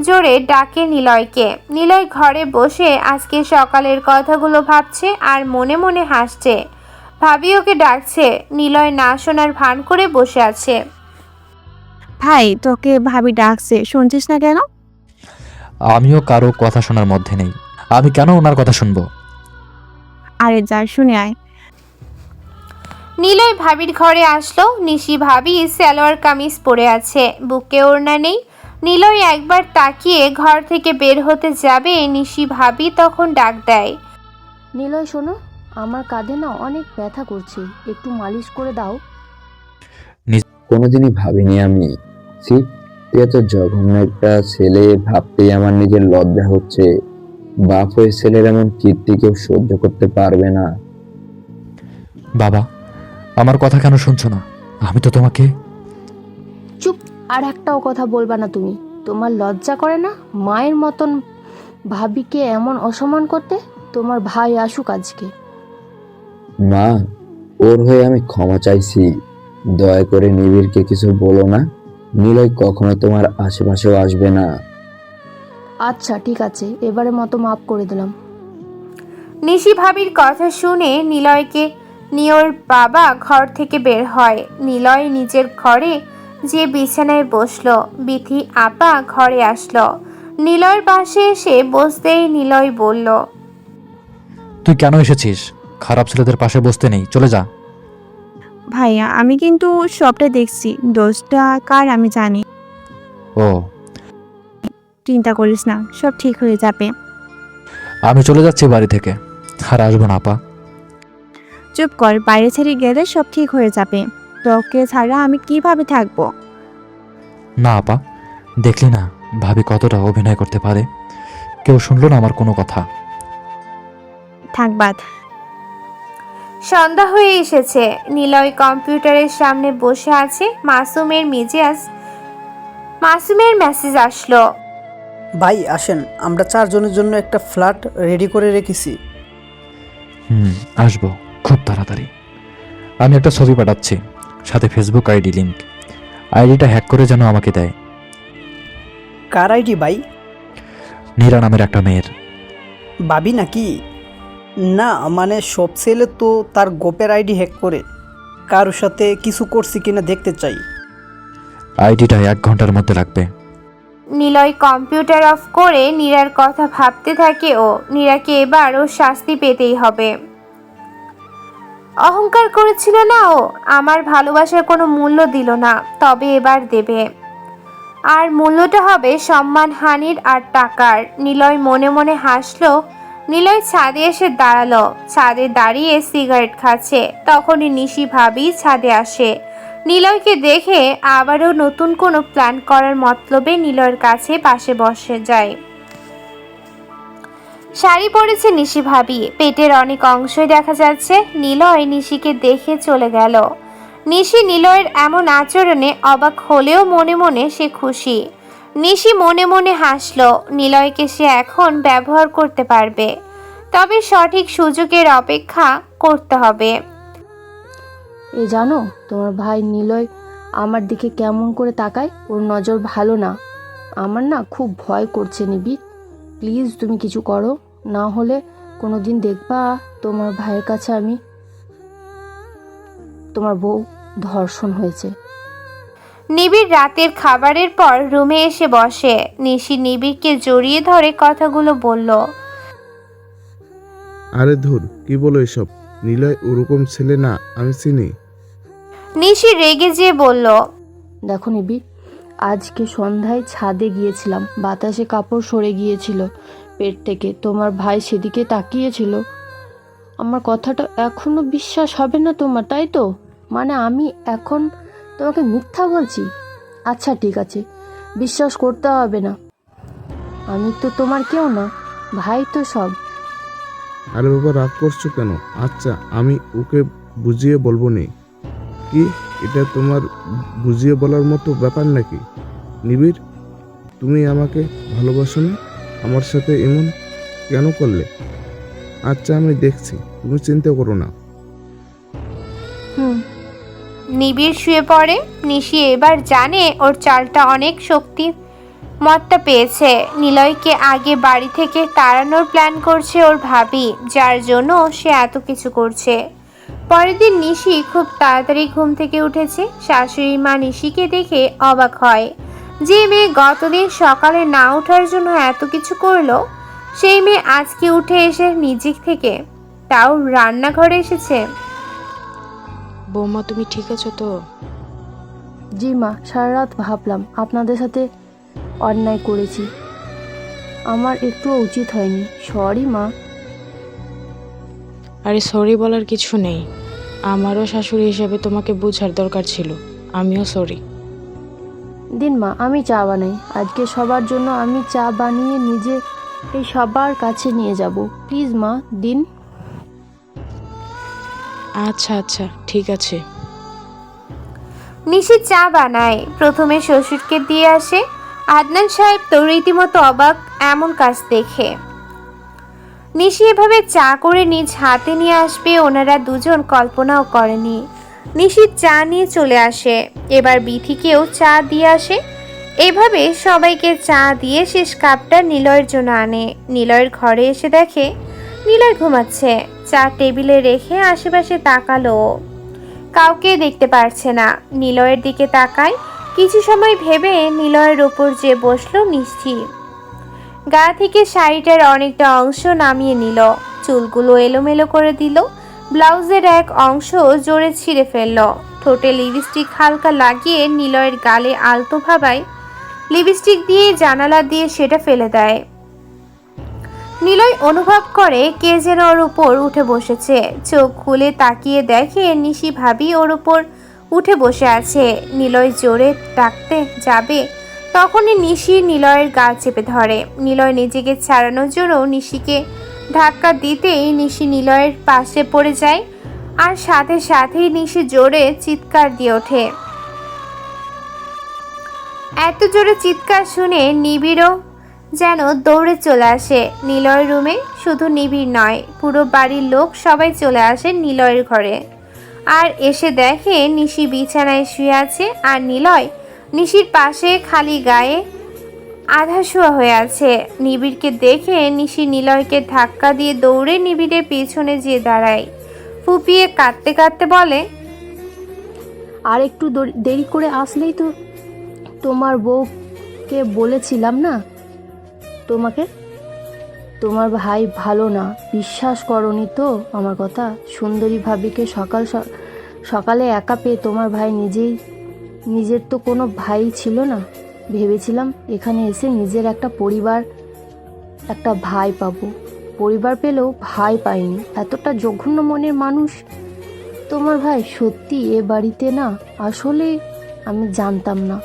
জোরে ডাকে নিলয়কে। নিলয় ঘরে বসে আজকে সকালের কথাগুলো ভাবছে আর মনে মনে হাসছে। ভাবি ওকে ডাকছে, নিলয় না শোনার ভান করে বসে আছে। ভাই, তোকে ভাবি ডাকছে, শুনছিস না কেন? আমিও কারো কথা শোনার মধ্যে নেই। আমি কেন ওনার কথা শুনবো? আরে যা, শুনে আয়। নিলয় ভাবির ঘরে আসলো। নিশি ভাবি সালোয়ার কামিজ পরে আছে, বুকে ওড়না নেই। নিলয় একবার তাকিয়ে ঘর থেকে বের হতে যাবে, নিশি ভাবি তখন ডাক দেয়, নিলয় শোনো, আমার কাঁধে না অনেক ব্যথা করছে, একটু মালিশ করে দাও। কোনোদিনই ভাবিনি আমি। ছি, এত জঘন্য একটা ছেলে, ভাবতেই আমার নিজের লজ্জা হচ্ছে। বাপ হয়ে ছেলের এমন কীর্তি কেউ সহ্য করতে পারবে না। বাবা, আমার কথা কেন শুনছো না? আমি তো তোমাকে। চুপ, আর একটাও কথা বলবা না তুমি। তোমার লজ্জা করে না মায়ের মতন ভাবিকে এমন অসম্মান করতে? তোমার ভাই আসুক আজকে। মা, ওর হয়ে আমি ক্ষমা চাইছি। দয়া করে নিবিড়কে কিছু বলো না। নিলয় কখনো তোমার আশেপাশেও আসবে না। আচ্ছা ঠিক আছে, এবারে মতো মাফ করে দিলাম। নিশি ভাবির কথা শুনে নিলয়কে নিয়ে ওর বাবা ঘর থেকে বের হয়। নিলয় নিজের ঘরে যে বিছানায় বসলো। বিথি আপা ঘরে আসলো। নিলয়ের পাশে এসে বসতেই নিলয় বলল, তুই কেন এসেছিস? খারাপ ছেলেদের পাশে বসতে নেই, চলে যা। ভাইয়া, আমি কিন্তু সবটা দেখছি, দোষটা কার আমি জানি। ও, চিন্তা করিস না, সব ঠিক হয়ে যাবে। আমি চলে যাচ্ছি বাড়ি থেকে, আর আসবো না আপা। চুপ কর, বাইরে ছেড়ে গেলে সব ঠিক হয়ে যাবে। তোকে ছাড়া আমি কিভাবে থাকবো? না আপা, দেখলি না ভাবি কতটা অভিনয় করতে পারে? কেউ শুনলো না আমার কোনো কথা। থাক বাদ। সন্ধ্যা হয়ে এসেছে। নিলয় কম্পিউটারের সামনে বসে আছে। মাসুমের মেসেজ আসলো, ভাই আসেন, আমরা 4 জনের জন্য একটা ফ্ল্যাট রেডি করে রেখেছি। আসবো খুব তাড়াতাড়ি। আমি একটা ছবি পাঠাচ্ছি, সাথে ফেসবুক আইডি লিংক। আইডিটা হ্যাক করে যেন আমাকে দেয়। কার আইডি ভাই? নীরা নামের একটা মেয়ের। ভাবি নাকি? না মানে সব ছেলে তো তার গোপের আইডি হ্যাক করে। কারোর সাথে কিছু করছি কিনা দেখতে চাই। আইডিটা 1 ঘন্টার মধ্যে লাগবে। নিলয় কম্পিউটার অফ করে নীরার কথা ভাবতে থাকে। ও নীরাকে এবার ও শাস্তি পেতেই হবে। অহংকার করেছিল না ও, আমার ভালোবাসার কোনো মূল্য দিল না, তবে এবার দেবে। আর মূল্যটা হবে সম্মানহানির আর টাকার। নিলয় মনে মনে হাসলো। নিলয় ছাদে এসে দাঁড়ালো। ছাদে দাঁড়িয়ে সিগারেট খাচ্ছে। তখনই নিশি ভাবি ছাদে আসে। নিলয়কে দেখে আবারও নতুন কোনো প্ল্যান করার মতলবে নিলয়ের কাছে পাশে বসে যায়। শাড়ি পরেছে নিশি ভাবি, পেটের অনেক অংশই দেখা যাচ্ছে। নিলয় নিশিকে দেখে চলে গেল। নিশি নিলয়ের এমন আচরণে অবাক হলেও মনে মনে সে খুশি। নিশি মনে মনে হাসলো। নিলয়কে সে এখন ব্যবহার করতে পারবে, তবে সঠিক সুযোগের অপেক্ষা করতে হবে। এ জানো, তোমার ভাই নিলয় আমার দিকে কেমন করে তাকায়? ওর নজর ভালো না। আমার না খুব ভয় করছে নিবি। প্লিজ তুমি কিছু করো, না হলে কোনো দিন দেখবা তোমার ভাইয়ের কাছে আমি তোমার বউ ধর্ষণ হয়েছে। নিবিড় রাতের খাবারের পর রুমে এসে বসে। নিশি নিবিড়কে জড়িয়ে ধরে কথাগুলো বলল। আরে ধুর, কি বলো এসব? নিলয় ওরকম ছেলে না, আমি চিনি। নিশি রেগে যেয়ে বলল, দেখো নিবিড়, আজকে সন্ধ্যায় ছাদে গিয়েছিলাম, বাতাসে কাপড় সরে গিয়েছিল পেট থেকে। তোমার ভাই সেদিকে তাকিয়েছিল। আমার কথাটা এখনো বিশ্বাস হবে না তোমার, তাই তো? মানে আমি এখন তোমাকে মিথ্যা বলছি? আচ্ছা ঠিক আছে, বিশ্বাস করতে হবে না। আমি তো তোমার কেউ না, ভাই তো সব। আরে বাবা, রাগ করছো কেন? আচ্ছা, আমি ওকে বুঝিয়ে বলবো নি। কি এটা তোমার বুঝিয়ে বলার মতো ব্যাপার নাকি? নিবিড়, তুমি আমাকে ভালোবাসো না? আমার সাথে এমন কেন করলে? আচ্ছা আমি দেখছি, তুমি চিন্তা করো না। নিবিড় শুয়ে পড়ে। নিশি এবার জানে ওর চালটা অনেক শক্তি মত্তা পেয়েছে। নিলয়কে আগে বাড়ি থেকে তাড়ানোর প্ল্যান করছে ওর ভাবি, যার জন্য সে এত কিছু করছে। পরের দিন নিশি খুব তাড়াতাড়ি ঘুম থেকে উঠেছে। শাশুড়ি মা নিশিকে দেখে অবাক হয়। যে মেয়ে গতদিন সকালে না ওঠার জন্য এত কিছু করলো, সেই মেয়ে আজকে উঠে এসে নিজে থেকে, তাও রান্নাঘরে এসেছে। বৌমা, তুমি ঠিক আছো তো? জি মা, সারা রাত ভাবলাম আপনাদের সাথে অন্যায় করেছি, আমার একটুও উচিত হয়নি। সরি মা। আরে সরি বলার কিছু নেই। আমারও শাশুড়ি হিসেবে তোমাকে বোঝার দরকার ছিল। আমিও সরি। দিন মা, আমি চা বানাই। আজকে সবার জন্য আমি চা বানিয়ে নিজে এই সবার কাছে নিয়ে যাব। প্লিজ মা, দিন। আচ্ছা আচ্ছা, ঠিক আছে। নিশি চা বানায়। প্রথমে শ্বশুরকে দিয়ে আসে। আদনান সাহেব তো রীতিমতো অবাক এমন কাজ দেখে। নিশি এভাবে চা করে নিজ হাতে নিয়ে আসবে ওনারা দুজন কল্পনাও করেনি। নিশি চা নিয়ে চলে আসে। এবার বিথিকেও চা দিয়ে আসে। এভাবে সবাইকে চা দিয়ে শেষ কাপটা নিলয়ের জন্য আনে। নিলয়ের ঘরে এসে দেখে নিলয় ঘুমাচ্ছে। চা টেবিলে রেখে আশেপাশে তাকালো। কাউকে দেখতে পারছে না। নিলয়ের দিকে তাকায়। কিছু সময় ভেবে নিলয়ের ওপর যে বসলো নিশি। গা থেকে শাড়িটার অনেকটা অংশ নামিয়ে নিল, চুলগুলো এলোমেলো করে দিল, ব্লাউজের এক অংশ জোরে ছিঁড়ে ফেলল। ঠোঁটে লিপস্টিক হালকা লাগিয়ে নিলয়ের গালে আলতো ভাবায় লিপস্টিক দিয়ে জানালা দিয়ে সেটা ফেলে দেয়। নিলয় অনুভব করে কে যেন ওর উপর উঠে বসেছে। চোখ খুলে তাকিয়ে দেখে নিশি ভাবি ওর উপর উঠে বসে আছে। নিলয় জোরে ডাকতে যাবে, তখনই নিশি নিলয়ের গাল চেপে ধরে। নিলয় নিজেকে ছাড়ানোর জন্য নিশিকে ধাক্কা দিতেই নিশি নিলয়ের পাশে পড়ে যায়, আর সাথে সাথেই নিশি জোরে চিৎকার দিয়ে ওঠে। এত জোরে চিৎকার শুনে নিবিড়ও যেন দৌড়ে চলে আসে নিলয়ের রুমে। শুধু নিবিড় নয়, পুরো বাড়ির লোক সবাই চলে আসে নিলয়ের ঘরে। আর এসে দেখে নিশি বিছানায় শুয়ে আছে, আর নিলয় নিশির পাশে খালি গায়ে আধা শোয়া হয়ে আছে। নিবিড়কে দেখে নিশি নিলয়কে ধাক্কা দিয়ে দৌড়ে নিবিড়ের পিছনে যেয়ে দাঁড়ায়। ফুপিয়ে কাঁদতে কাঁদতে বলে, আর একটু দেরি করে আসলেই তো। তোমার বউকে বলেছিলাম না তোমাকে তোমার ভাই ভালো না, বিশ্বাস করনি তো আমার কথা। সুন্দরী ভাবিকে সকালে একা পেয়ে তোমার ভাই নিজের তো কোনো ভাই ছিল না। ভেবেছিলাম এখানে এসে নিজের একটা ভাই পাবো। পরিবার পেলেও ভাই পাইনি। এতটা জঘন্য মনের মানুষ তোমার ভাই। সত্যি এ বাড়িতে না, আসলে আমি জানতাম না।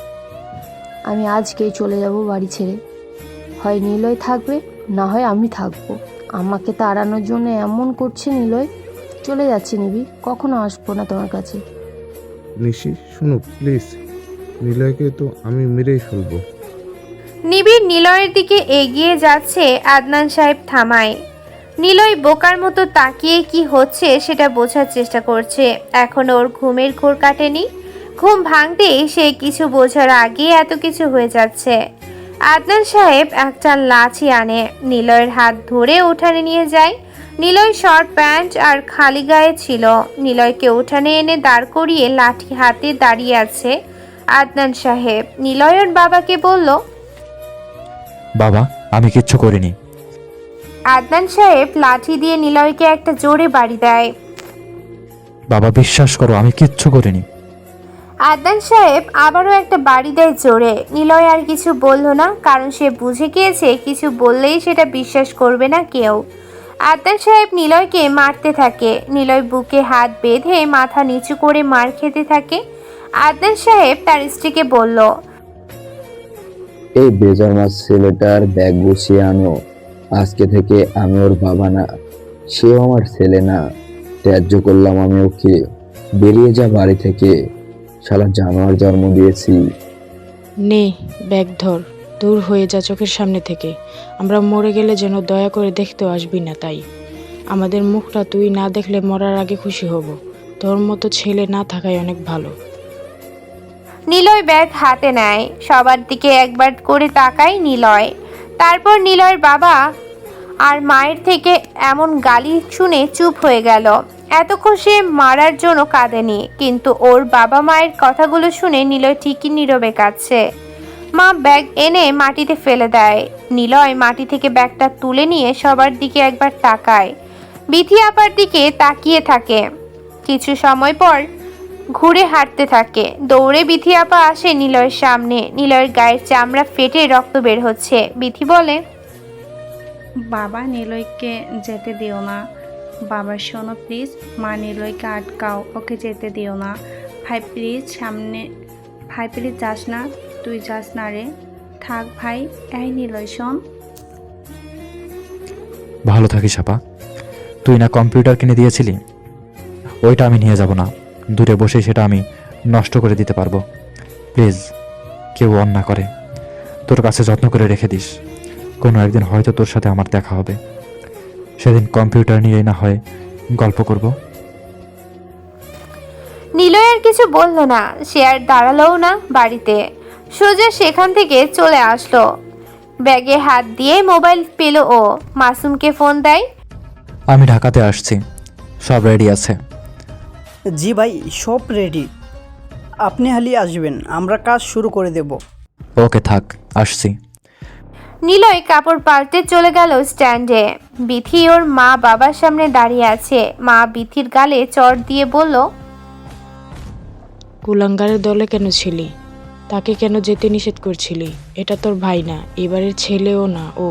আমি আজকেই চলে যাব বাড়ি ছেড়ে। হয় নিলয় থাকবে, না হয় আমি থাকবো। আমাকে তাড়ানোর জন্য এমন করছে নিলয়। চলে যাচ্ছি নিবি, কখনো আসবো না তোমার কাছে। নিশি শোনো প্লিজ, নিলয়কে তো আমি মেরেই ফেলবো। নিবিড় নিলয়ের দিকে এগিয়ে যাচ্ছে, আদনান সাহেব থামায়। নিলয় বোকার মতো তাকিয়ে কি হচ্ছে সেটা বোঝার চেষ্টা করছে। এখন ওর ঘুমের ঘোর কাটেনি। ঘুম ভাঙতেই সে কিছু বোঝার আগে এত কিছু হয়ে যাচ্ছে। আদনান সাহেব একটা লাঠি আনে, নিলয়ের হাত ধরে উঠানে নিয়ে যায়। নিলয় শর্ট প্যান্ট আর খালি গায়ে ছিল। নিলয়কে উঠানে এনে দাঁড় করিয়ে লাঠি হাতে দাঁড়িয়ে আছে আদনান সাহেব। নিলয়ের বাবাকে বলল, বাবা, আমি কিচ্ছু করিনি। আদনান সাহেব লাঠি দিয়ে নিলয়কে একটা জোরে বাড়ি দেয়। বাবা, বিশ্বাস করো, আমি কিচ্ছু করিনি। আদনান সাহেব আবারও একটা বাড়ি দেয় জোরে। নিলয় আর কিছু বলল না, কারণ সে বুঝে গিয়েছে কিছু বললেই সেটা বিশ্বাস করবে না কেউ। আদনান সাহেব নিলয়কে মারতে থাকে। নিলয় বুকে হাত বেঁধে মাথা নিচু করে মার খেতে থাকে। আদনান সাহেব তার স্ত্রীকে বলল, এই বেজার মাছ ছেলেটার ব্যাগ গুছিয়ে আনো। আজকে থেকে আমি ওর বাবা না, সেও আমার ছেলে না। ত্যায্য করলাম আমি ওকে। বেরিয়ে যা বাড়ি থেকে, শালা জানোয়ার জন্ম দিয়েছি। নে, ব্যাগ ধর, দূর হয়ে যা চোখের সামনে থেকে। আমরা মরে গেলে যেন দয়া করে দেখতেও আসবি না। তাই আমাদের মুখটা তুই না দেখলে মরার আগে খুশি হব। তোর মতো ছেলে না থাকাই অনেক ভালো। নিলয় ব্যাগ হাতে নেয়। সবার দিকে একবার করে তাকায় নিলয়। তারপর নিলয়ের বাবা আর মায়ের থেকে এমন গালি শুনে চুপ হয়ে গেল। এতক্ষণ সে মারার জন্য কাঁদেনি, কিন্তু ওর বাবা মায়ের কথাগুলো শুনে নিলয় ঠিকই নীরবে কাঁদছে। মা ব্যাগ এনে মাটিতে ফেলে দেয়। নিলয় মাটি থেকে ব্যাগটা তুলে নিয়ে সবার দিকে একবার তাকায়। বিথি আপার দিকে তাকিয়ে থাকে। কিছু সময় পর ঘুরে হাঁটতে থাকে। দৌড়ে বিথি আপা আসে নিলয়ের সামনে। নিলয়ের গায়ের চামড়া ফেটে রক্ত বের হচ্ছে। বিথি বলে, বাবা, নিলয়কে যেতে দিও না। বাবা শোনো প্লিজ, মা নিলয়কে আটকাও, ওকে যেতে দিও না। ভাই প্লিজ, সামনে। ভাই প্লিজ যাস না, তুই যাস না রে। থাক ভাই। এই নিলয় শোন। ভালো থাকিস আপা। তুই না কম্পিউটার কিনে দিয়েছিলি, ওইটা আমি নিয়ে যাব না। দূরে বসে সেটা আমি নষ্ট করে দিতে পারবো। প্লিজ, কেউ অন্যায় করে তোর কাছে যত্ন করে রেখে দিস। কোনো একদিন হয়তো তোর সাথে আমার দেখা হবে। সেদিন কম্পিউটার নিয়েই না হয় গল্প করব। নিলয় আর কিছু বলল না। সে আর দাঁড়ালোও না বাড়িতে, সোজা সেখান থেকে চলে আসলো। ব্যাগে হাত দিয়ে মোবাইল পেল ও। মাসুমকে ফোন দেয়। আমি ঢাকাতে আসছি, সব রেডি আছে। জি ভাই, সব রেডি। আপনি হালি আসবেন, আমরা কাজ শুরু করে দেব। ওকে, থাক, আসছি। নিলয় কাপড় পাল্টে চলে গেল স্ট্যান্ডে। বিথি ওর মা বাবার সামনে দাঁড়িয়ে আছে। মা বিথির গালে চড় দিয়ে বলল, কুলাঙ্গারের দলে কেন ছিলি? তাকে কেন যেতে নিষেধ করছিলি? এটা তোর ভাই না, এবারের ছেলেও না ও।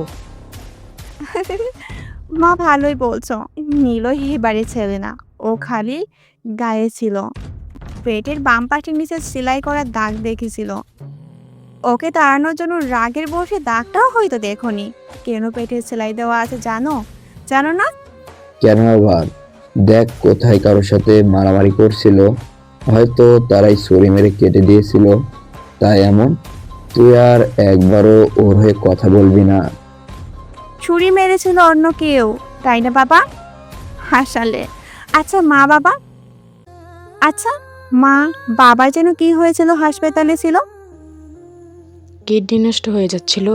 মা ভালোই বলছো, নিলয় এবারে ছেলে না, ও খালি গায়ে ছিল। পেটের বাম পাটির নিচে সেলাই করা দাগ দেখেছিল। ওকে তাড়ানোর জন্য রাগের বসে দাগটাও হয়তো দেখোনি। কেন পেটের সেলাই দেওয়া আছে জানো? জানো না? কেন আবার? দেখ কোথায় কারোর সাথে মারামারি করছিল, হয়তো তারাই ছুরি মেরে কেটে দিয়েছিল, তাই এমন। তুই আর একবারও ওর হয়ে কথা বলবি না। ছুরি মেরেছিল অন্য কেউ, তাই না বাবা? হাসালে। আচ্ছা মা বাবা, আচ্ছা মা বাবা যেন কি হয়েছিল, হাসপাতালে ছিল? কিডনি নষ্ট হয়ে যাচ্ছিল।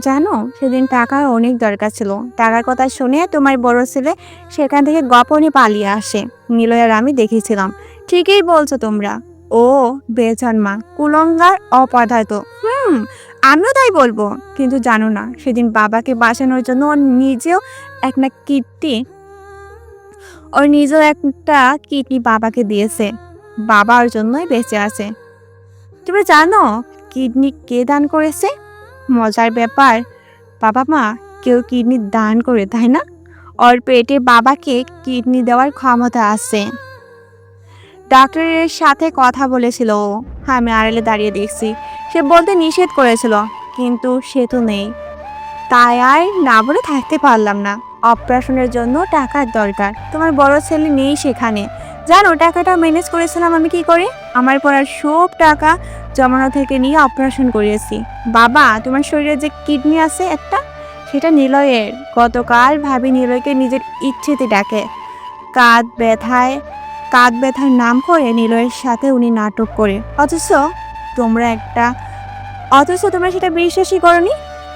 জানো, সেদিন টাকার অনেক দরকার ছিল। টাকার কথা শুনে তোমার বড় ছেলে সেখান থেকে গোপনে পালিয়ে আসে। নিলয় আর আমি দেখেছিলাম। ঠিকই বলছো তোমরা, ও বেজন্মা, কুলঙ্গার, অপদার্থ। আমিও তাই বলবো। কিন্তু জানো না, সেদিন বাবাকে বাঁচানোর জন্য ওর নিজেও একটা কিডনি বাবাকে দিয়েছে। বাবার জন্যই বেঁচে আছে। তুমি জানো কিডনি কে দান করেছে? মজার ব্যাপার, বাবা মা কেউ কিডনি দান করে, তাই না? ওর পেটে বাবাকে কিডনি দেওয়ার ক্ষমতা আছে। ডাক্তারের সাথে কথা বলেছিল ও। আমি আড়ালে দাঁড়িয়ে দেখছি। সে বলতে নিষেধ করেছিল, কিন্তু সে তো নেই। তাই আর না বলে থাকতে পারলাম না। অপারেশনের জন্য টাকার দরকার, তোমার বড় ছেলে নেই সেখানে। জানো টাকাটা ম্যানেজ করেছিলাম আমি কি করে? আমার পড়ার সব টাকা জমানো থেকে নিয়ে অপারেশন করিয়েছি। বাবা, তোমার শরীরে যে কিডনি আছে একটা, সেটা নিলয়ের। গতকাল ভাবি নিলয়কে নিজের ইচ্ছেতে ডাকে। কাঁধ ব্যথার নাম করে নিলয়ের সাথে উনি নাটক করে, অথচ তোমরা সেটা বিশ্বাসই করনি।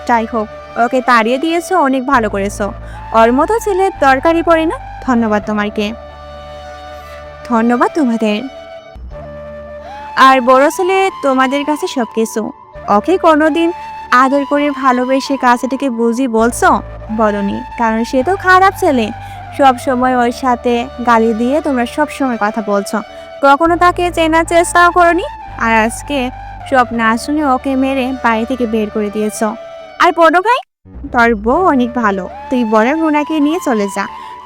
যাই হোক, ওকে তাড়িয়ে দিয়েছো, অনেক ভালো করেছো। ওর মতো ছেলের দরকারই পড়ে না। ধন্যবাদ তোমাদের। আর বড় ছেলে তোমাদের কাছে সব কিছু। ওকে কোনোদিন আদর করে ভালোবেসে কাছে থেকে বুঝি বলছো? বলনি, কারণ সে তো খারাপ ছেলে। সব সময় ওর সাথে গালি দিয়ে তোমরা সব সময় কথা বলছো, কখনো তাকে চেনার চেষ্টাও করনি। আর আজকে সব না শুনে ওকে মেরে বাড়ি থেকে বের করে দিয়েছো। আর বড় ভাই, তোর বউ অনেক ভালো, তুই বড় রুনাকে নিয়ে চলে যা,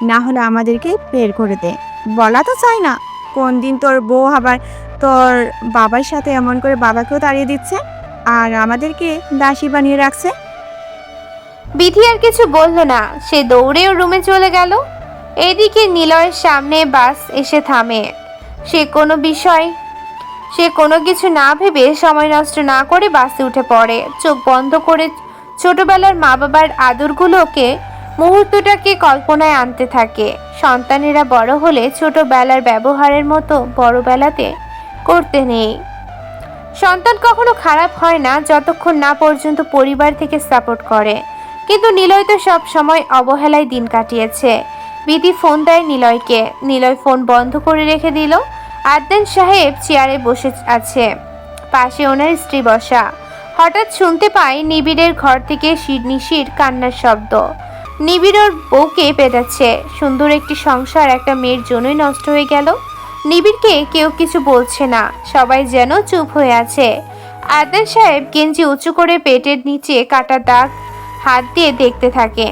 না হলে আমাদেরকে বের করে দে। বলা তো চাই না, কোন দিন তোর বউ আবার তোর বাবার সাথে এমন করে বাবাকেও তাড়িয়ে দিচ্ছে আর আমাদেরকে দাসী বানিয়ে রাখছে। বিধি আর কিছু বলল না, সে দৌড়ে ওর রুমে চলে গেল। এদিকে নিলয়ের সামনে বাস এসে থামে। সে কোনো কিছু না ভেবে সময় নষ্ট না করে বাসে উঠে পড়ে। চোখ বন্ধ করে ছোটবেলার মা বাবার আদরগুলোকে মুহূর্তটাকে কল্পনায় আনতে থাকে। সন্তানেরা বড় হলে ছোটবেলার ব্যবহারের মতো বড়বেলাতে করতে নেই। সন্তান কখনো খারাপ হয় না যতক্ষণ না পর্যন্ত পরিবার থেকে সাপোর্ট করে, কিন্তু নিলয় তো সব সময় অবহেলায় দিন কাটিয়েছে। বিধি ফোন দেয় নিলয়কে। নিলয় ফোন বন্ধ করে রেখে দিল। আদনান সাহেব চেয়ারে বসে আছে, পাশে ওনার স্ত্রী বসা। হঠাৎ শুনতে পায় নিবিড়ের ঘর থেকে নিশির কান্নার শব্দ। নিবিড় ওর বউকে পেটাচ্ছে। সুন্দর একটি সংসার একটা মেয়ের জন্যই নষ্ট হয়ে গেল। নিবিড়কে কেউ কিছু বলছে না, সবাই যেন চুপ হয়ে আছে। আদনান সাহেব গেঞ্জি উঁচু করে পেটের নিচে কাটা দাগ হাত দিয়ে দেখতে থাকে।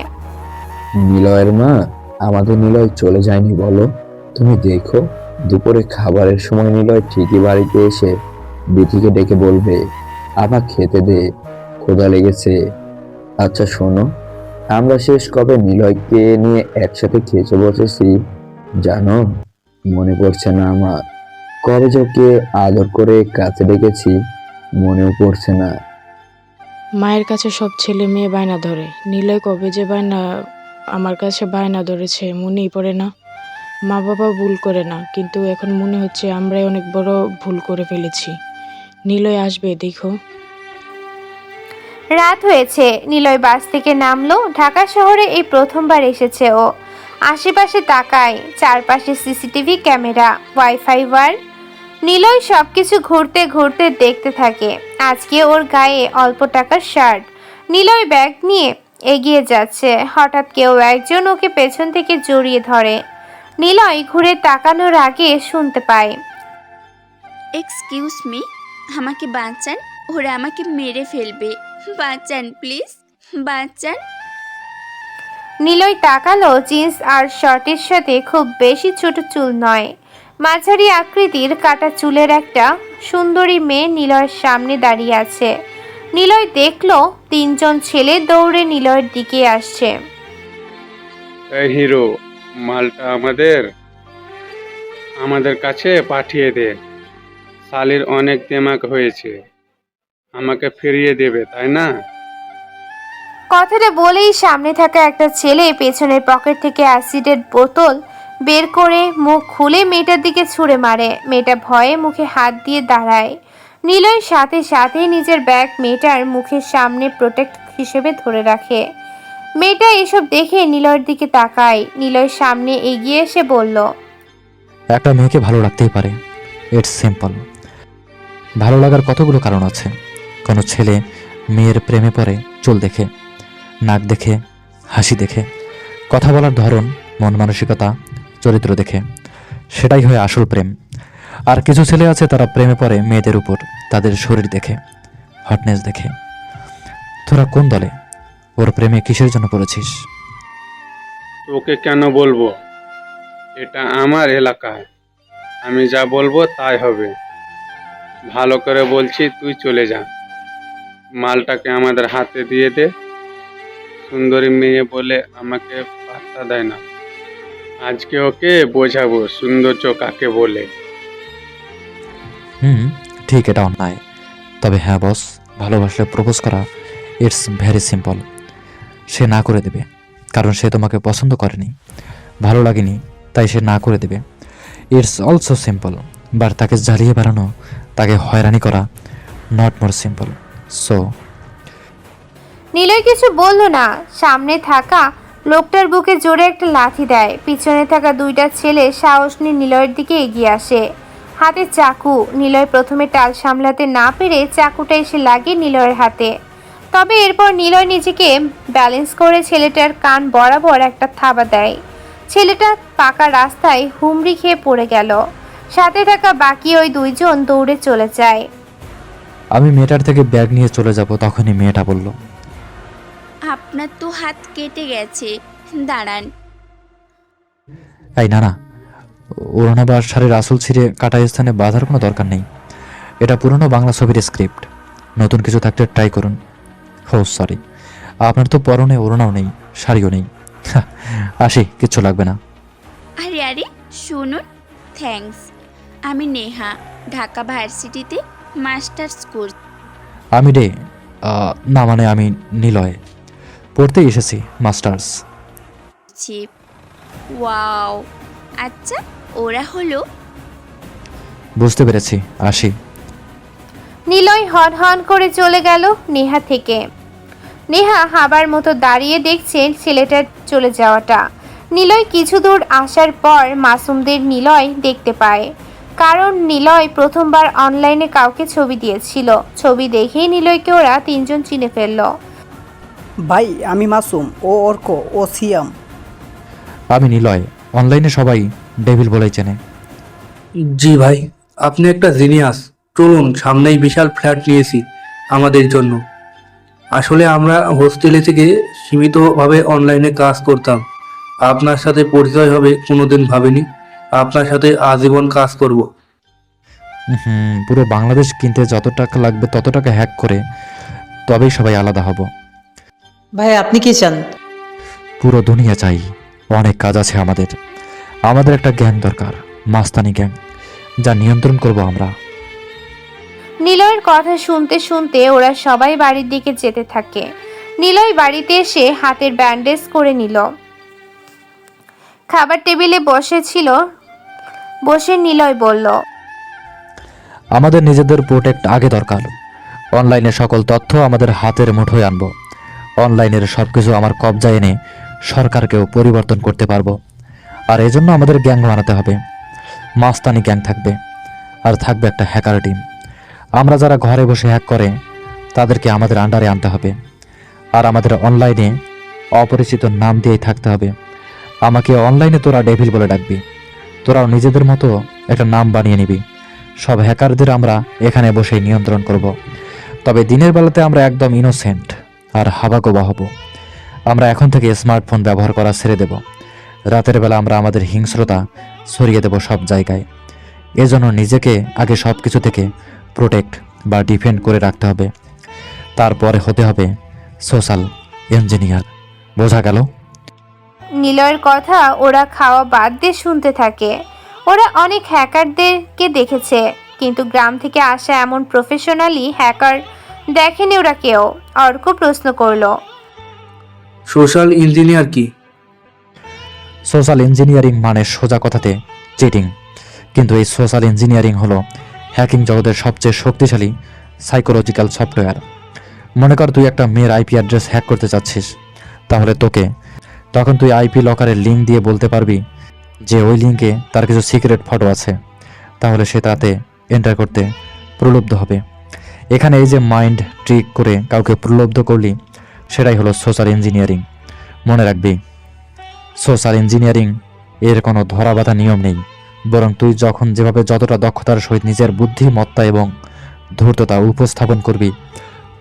নিলয়ের মা, আমাদের নিলয় চলে যায়নি বলো? তুমি দেখো, দুপুরে খাবারের সময় নিলয় ঠিকই বাড়িতে এসে বিথিকে ডেকে বলবে, আমার খেতে দে, ক্ষুধা লেগেছে। আচ্ছা শোনো, আমরা শেষ কবে নিলয়কে নিয়ে একসাথে খেতে বসেছি জানো? মনে পড়ছে না আমার? কবে যে ওকে আদর করে কাছে ডেকেছি, মনেও পড়ছে না। মায়ের কাছে সব ছেলে মেয়ে বায়না ধরে, নিলয় কবে যে আমার কাছে বায়না ধরেছে মনেই পড়ে না। মা বাবা ভুল করে না, কিন্তু এখন মনে হচ্ছে আমরাই অনেক বড় ভুল করে ফেলেছি। নিলয় আসবে দেখো। রাত হয়েছে। নিলয় বাস থেকে নামলো। ঢাকা শহরে এই প্রথমবার এসেছে ও। আশেপাশে তাকায়, চারপাশে CCTV camera, wifi war. Niloy সবকিছু ঘুরতে ঘুরতে দেখতে থাকে। আজকে ওর গায়ে অল্প টাকার শার্ট। নিলয় ব্যাগ নিয়ে এগিয়ে যাচ্ছে। হঠাৎ কেউ একজন ওকে পেছন থেকে জড়িয়ে ধরে। নিলয় ঘুরে তাকানোর আগে শুনতে পায়, এক্সকিউজ মি, আমাকে বাঁচান, ওরা আমাকে মেরে ফেলবে, বাঁচান প্লিজ, বাঁচান। নিলয় তাকালো। জিন্স আর শার্টের সাথে খুব বেশি ছোট চুল নয়, মাঝারি আকৃতির কাটা চুলের একটা সুন্দরী মেয়ে নিলয়ের সামনে দাঁড়িয়ে আছে। নিলয় দেখলো তিনজন ছেলে দৌড়ে নিলয়ের দিকে আসছে। এই হিরো, মালটা আমাদের কাছে পাঠিয়ে দে। শালির অনেক দেমাক হয়েছে, আমাকে ফিরিয়ে দেবে তাই না? কথাটা বলেই সামনে থাকা একটা ছেলে পেছনের পকেট থেকে অ্যাসিডের বোতল বের করে মুখ খুলে মেয়েটার দিকে ছুঁড়ে মারে। মেয়েটা ভয়ে মুখে হাত দিয়ে দাঁড়ায়। নিলয় সাথে সাথে নিজের ব্যাগ মেয়েটার মুখের সামনে প্রোটেক্ট হিসেবে ধরে রাখে। মেয়েটা এসব দেখে নিলয়ের দিকে তাকায়। নিলয় সামনে এগিয়ে এসে বলল, একটা মেয়েকে ভালো লাগতেই পারে, ইটস সিম্পল। ভালো লাগার কতগুলো কারণ আছে। কোনো ছেলে মেয়ের প্রেমে পড়ে চুল দেখে, নাক দেখে, হাসি দেখে, কথা বলার ধরন, মন মানসিকতা, চরিত্র দেখে। সেটাই হয় আসল প্রেম। আর কিছু ছেলে আছে তারা প্রেমে পড়ে মেয়েদের উপর, তাদের শরীর দেখে, হটনেস দেখে। তোরা কোন দলে? ওর প্রেমে কিসের জন্য পড়েছিস? তোকে কেন বলবো? এটা আমার এলাকা, আমি যা বলবো তাই হবে। ভালো করে বলছি, তুই চলে যা, মালটাকে আমাদের হাতে দিয়ে দে। সুন্দরী মেয়ে বলে আমাকে পাত্তা দেয় না। আজকে ওকে বোঝাবো সৌন্দর্য কাকে বলে। ঠিক, এটা অন্যায়। তবে হ্যাঁ বস, ভালোবাসলে প্রপোজ করা ইটস ভেরি সিম্পল। সে না করে দেবে, কারণ সে তোমাকে পছন্দ করেনি, ভালো লাগেনি, তাই সে না করে দেবে। ইটস অলসো সিম্পল, বাট তাকে জ্বালিয়ে বেড়ানো, তাকে হয়রানি করা not more simple. So Niloy কিছু বলল না। সামনে থাকা লোকটার বুকে জোরে একটা লাথি দেয়। পিছনে থাকা দুইটা ছেলে সাহস নিয়ে নিলয়ের দিকে এগিয়ে আসে, হাতে চাকু। নিলয় প্রথমে টাল সামলাতে না পেরে চাকুটা এসে লাগে নিলয়ের হাতে। তবে এরপর নিলয় নিজেকে ব্যালেন্স করে ছেলেটার কান বরাবর একটা থাবা দেয়। ছেলেটা পাকা রাস্তায় হুমড়ি খেয়ে পড়ে গেল। সাথে থাকা বাকি ওই দুইজন দৌড়ে চলে যায়। আমি মেয়েটার থেকে ব্যাগ নিয়ে চলে যাব, তখনই মেয়েটা বলল, আপনার তো হাত কেটে গেছে, দাঁড়ান। এই না না, ওড়না বা শাড়ির আসল ছিঁড়ে কাটা স্থানে বাঁধার কোনো দরকার নেই। এটা পুরনো বাংলা ছবির স্ক্রিপ্ট, নতুন কিছু থাকতে ট্রাই করুন। হো সরি, আপনার তো পরনে ওড়নাও নেই, শাড়িও নেই। আসি, কিচ্ছু লাগবে না। আরে আরে শুনুন, থ্যাঙ্কস। আমি নেহা, ঢাকা ভার্সিটিতে মাস্টার্স করছি। আমি না মানে আমি নিলয়, পড়তেই এসেছি মাস্টার্স। ওয়াও, আচ্ছা ওরা হলো। বুঝতে পেরেছি, আসি। নিলয় হন হন করে চলে গেল নেহা থেকে। নেহা হাবার মতো দাঁড়িয়ে দেখছে ছেলেটার চলে যাওয়াটা। নিলয় কিছু দূর আসার পর মাসুমদের নিলয় দেখতে পায়, কারণ নিলয় প্রথমবার অনলাইনে কাউকে ছবি দিয়েছিল। ছবি দেখেই নিলয়কে ওরা তিনজন চিনে ফেলল। ভাই, আমি মাসুম, ও অর্ক, ও সিয়াম। আমি নিলয়, অনলাইনে সবাই ডেভিল বলেই চেনে। জি ভাই, আপনি একটা জিনিয়াস। চলুন, সামনেই বিশাল ফ্ল্যাট নিয়েছি আমাদের জন্য। আসলে আমরা হোস্টেলে থেকে সীমিতভাবে অনলাইনে কাজ করতাম। আপনার সাথে পরিচয় হবে কোনোদিন ভাবিনি। আপনার সাথে আজীবন কাজ করব। পুরো বাংলাদেশ কিনতে যত টাকা লাগবে তত টাকা হ্যাক করে তবেই সবাই আলাদা হব। ভাই আপনি কি চান? পুরো দুনিয়া চাই। অনেক কাজ আছে আমাদের। আমাদের একটা গ্যাং দরকার, মাস্তানি গ্যাং, যা নিয়ন্ত্রণ করব আমরা। নিলয়ের কথা শুনতে শুনতে ওরা সবাই বাড়ির দিকে যেতে থাকে। নিলয় বাড়িতে এসে হাতের ব্যান্ডেজ করে নিল। খাবার টেবিলে বসে নিলয় বলল, আমাদের নিজেদের প্রোটেক্ট আগে দরকার। অনলাইনে সকল তথ্য আমাদের হাতের মুঠোয় আনবো। অনলাইনের সবকিছু আমার কবজায় এনে সরকারকেও পরিবর্তন করতে পারবো। আর এজন্য আমাদের গ্যাং বানাতে হবে। মাস্তানি গ্যাং থাকবে, আর থাকবে একটা হ্যাকার টিম। আমরা যারা ঘরে বসে হ্যাক করে তাদেরকে আমাদের আন্ডারে আনতে হবে। আর আমাদের অনলাইনে অপরিচিত নাম দিয়েই থাকতে হবে। আমাকে অনলাইনে তোরা ডেভিল বলে ডাকবি। তোরাও নিজেদের মতো একটা নাম বানিয়ে নিবি। সব হ্যাকারদের আমরা এখানে বসেই নিয়ন্ত্রণ করব। তবে দিনের বেলাতে আমরা একদম ইনোসেন্ট আর হাবাগোবা হব। আমরা এখন থেকে স্মার্টফোন ব্যবহার করা ছেড়ে দেব। রাতের বেলা আমরা আমাদের হিংস্রতা ছড়িয়ে দেব সব জায়গায়। এজন্য নিজেকে আগে সব কিছু থেকে প্রোটেক্ট বা ডিফেন্ড করে রাখতে হবে। তারপরে হতে হবে সোশ্যাল ইঞ্জিনিয়ার। বোঝা গেল? নিলয়ের কথা ওরা খাওয়া বাদ দিয়ে শুনতে থাকে। ওরা অনেক হ্যাকারদেরকে দেখেছে, কিন্তু গ্রাম থেকে আসা এমন প্রফেশনালি হ্যাকার দেখেনি ওরা কেউ। অর্ক প্রশ্ন করলো, সোশ্যাল ইঞ্জিনিয়ার কি? সোশ্যাল ইঞ্জিনিয়ারিং মানে সোজা কথাতে চিটিং। কিন্তু এই সোশ্যাল ইঞ্জিনিয়ারিং হলো হ্যাকিং জগতের সবচেয়ে শক্তিশালী সাইকোলজিক্যাল সফটওয়্যার। মনে কর তুই একটা মেয়ের আইপি অ্যাড্রেস হ্যাক করতে চাচ্ছিস, তাহলে তখন তুই আইপি লকারের লিঙ্ক দিয়ে বলতে পারবি যে ওই লিঙ্কে তার কিছু সিক্রেট ফটো আছে। তাহলে সে তাতে এন্টার করতে প্রলুব্ধ হবে। এখানে এই যে মাইন্ড ট্রিক করে কাউকে প্রলুব্ধ করলি, সেটাই হলো সোশ্যাল ইঞ্জিনিয়ারিং। মনে রাখবি, সোশ্যাল ইঞ্জিনিয়ারিং এর কোনো ধরাবাঁধা নিয়ম নেই, বরং তুই যখন যেভাবে যতটা দক্ষতার সহিত নিজের বুদ্ধিমত্তা এবং ধূর্ততা উপস্থাপন করবি,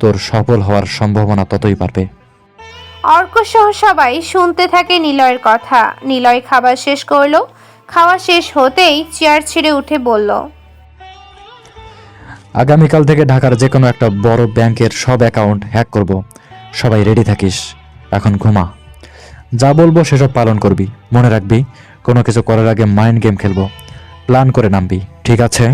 তোর সফল হওয়ার সম্ভাবনা ততই বাড়বে। অর্ক সহ সবাই শুনতে থাকে নিলয়ের কথা। নিলয় খাবার শেষ করলো। খাওয়া শেষ হতেই চেয়ার ছেড়ে উঠে বলল, আগামীকাল থেকে ঢাকার যে কোনো একটা বড় ব্যাংকের সব অ্যাকাউন্ট হ্যাক করব। সবাই রেডি থাকিস। এখন ঘুমা। যা বলবো সেসব পালন করবি, মনে রাখবি কোনো কিছু করার আগে মাইন্ড গেম খেলবো, প্ল্যান করে নামবি, ঠিক আছে?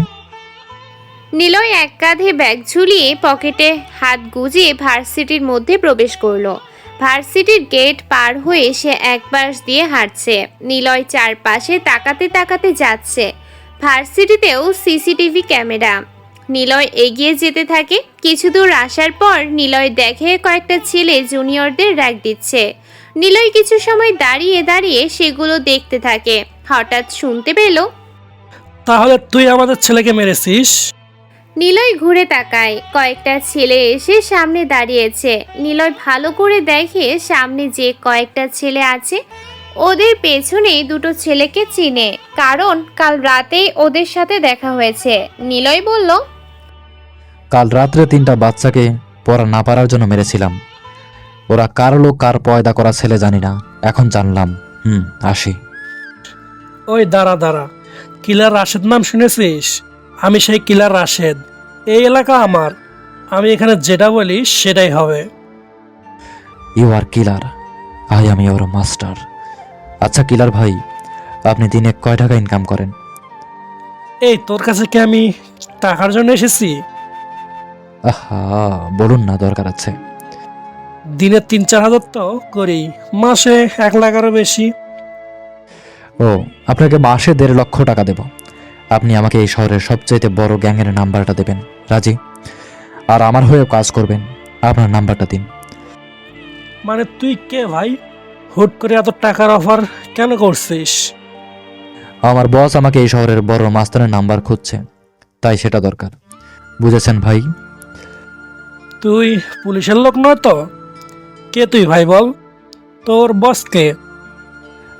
নিলয় এক কাঁধে ব্যাগ ঝুলিয়ে পকেটে হাত গুজিয়ে ভার্সিটির মধ্যে প্রবেশ করলো। ভার্সিটির গেট পার হয়ে সে এক পাশ দিয়ে হাঁটছে। নিলয় চারপাশে তাকাতে তাকাতে যাচ্ছে। ভার্সিটিতেও সিসিটিভি ক্যামেরা। নিলয় এগিয়ে যেতে থাকে। কিছু দূর আসার পর নিলয় দেখে কয়েকটা ছেলে জুনিয়রদের র্যাগ দিচ্ছে। নিলয় কিছু সময় দাঁড়িয়ে দাঁড়িয়ে সেগুলো দেখতে থাকে। হঠাৎ শুনতে পেল, তাহলে তুই আমাদের ছেলেকে মেরেছিস? নিলয় ঘুরে তাকায়। কয়েকটা ছেলে এসে সামনে দাঁড়িয়েছে। নিলয় ভালো করে দেখে সামনে যে কয়েকটা ছেলে আছে ওদের পেছনে দুটো ছেলেকে চিনে, কারণ কাল রাতেই ওদের সাথে দেখা হয়েছে। নিলয় বলল, কাল রাত্রে 3টা বাচ্চাকে পড়া না পারার জন্য মেরেছিলাম। ওরা কার লোক, কার পয়দা করা ছেলে জানি না, এখন জানলাম। আসি। ওই দাঁড়া দাঁড়া, কিলার রাশেদ নাম শুনেছিস? আমি সেই কিলার রাশেদ। এই এলাকা আমার, আমি এখানে যেটা বলি সেটাই হবে। You are killer, I am your master. আচ্ছা কিলার ভাই, আপনি দিনে কয় টাকা ইনকাম করেন? এই তোর কাছে কি আমি টাকার জন্য এসেছি? আহা, বলুন না, দরকার আছে। দিনে 3-4 হাজার তো করি, মাসে 1 লাখেরও বেশি। ও, আপনাকে মাসে 1.5 লক্ষ টাকা দেব। আপনি আমাকে এই শহরের সবচাইতে বড় গ্যাংয়ের নাম্বারটা দেবেন, রাজি? আর আমার হয়েও কাজ করবেন। আপনার নাম্বারটা দিন। মানে তুই কে ভাই? হুট করে এত টাকার অফার কেন করছিস? আমার বস আমাকে এই শহরের বড় মাস্তানের নাম্বার খুঁজছে, তাই সেটা দরকার। বুঝেছেন ভাই? তুই পুলিশের লোক নয় তো? কে তুই ভাই বল? তোর বস কে?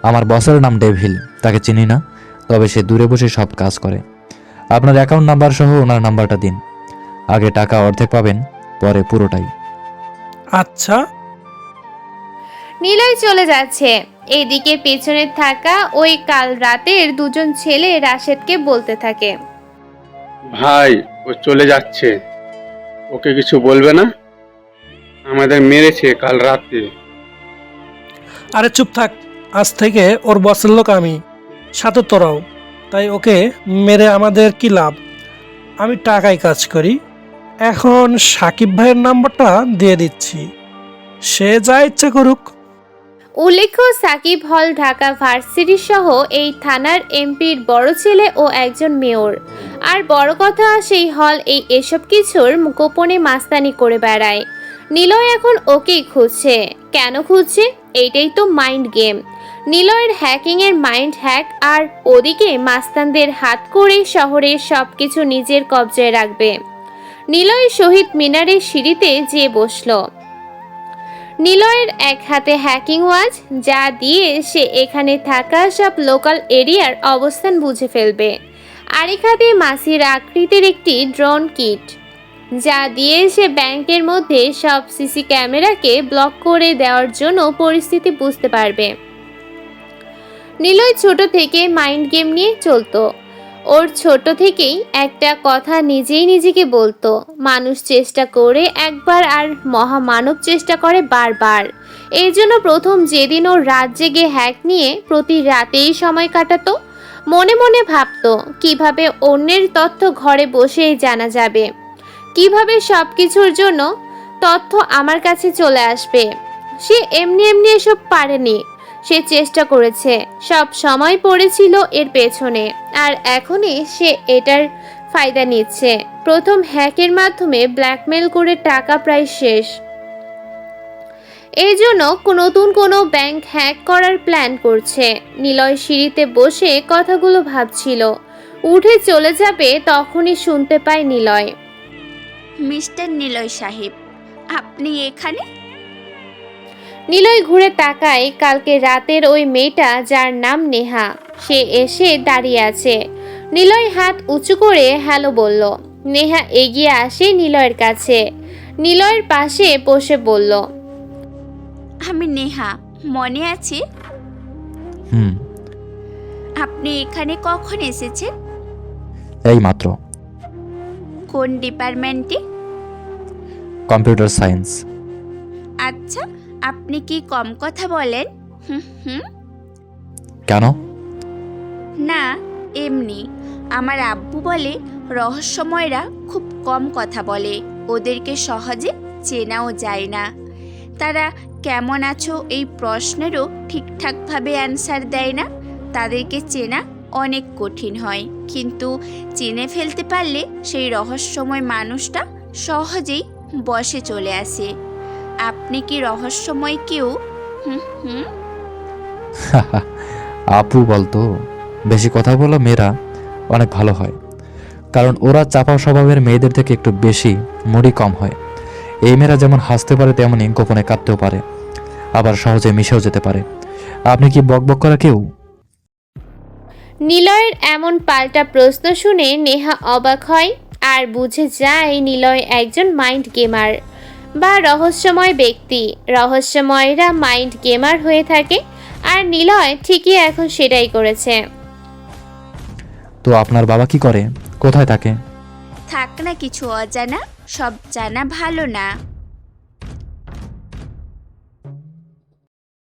আমার বসের নাম ডেভিল, তাকে চিনি না, তবে সে দূরে বসে সব কাজ করে। আপনার অ্যাকাউন্ট নাম্বার সহ ওনার নাম্বারটা দিন। আগে টাকা অর্ধেক পাবেন, পরে পুরোটাই। আচ্ছা। নিলয় চলে যাচ্ছে। এইদিকে পেছনে থাকা ওই কাল রাতের দুজন ছেলে রাশেদকে বলতে থাকে, ভাই ও চলে যাচ্ছে, ওকে কিছু বলবে না, আমাদের মেরেছে কাল রাতে। আরে চুপ থাক, আজ থেকে ওর বসের লোক আমি, সাথে তোরাও। তাই ওকে মেরে আমাদের কি লাভ? আমি টাকায় কাজ করি। এখন সাকিব ভাইয়ের নাম্বারটা দিয়ে দিচ্ছি, সে যা ইচ্ছে করুক। উল্লেখ্য সাকিব হল ঢাকা ভার্সিটি সহ এই থানার এমপির বড় ছেলে ও একজন মেয়র। আর বড় কথা, সেই হল এসব কিছুর গোপনে মাস্তানি করে বেড়ায়। নিলয় এখন ওকেই খুঁজছে। কেন খুঁজছে? এইটাই তো মাইন্ড গেম। নিলয়ের হ্যাকিংয়ের মাইন্ড হ্যাক, আর ওদিকে মাস্তানদের হাত করে শহরের সবকিছু নিজের কবজায় রাখবে। নিলয় শহীদ মিনারের সিঁড়িতে যেয়ে বসল। নিলয়ের এক হাতে হ্যাকিং ওয়াচ, যা দিয়ে সে এখানে থাকা সব লোকাল এরিয়ার অবস্থান বুঝে ফেলবে। আরেক হাতে মাসির আকৃতির একটি ড্রোন কিট, যা দিয়ে সে ব্যাংকের মধ্যে সব সিসি ক্যামেরাকে ব্লক করে দেওয়ার জন্য পরিস্থিতি বুঝতে পারবে। নিলয় ছোট থেকে মাইন্ড গেম নিয়ে চলতো। ওর ছোট থেকেই একটা কথা নিজেই নিজেকে বলতো, মানুষ চেষ্টা করে একবার আর মহামানব চেষ্টা করে বারবার। এই জন্য প্রথম যেদিন ওর রাত জেগে হ্যাক নিয়ে প্রতি রাতেই সময় কাটাতো, মনে মনে ভাবতো কিভাবে অন্যের তথ্য ঘরে বসেই জানা যাবে, কিভাবে সব কিছুর জন্য তথ্য আমার কাছে চলে আসবে। সে এমনি এমনি এসব পারেনি, সে চেষ্টা করেছে, সব সময় পড়েছিল এর পেছনে, আর এখনই সে এটার ফায়দা নিচ্ছে। প্রথম হ্যাকের মাধ্যমে ব্ল্যাকমেল করে টাকা প্রায় শেষ। এই জন্য নতুন কোনো ব্যাংক হ্যাক করার প্ল্যান করছে। নিলয় সিঁড়িতে বসে কথাগুলো ভাবছিল। উঠে চলে যাবে তখনই শুনতে পায় নিলয়, মিস্টার নিলয় সাহেব, আপনি এখানে? নিলয় ঘুরে তাকায়। কালকে রাতের ওই মেয়েটা, যার নাম নেহা, সে এসে দাঁড়িয়ে আছে। নিলয় হাত উঁচু করে হ্যালো বলল। নেহা এগিয়ে আসে নিলয়ের কাছে, নিলয়ের পাশে বসে বলল, আমি নেহা, মনে আছে? আপনি এখানে কখন এসেছেন? এই মাত্র। কোন ডিপার্টমেন্টে? Computer science. আচ্ছা, আপনি কি কম কথা বলেন? হুম হুম। কেন? না, এমনি। আমার আব্বু বলে রহস্যময়রা খুব কম কথা বলে, ওদেরকে সহজে চেনাও যায় না। তারা কেমন আছো এই প্রশ্নেরও ঠিকঠাকভাবে অ্যান্সার দেয় না। তাদেরকে চেনা অনেক কঠিন হয়, কিন্তু চিনে ফেলতে পারলে সেই রহস্যময় মানুষটা সহজেই বসে চলে আসে। আপনি কি রহস্যময় কেউ? হুম হুম। আপু বলতো, বেশি কথা বলা মেয়েরা অনেক ভালো হয়, কারণ ওরা চাপা স্বভাবের মেয়েদের থেকে একটু বেশি মুড়ি কম হয়। এই মেয়েরা যেমন হাসতে পারে তেমনই গোপনে কাঁদতেও পারে, আবার সহজে মিশেও যেতে পারে। আপনি কি বকবক করা কেউ? নিলয়ের এমন পাল্টা প্রশ্ন শুনে নেহা অবাক হয় আর বুঝে যায় নিলয় একজন মাইন্ড গেমার বা রহস্যময় ব্যক্তি। রহস্যময়রা মাইন্ড গেমার হয়ে থাকে, আর নিলয় ঠিকই এখন সেটাই করেছে। তো আপনার বাবা কি করে, কোথায় থাকে? থাক না কিছু অজানা, সব জানা ভালো না।